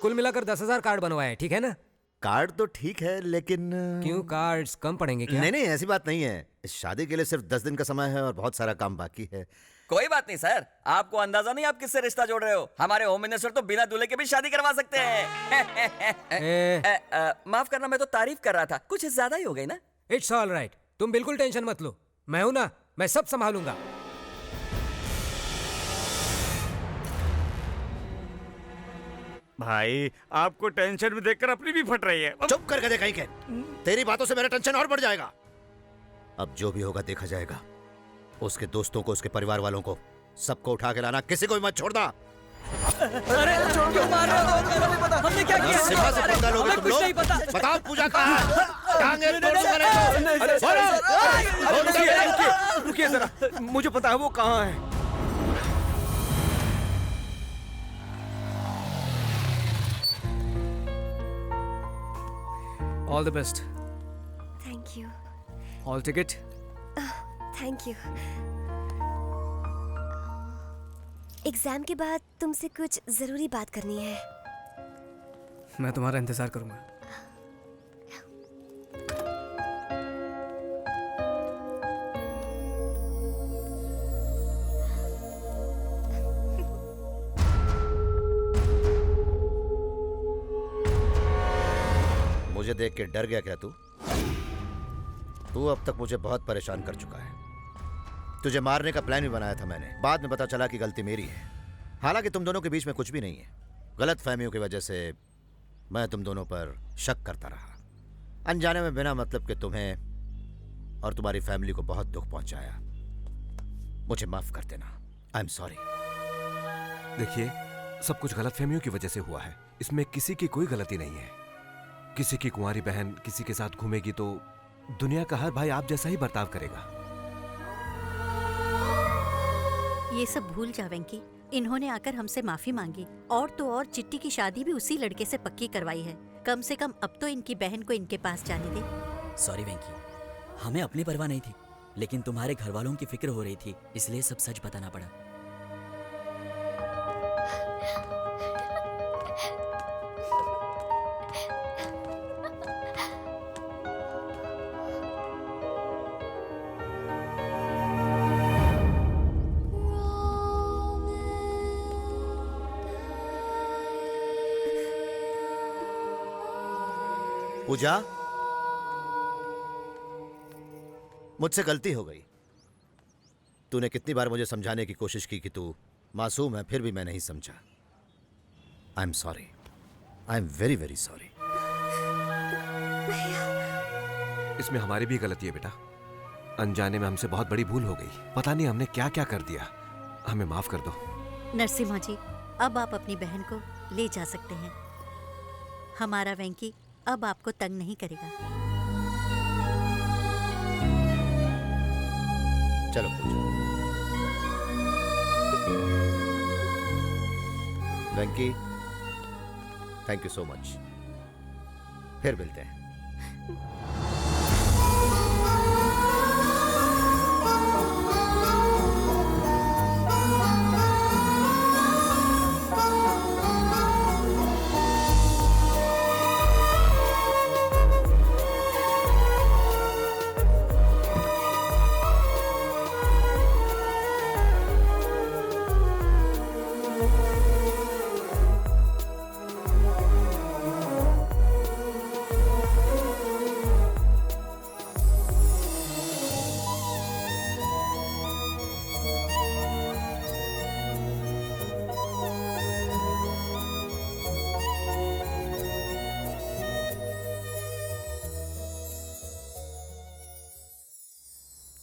कुल मिलाकर 10,000 कार्ड बनवाए, ठीक है ना? कार्ड तो ठीक है, लेकिन क्यों, कार्ड्स कम पड़ेंगे क्या? नहीं नहीं, ऐसी बात नहीं है। शादी के लिए सिर्फ 10 दिन का समय है और बहुत सारा काम बाकी है। कोई बात नहीं सर, आपको अंदाजा नहीं आप किससे रिश्ता जोड़ रहे हो। हमारे होम मिनिस्टर तो बिना दूल्हे के भी शादी करवा सकते हैं। माफ करना, मैं तो तारीफ कर रहा था, कुछ ज्यादा ही हो गई ना। इट्स ऑल राइट, तुम बिल्कुल टेंशन मत लो, मैं हूं ना, मैं सब संभालूंगा। भाई आपको टेंशन में देखकर अपनी भी फट रही है। चुप करके दे कहीं के, तेरी बातों से मेरा टेंशन और बढ़ जाएगा। अब जो भी होगा देखा जाएगा। उसके दोस्तों को, उसके परिवार वालों को, सबको उठा के लाना, किसी को भी मत छोड़ना। अरे क्यों मार रहे हो? हमने क्या किया? नरसिम्हा से पंगा लोगे तुम लोग? बताओ पूजा कहाँ है? टांगे तोड़ूंगा नहीं तो। रुकिए जरा, मुझे पता है वो कहाँ है। All the best. Thank you. Hall ticket. Thank you. Exam के बाद तुमसे कुछ जरूरी बात करनी है। मैं तुम्हारा इंतजार करूंगा। मुझे देख के डर गया क्या तू? तू अब तक मुझे बहुत परेशान कर चुका है। तुझे मारने का प्लान भी बनाया था मैंने, बाद में पता चला कि गलती मेरी है। हालांकि तुम दोनों के बीच में कुछ भी नहीं है। गलत फहमियों की वजह से मैं तुम दोनों पर शक करता रहा, अनजाने में बिना मतलब के तुम्हें और तुम्हारी फैमिली को बहुत दुख पहुंचाया। मुझे माफ कर देना। I am sorry. देखिए, सब कुछ गलतफहमियों की वजह से हुआ है, इसमें किसी की कोई गलती नहीं है। किसी की कुंवारी बहन किसी के साथ घूमेगी तो दुनिया का हर भाई आप जैसा ही बर्ताव करेगा। ये सब भूल जा वेंकी, इन्होंने आकर हमसे माफी मांगी, और तो और चिट्टी की शादी भी उसी लड़के से पक्की करवाई है। कम से कम अब तो इनकी बहन को इनके पास जाने दे। सॉरी वेंकी, हमें अपनी परवाह नहीं थी, लेकिन तुम्हारे घर वालों की फिक्र हो रही थी, इसलिए सब सच बताना पड़ा। पूजा, मुझसे गलती हो गई। तूने कितनी बार मुझे समझाने की कोशिश की कि तू मासूम है, फिर भी मैं नहीं समझा। I am sorry. I am very very sorry. इसमें हमारी भी गलती है बेटा। अनजाने में हमसे बहुत बड़ी भूल हो गई। पता नहीं हमने क्या क्या कर दिया, हमें माफ कर दो। नरसिम्हा जी, अब आप अपनी बहन को ले जा सकते हैं। हमारा वेंकी अब आपको तंग नहीं करेगा। चलो पूजा। वेंकी, थैंक यू सो मच। फिर मिलते हैं।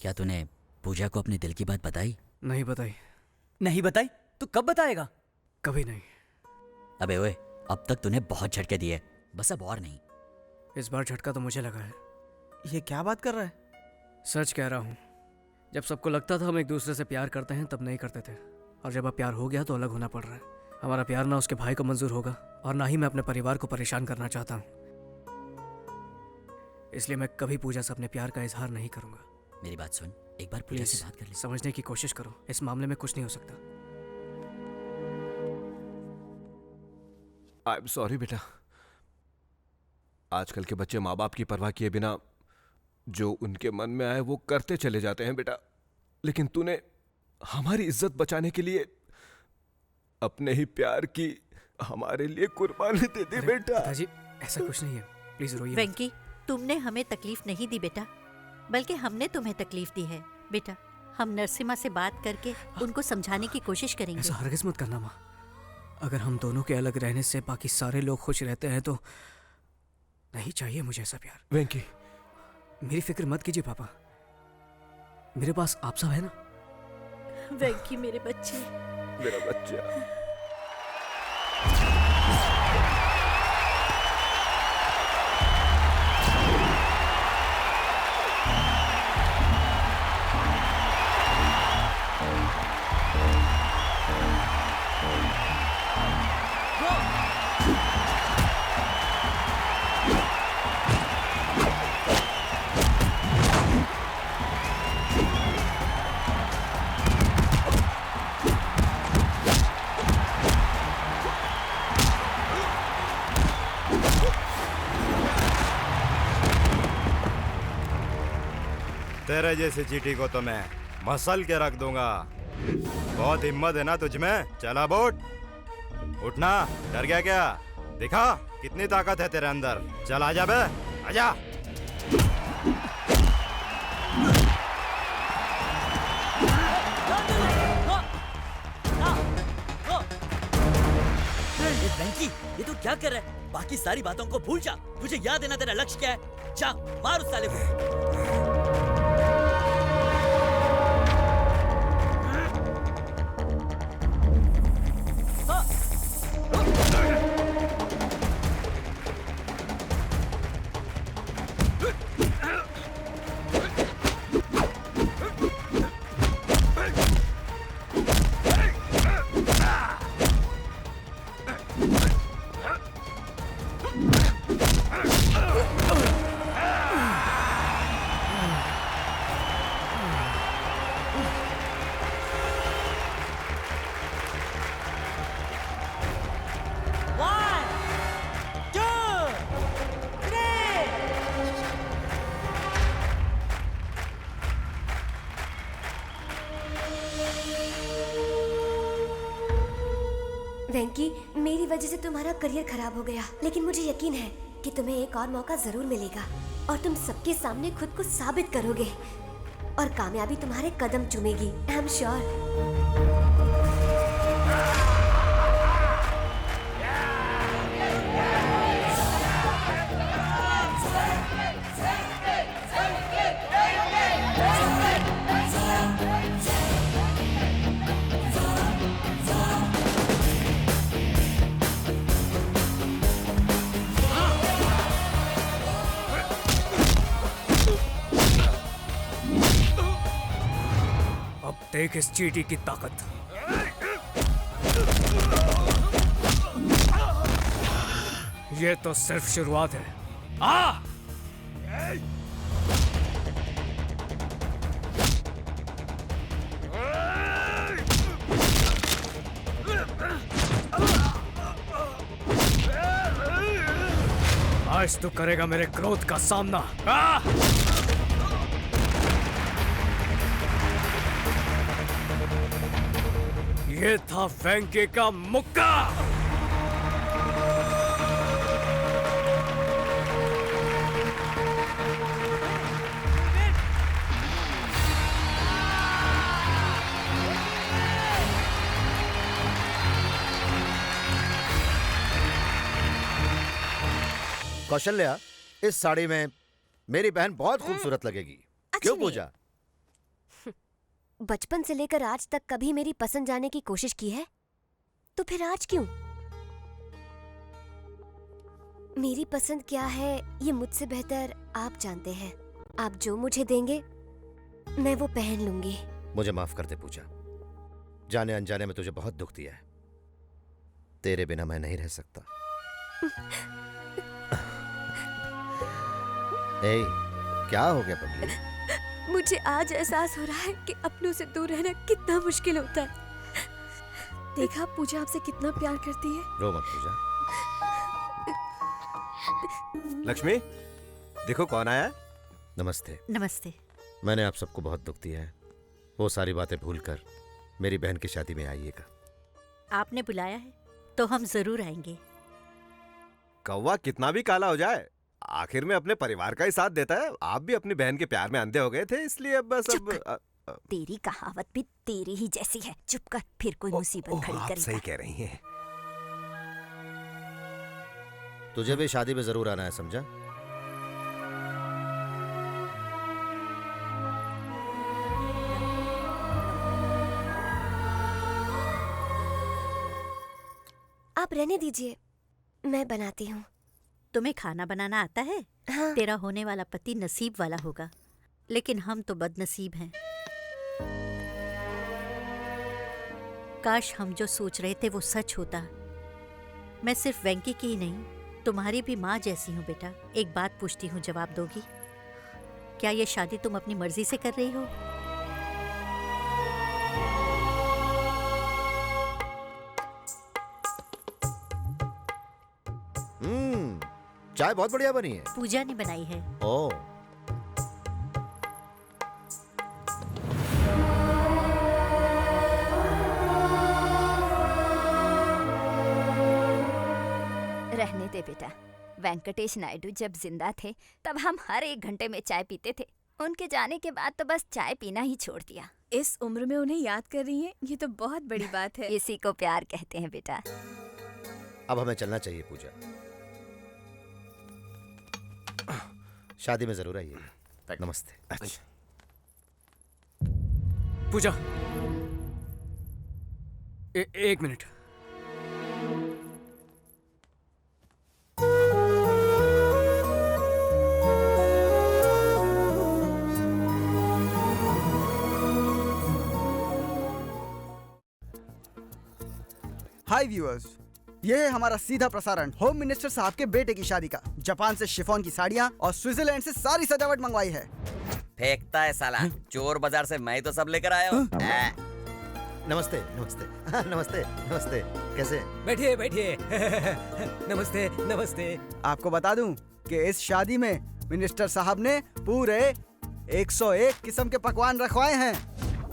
क्या तूने पूजा को अपने दिल की बात बताई? नहीं बताई। नहीं बताई? तू कब बताएगा? कभी नहीं। अबे ओए, अब तक तूने बहुत झटके दिए, बस अब और नहीं। इस बार झटका तो मुझे लगा है। ये क्या बात कर रहा है? सच कह रहा हूँ। जब सबको लगता था हम एक दूसरे से प्यार करते हैं तब नहीं करते थे, और जब अब प्यार हो गया तो अलग होना पड़ रहा है। हमारा प्यार ना उसके भाई को मंजूर होगा और ना ही मैं अपने परिवार को परेशान करना चाहता हूँ। इसलिए मैं कभी पूजा से अपने प्यार का इजहार नहीं करूंगा। मेरी बात सुन, एक बार पूजा से बात कर ले। समझने की कोशिश करो, इस मामले में कुछ नहीं हो सकता। आई एम सॉरी बेटा। आजकल के बच्चे माँ बाप की परवाह किए बिना जो उनके मन में आए वो करते चले जाते हैं बेटा। लेकिन तूने हमारी इज्जत बचाने के लिए अपने ही प्यार की हमारे लिए कुर्बानी दे दी बेटा। पिताजी ऐसा कुछ नहीं है, प्लीज रोइए मत। वेंकी, तुमने हमें तकलीफ नहीं दी बेटा, बल्कि हमने तुम्हें तकलीफ दी है। बेटा, हम नरसिम्हा से बात करके उनको समझाने की कोशिश करेंगे। ऐसा हरगिज मत करना माँ। अगर हम दोनों के अलग रहने से बाकी सारे लोग खुश रहते हैं तो नहीं चाहिए मुझे ऐसा प्यार। वेंकी, मेरी फिक्र मत कीजिए पापा, मेरे पास आप सब है ना। वेंकी मेरे बच्चे, मेरा बच्चा। तेरे जैसी चीटी को तो मैं मसल के रख दूंगा। बहुत हिम्मत है ना तुझ में? चला बोट, उठना। डर गया क्या? दिखा कितनी ताकत है तेरे अंदर। चल आजा बे, आजा। वेंकी, ये तू क्या कर रहा है? बाकी सारी बातों को भूल जा। तुझे याद है ना तेरा लक्ष्य क्या है? जा मार उस साले को। वेंकी, मेरी वजह से तुम्हारा करियर खराब हो गया, लेकिन मुझे यकीन है कि तुम्हें एक और मौका जरूर मिलेगा और तुम सबके सामने खुद को साबित करोगे और कामयाबी तुम्हारे कदम चूमेगी। I am sure. देख इस चींटी की ताकत। ये तो सिर्फ शुरुआत है। आ! आज तू करेगा मेरे क्रोध का सामना। आ! ये था वेंकी का मुक्का। कौशल्या, इस साड़ी में मेरी बहन बहुत खूबसूरत लगेगी। क्यों पूजा? बचपन से लेकर आज तक कभी मेरी पसंद जाने की कोशिश की है? तो फिर आज क्यों? मेरी पसंद क्या है ये मुझसे बेहतर आप जानते हैं। आप जो मुझे देंगे मैं वो पहन लूंगी। मुझे माफ कर दे पूजा, जाने अनजाने में तुझे बहुत दुख दिया है। तेरे बिना मैं नहीं रह सकता। ए, क्या हो गया पगली? मुझे आज एहसास हो रहा है कि अपनों से दूर रहना कितना मुश्किल होता है। देखा पूजा आपसे कितना प्यार करती है। रो मत पूजा। लक्ष्मी, देखो कौन आया है। नमस्ते। नमस्ते। मैंने आप सबको बहुत दुख दिया है। वो सारी बातें भूलकर मेरी बहन की शादी में आइएगा। आपने बुलाया है तो हम जरूर आएंगे। कौवा कितना भी काला हो जाए, आखिर में अपने परिवार का ही साथ देता है। आप भी अपनी बहन के प्यार में अंधे हो गए थे, इसलिए अब बस अब तेरी कहावत भी तेरी ही जैसी है। चुप कर, फिर कोई मुसीबत खड़ी आप करेगा। सही कह रही हैं। तुझे भी शादी में जरूर आना है, समझा? आप रहने दीजिए, मैं बनाती हूँ। तुम्हें खाना बनाना आता है? हाँ। तेरा होने वाला पति नसीब वाला होगा, लेकिन हम तो बदनसीब हैं। काश हम जो सोच रहे थे वो सच होता। मैं सिर्फ वेंकी की ही नहीं, तुम्हारी भी माँ जैसी हूँ बेटा। एक बात पूछती हूँ, जवाब दोगी? क्या ये शादी तुम अपनी मर्जी से कर रही हो? चाय बहुत बढ़िया बनी है। पूजा ने बनाई है। ओह, रहने दे बेटा। वेंकटेश नायडू जब जिंदा थे तब हम हर 1 घंटे में चाय पीते थे। उनके जाने के बाद तो बस चाय पीना ही छोड़ दिया। इस उम्र में उन्हें याद कर रही हैं, ये तो बहुत बड़ी बात है। इसी को प्यार कहते हैं बेटा। अब हमें चलना चाहिए पूजा। शादी में जरूर आइए। नमस्ते। अच्छा पूजा, एक मिनट। हाय व्यूअर्स, ये है हमारा सीधा प्रसारण होम मिनिस्टर साहब के बेटे की शादी का। जापान से शिफॉन की साड़ियाँ और स्विट्जरलैंड से सारी सजावट मंगवाई है। फेंकता है साला, चोर बाजार से मैं तो सब लेकर आया हूँ। नमस्ते नमस्ते। हाँ, नमस्ते नमस्ते। कैसे? बैठिए बैठिए। नमस्ते नमस्ते। आपको बता दूं कि इस शादी में मिनिस्टर साहब ने पूरे 101 किस्म के पकवान रखवाए हैं।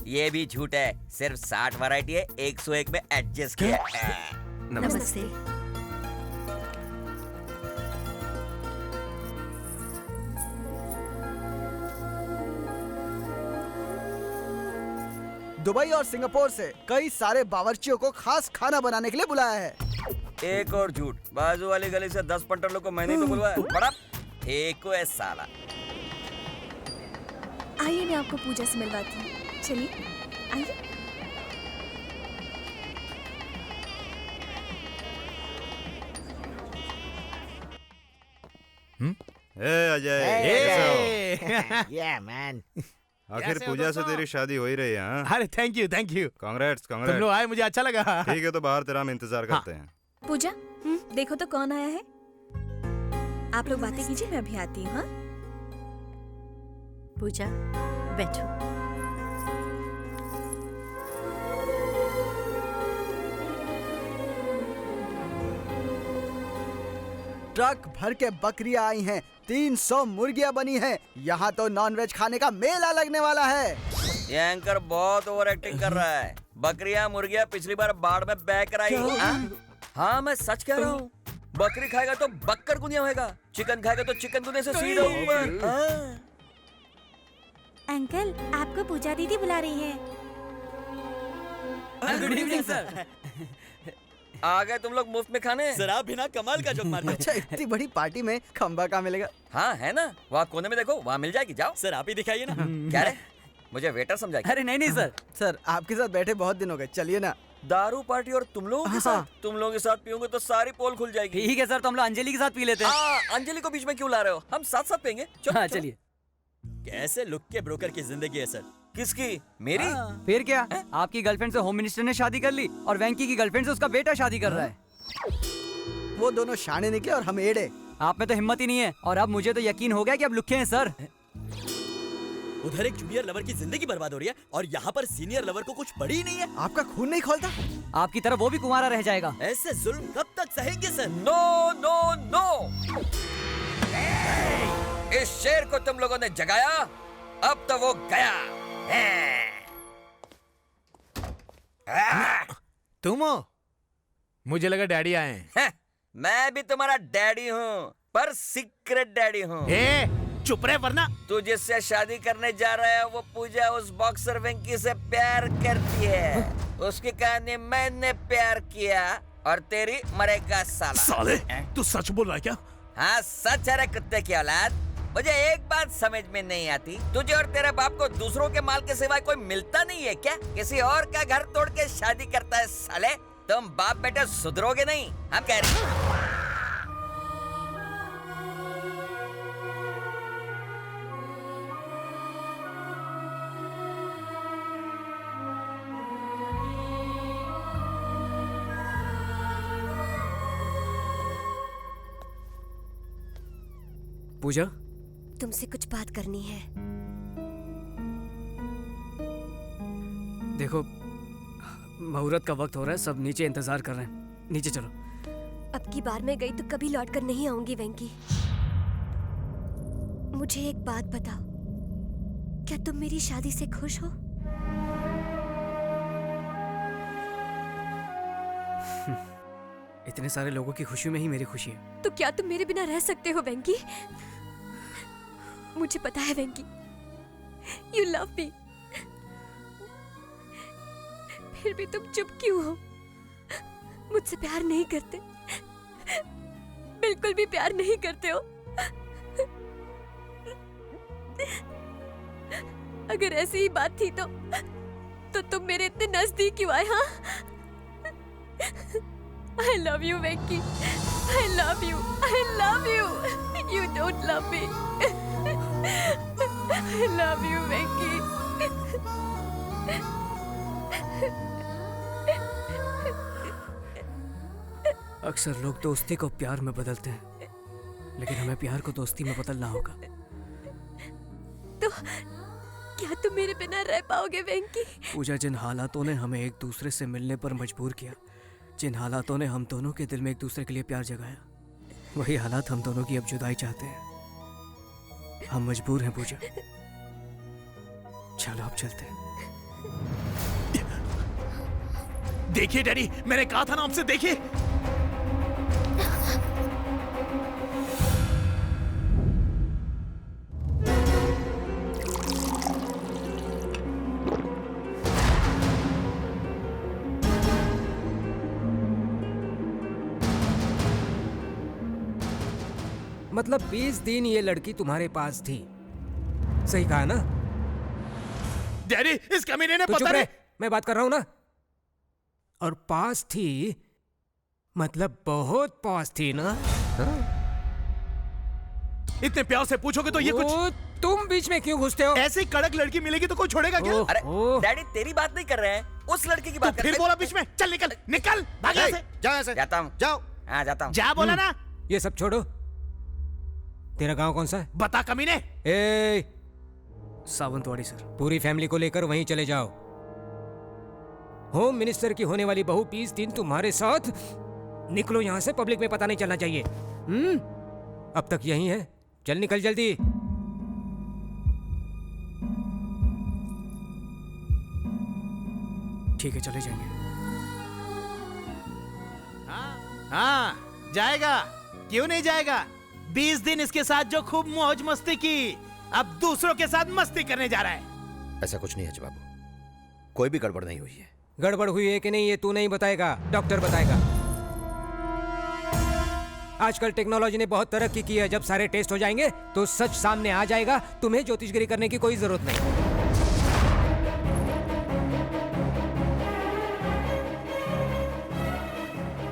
ये भी झूठ है, सिर्फ 60 वैरायटी है, 101 में एडजस्ट किया है। नमस्ते। दुबई और सिंगापुर से कई सारे बावर्चियों को खास खाना बनाने के लिए बुलाया है। एक और झूठ, बाजू वाली गली से 10 पंटरों को मैंने तो बुलवाया। बड़ा फेंको है साला। आइए मैं आपको पूजा से मिलवाती हूँ। चलिए आइए। Ajay, Yeah man। आखिर पूजा से तेरी शादी हो ही रही है। हाँ? अरे थैंक यू। कांग्रेट्स तुम लोग कांग्रेट्स। आए, मुझे अच्छा लगा। ठीक है, तो बाहर तेरा हम इंतजार करते हैं। पूजा, देखो तो कौन आया है। आप लोग बातें कीजिए, मैं अभी आती हूँ। हाँ? पूजा बैठो। ट्रक भर के बकरियां आई हैं, 300 मुर्गियां बनी हैं। यहाँ तो नॉनवेज खाने का मेला लगने वाला है। ये एंकर बहुत ओवर एक्टिंग कर रहा है। बकरियां मुर्गियां पिछली बार बाढ़ में बह कर आई। हाँ मैं सच कह रहा हूँ। बकरी खाएगा तो बक्कर गुनिया होएगा, चिकन खाएगा तो चिकन गुनिया से सीधा ऊपर। अंकल, आपको पूजा दीदी बुला रही है। Good evening sir. आ गए तुम लोग मुफ्त में खाने। सर आप बिना कमाल का जोक मारते हो। अच्छा, इतनी बड़ी पार्टी में खंबा कहाँ मिलेगा? हाँ है ना, वहाँ कोने में देखो, वहाँ मिल जाएगी। जाओ सर आप ही दिखाइए ना। क्या रे, मुझे वेटर समझाएगी? अरे नहीं सर। सर आपके साथ बैठे बहुत दिन हो गए, चलिए ना। दारू पार्टी और तुम लोगों के साथ? तुम लोगों के साथ पीओगे तो सारी पोल खुल जाएगी। ठीक है सर, तो हम लोग अंजलि के साथ पी लेते हैं। अंजलि को बीच में क्यों ला रहे हो? हम साथ साथ पियेंगे। हाँ चलिए। कैसे लुक के ब्रोकर की जिंदगी है सर। किसकी? मेरी? फिर क्या, आपकी गर्लफ्रेंड से होम मिनिस्टर ने शादी कर ली और वेंकी की गर्लफ्रेंड से उसका बेटा शादी कर रहा है। वो दोनों शाने निकले और हम एड़े। आप में तो हिम्मत ही नहीं है, और अब मुझे तो यकीन हो गया कि अब लुक्के हैं सर। उधर एक जूनियर लवर की जिंदगी बर्बाद हो रही है और यहाँ पर सीनियर लवर को कुछ पड़ी ही नहीं है। आपका खून नहीं खोलता? आपकी तरह वो भी कुंवारा रह जाएगा। ऐसे जुल्म कब तक सहेंगे सर? नो नो नो, इस शेर को तुम लोगों ने जगाया, अब तो वो गया। तुम हो? मुझे लगा डैडी आए हैं। मैं भी तुम्हारा डैडी हूँ, पर सीक्रेट डैडी हूँ। चुप रहे वरना। तू जिससे शादी करने जा रहा है वो पूजा उस बॉक्सर वेंकी से प्यार करती है। उसकी कहानी मैंने प्यार किया और तेरी मरेगा साला। साले, तू सच बोल रहा है क्या? हाँ सच है रे कुत्ते की औलाद। मुझे एक बात समझ में नहीं आती, तुझे और तेरे बाप को दूसरों के माल के सिवाय कोई मिलता नहीं है क्या? किसी और का घर तोड़ के शादी करता है साले। तुम बाप बेटे सुधरोगे नहीं, हम कह रहे हैं। पूजा, तुमसे कुछ बात करनी है। देखो, मुहूर्त का वक्त हो रहा है, सब नीचे इंतजार कर रहे हैं। नीचे चलो। अब की बार मैं गई तो कभी लौट कर नहीं आऊंगी वेंकी। मुझे एक बात बताओ, क्या तुम मेरी शादी से खुश हो? इतने सारे लोगों की खुशी में ही मेरी खुशी है। तो क्या तुम मेरे बिना रह सकते हो वेंकी? मुझे पता है वेंकी, यू लव मी। फिर भी तुम चुप क्यों हो? मुझसे प्यार नहीं करते, बिल्कुल भी प्यार नहीं करते हो। अगर ऐसी ही बात थी तो तुम मेरे इतने नजदीक क्यों आए? हाँ, I love you, Venki. I love you. I love you. You don't love me. I love you, Venki. अक्सर लोग दोस्ती को प्यार में बदलते हैं, लेकिन हमें प्यार को दोस्ती में बदलना होगा। तो क्या तुम मेरे बिना रह पाओगे वेंकी? पूजा, जिन हालातों ने हमें एक दूसरे से मिलने पर मजबूर किया, जिन हालातों ने हम दोनों के दिल में एक दूसरे के लिए प्यार जगाया, वही हालात हम दोनों की अब जुदाई चाहते हैं। हम मजबूर हैं पूजा। चलो अब चलते हैं। देखिए डैडी, मैंने कहा था ना आपसे, देखिए। मतलब 20 दिन ये लड़की तुम्हारे पास थी, सही कहा ना? डैडी, इस कमीने ने तो पता नहीं। मैं बात कर रहा हूं ना। और पास थी मतलब बहुत पास थी ना? इतने प्यार से पूछोगे तो ये कुछ। तुम बीच में क्यों घुसते हो? ऐसी कड़क लड़की मिलेगी तो कोई छोड़ेगा क्या? अरे डैडी, तेरी बात नहीं कर रहे हैं, उस लड़की की बात कर रहे हैं। फिर बोला बीच में, चल निकल निकल, भाग यहाँ से। जाओ यहाँ से। जाता हूँ। जाओ। हाँ जाता हूँ। जा बोला ना। ये सब छोड़ो, तेरा गांव कौन सा है? बता कमीने। ए, सावंतवाड़ी सर। पूरी फैमिली को लेकर वहीं चले जाओ। होम मिनिस्टर की होने वाली बहू 20 दिन तुम्हारे साथ। निकलो यहाँ से, पब्लिक में पता नहीं चलना चाहिए। अब तक यहीं है, चल निकल जल्दी। ठीक है, चले जाएंगे। हाँ जाएगा, क्यों नहीं जाएगा? 20 दिन इसके साथ जो खूब मौज मस्ती की, अब दूसरों के साथ मस्ती करने जा रहा है। ऐसा कुछ नहीं है बाबू, कोई भी गड़बड़ नहीं हुई है। गड़बड़ हुई है कि नहीं ये तू नहीं बताएगा, डॉक्टर बताएगा। आजकल टेक्नोलॉजी ने बहुत तरक्की की है, जब सारे टेस्ट हो जाएंगे तो सच सामने आ जाएगा। तुम्हें ज्योतिषगिरी करने की कोई जरूरत नहीं।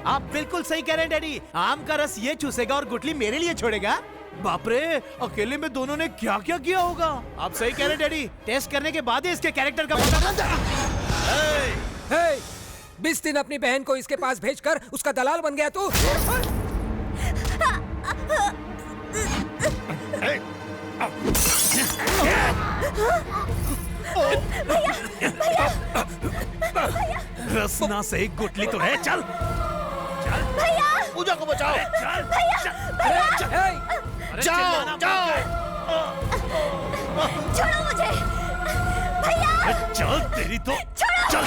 आप बिल्कुल सही कह रहे हैं डैडी। आम का रस ये चूसेगा और गुठली मेरे लिए छोड़ेगा। बाप रे, अकेले में दोनों ने क्या क्या किया होगा। आप सही कह रहे डैडी, टेस्ट करने के बाद ही इसके कैरेक्टर का पता चलता है। 20 दिन अपनी बहन को इसके पास भेजकर उसका दलाल बन गया तू। रसना से एक गुटली तो है। चल चल पूजा को बचाओ। चल जाओ जाओ। छोड़ो मुझे भैया। चल तेरी तो चल।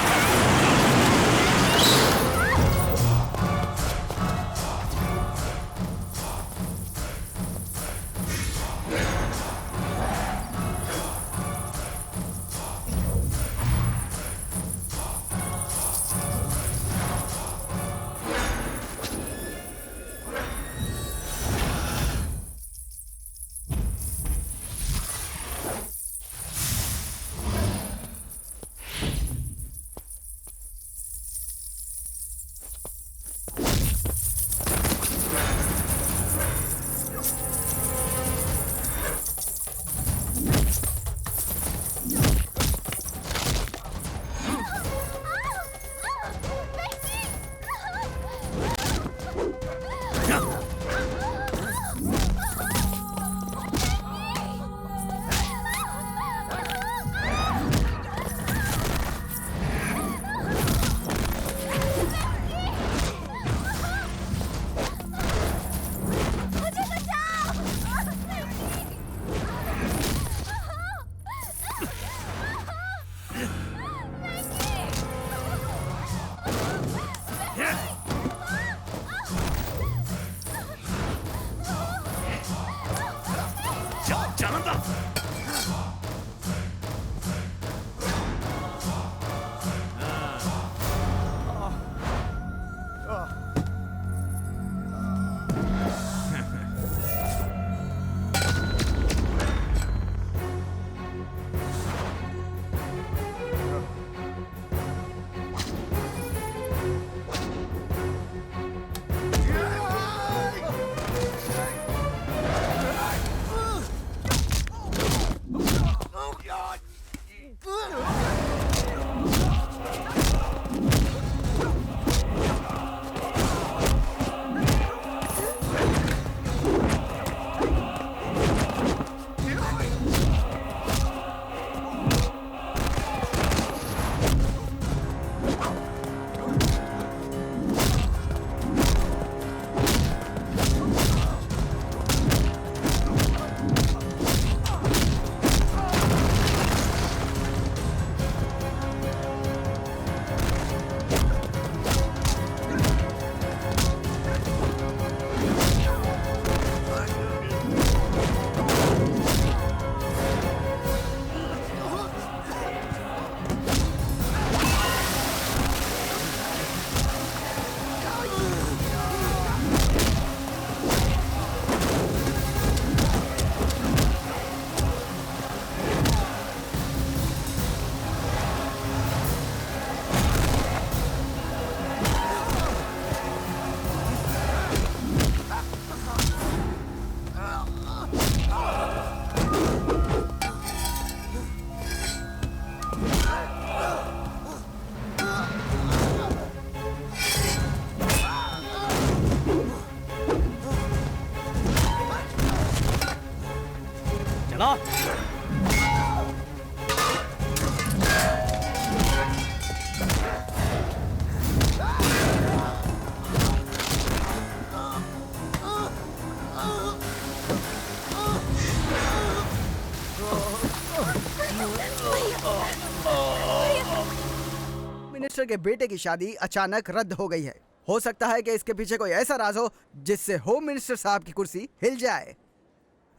मिनिस्टर के बेटे की शादी अचानक रद्द हो गई है। हो सकता है कि इसके पीछे कोई ऐसा राज हो जिससे होम मिनिस्टर साहब की कुर्सी हिल जाए।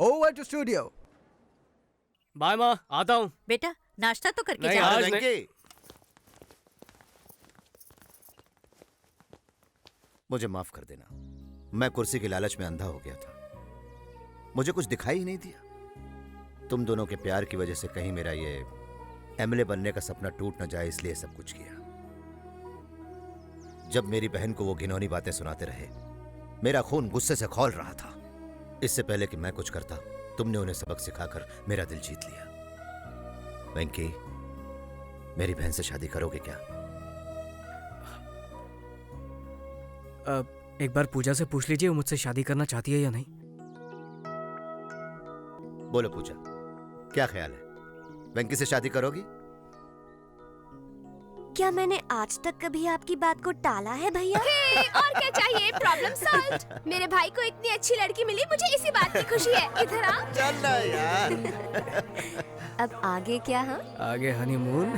Over to studio. बाय माँ, आता हूँ। बेटा नाश्ता तो करके नहीं, जाओ। आज नहीं। मुझे माफ कर देना, मैं कुर्सी के लालच में अंधा हो गया था। मुझे कुछ दिखाई ही नहीं दिया। तुम दोनों के प्यार की वजह से कहीं मेरा ये एमएलए बनने का सपना टूट न जाए, इसलिए सब कुछ किया। जब मेरी बहन को वो घिनौनी बातें सुनाते रहे, मेरा खून गुस्से से खौल रहा था। इससे पहले कि मैं कुछ करता, तुमने उन्हें सबक सिखाकर मेरा दिल जीत लिया। वेंकी, मेरी बहन से शादी करोगे क्या? एक बार पूजा से पूछ लीजिए वो मुझसे शादी करना चाहती है या नहीं। बोलो पूजा, क्या ख्याल है? वेंकी से शादी करोगी? क्या मैंने आज तक कभी आपकी बात को टाला है भैया? और क्या चाहिए? Problem solved. मेरे भाई को इतनी अच्छी लड़की मिली, मुझे इसी बात की खुशी है। इधर आ। चल ना यार। अब आगे क्या? हाँ, आगे हनीमून।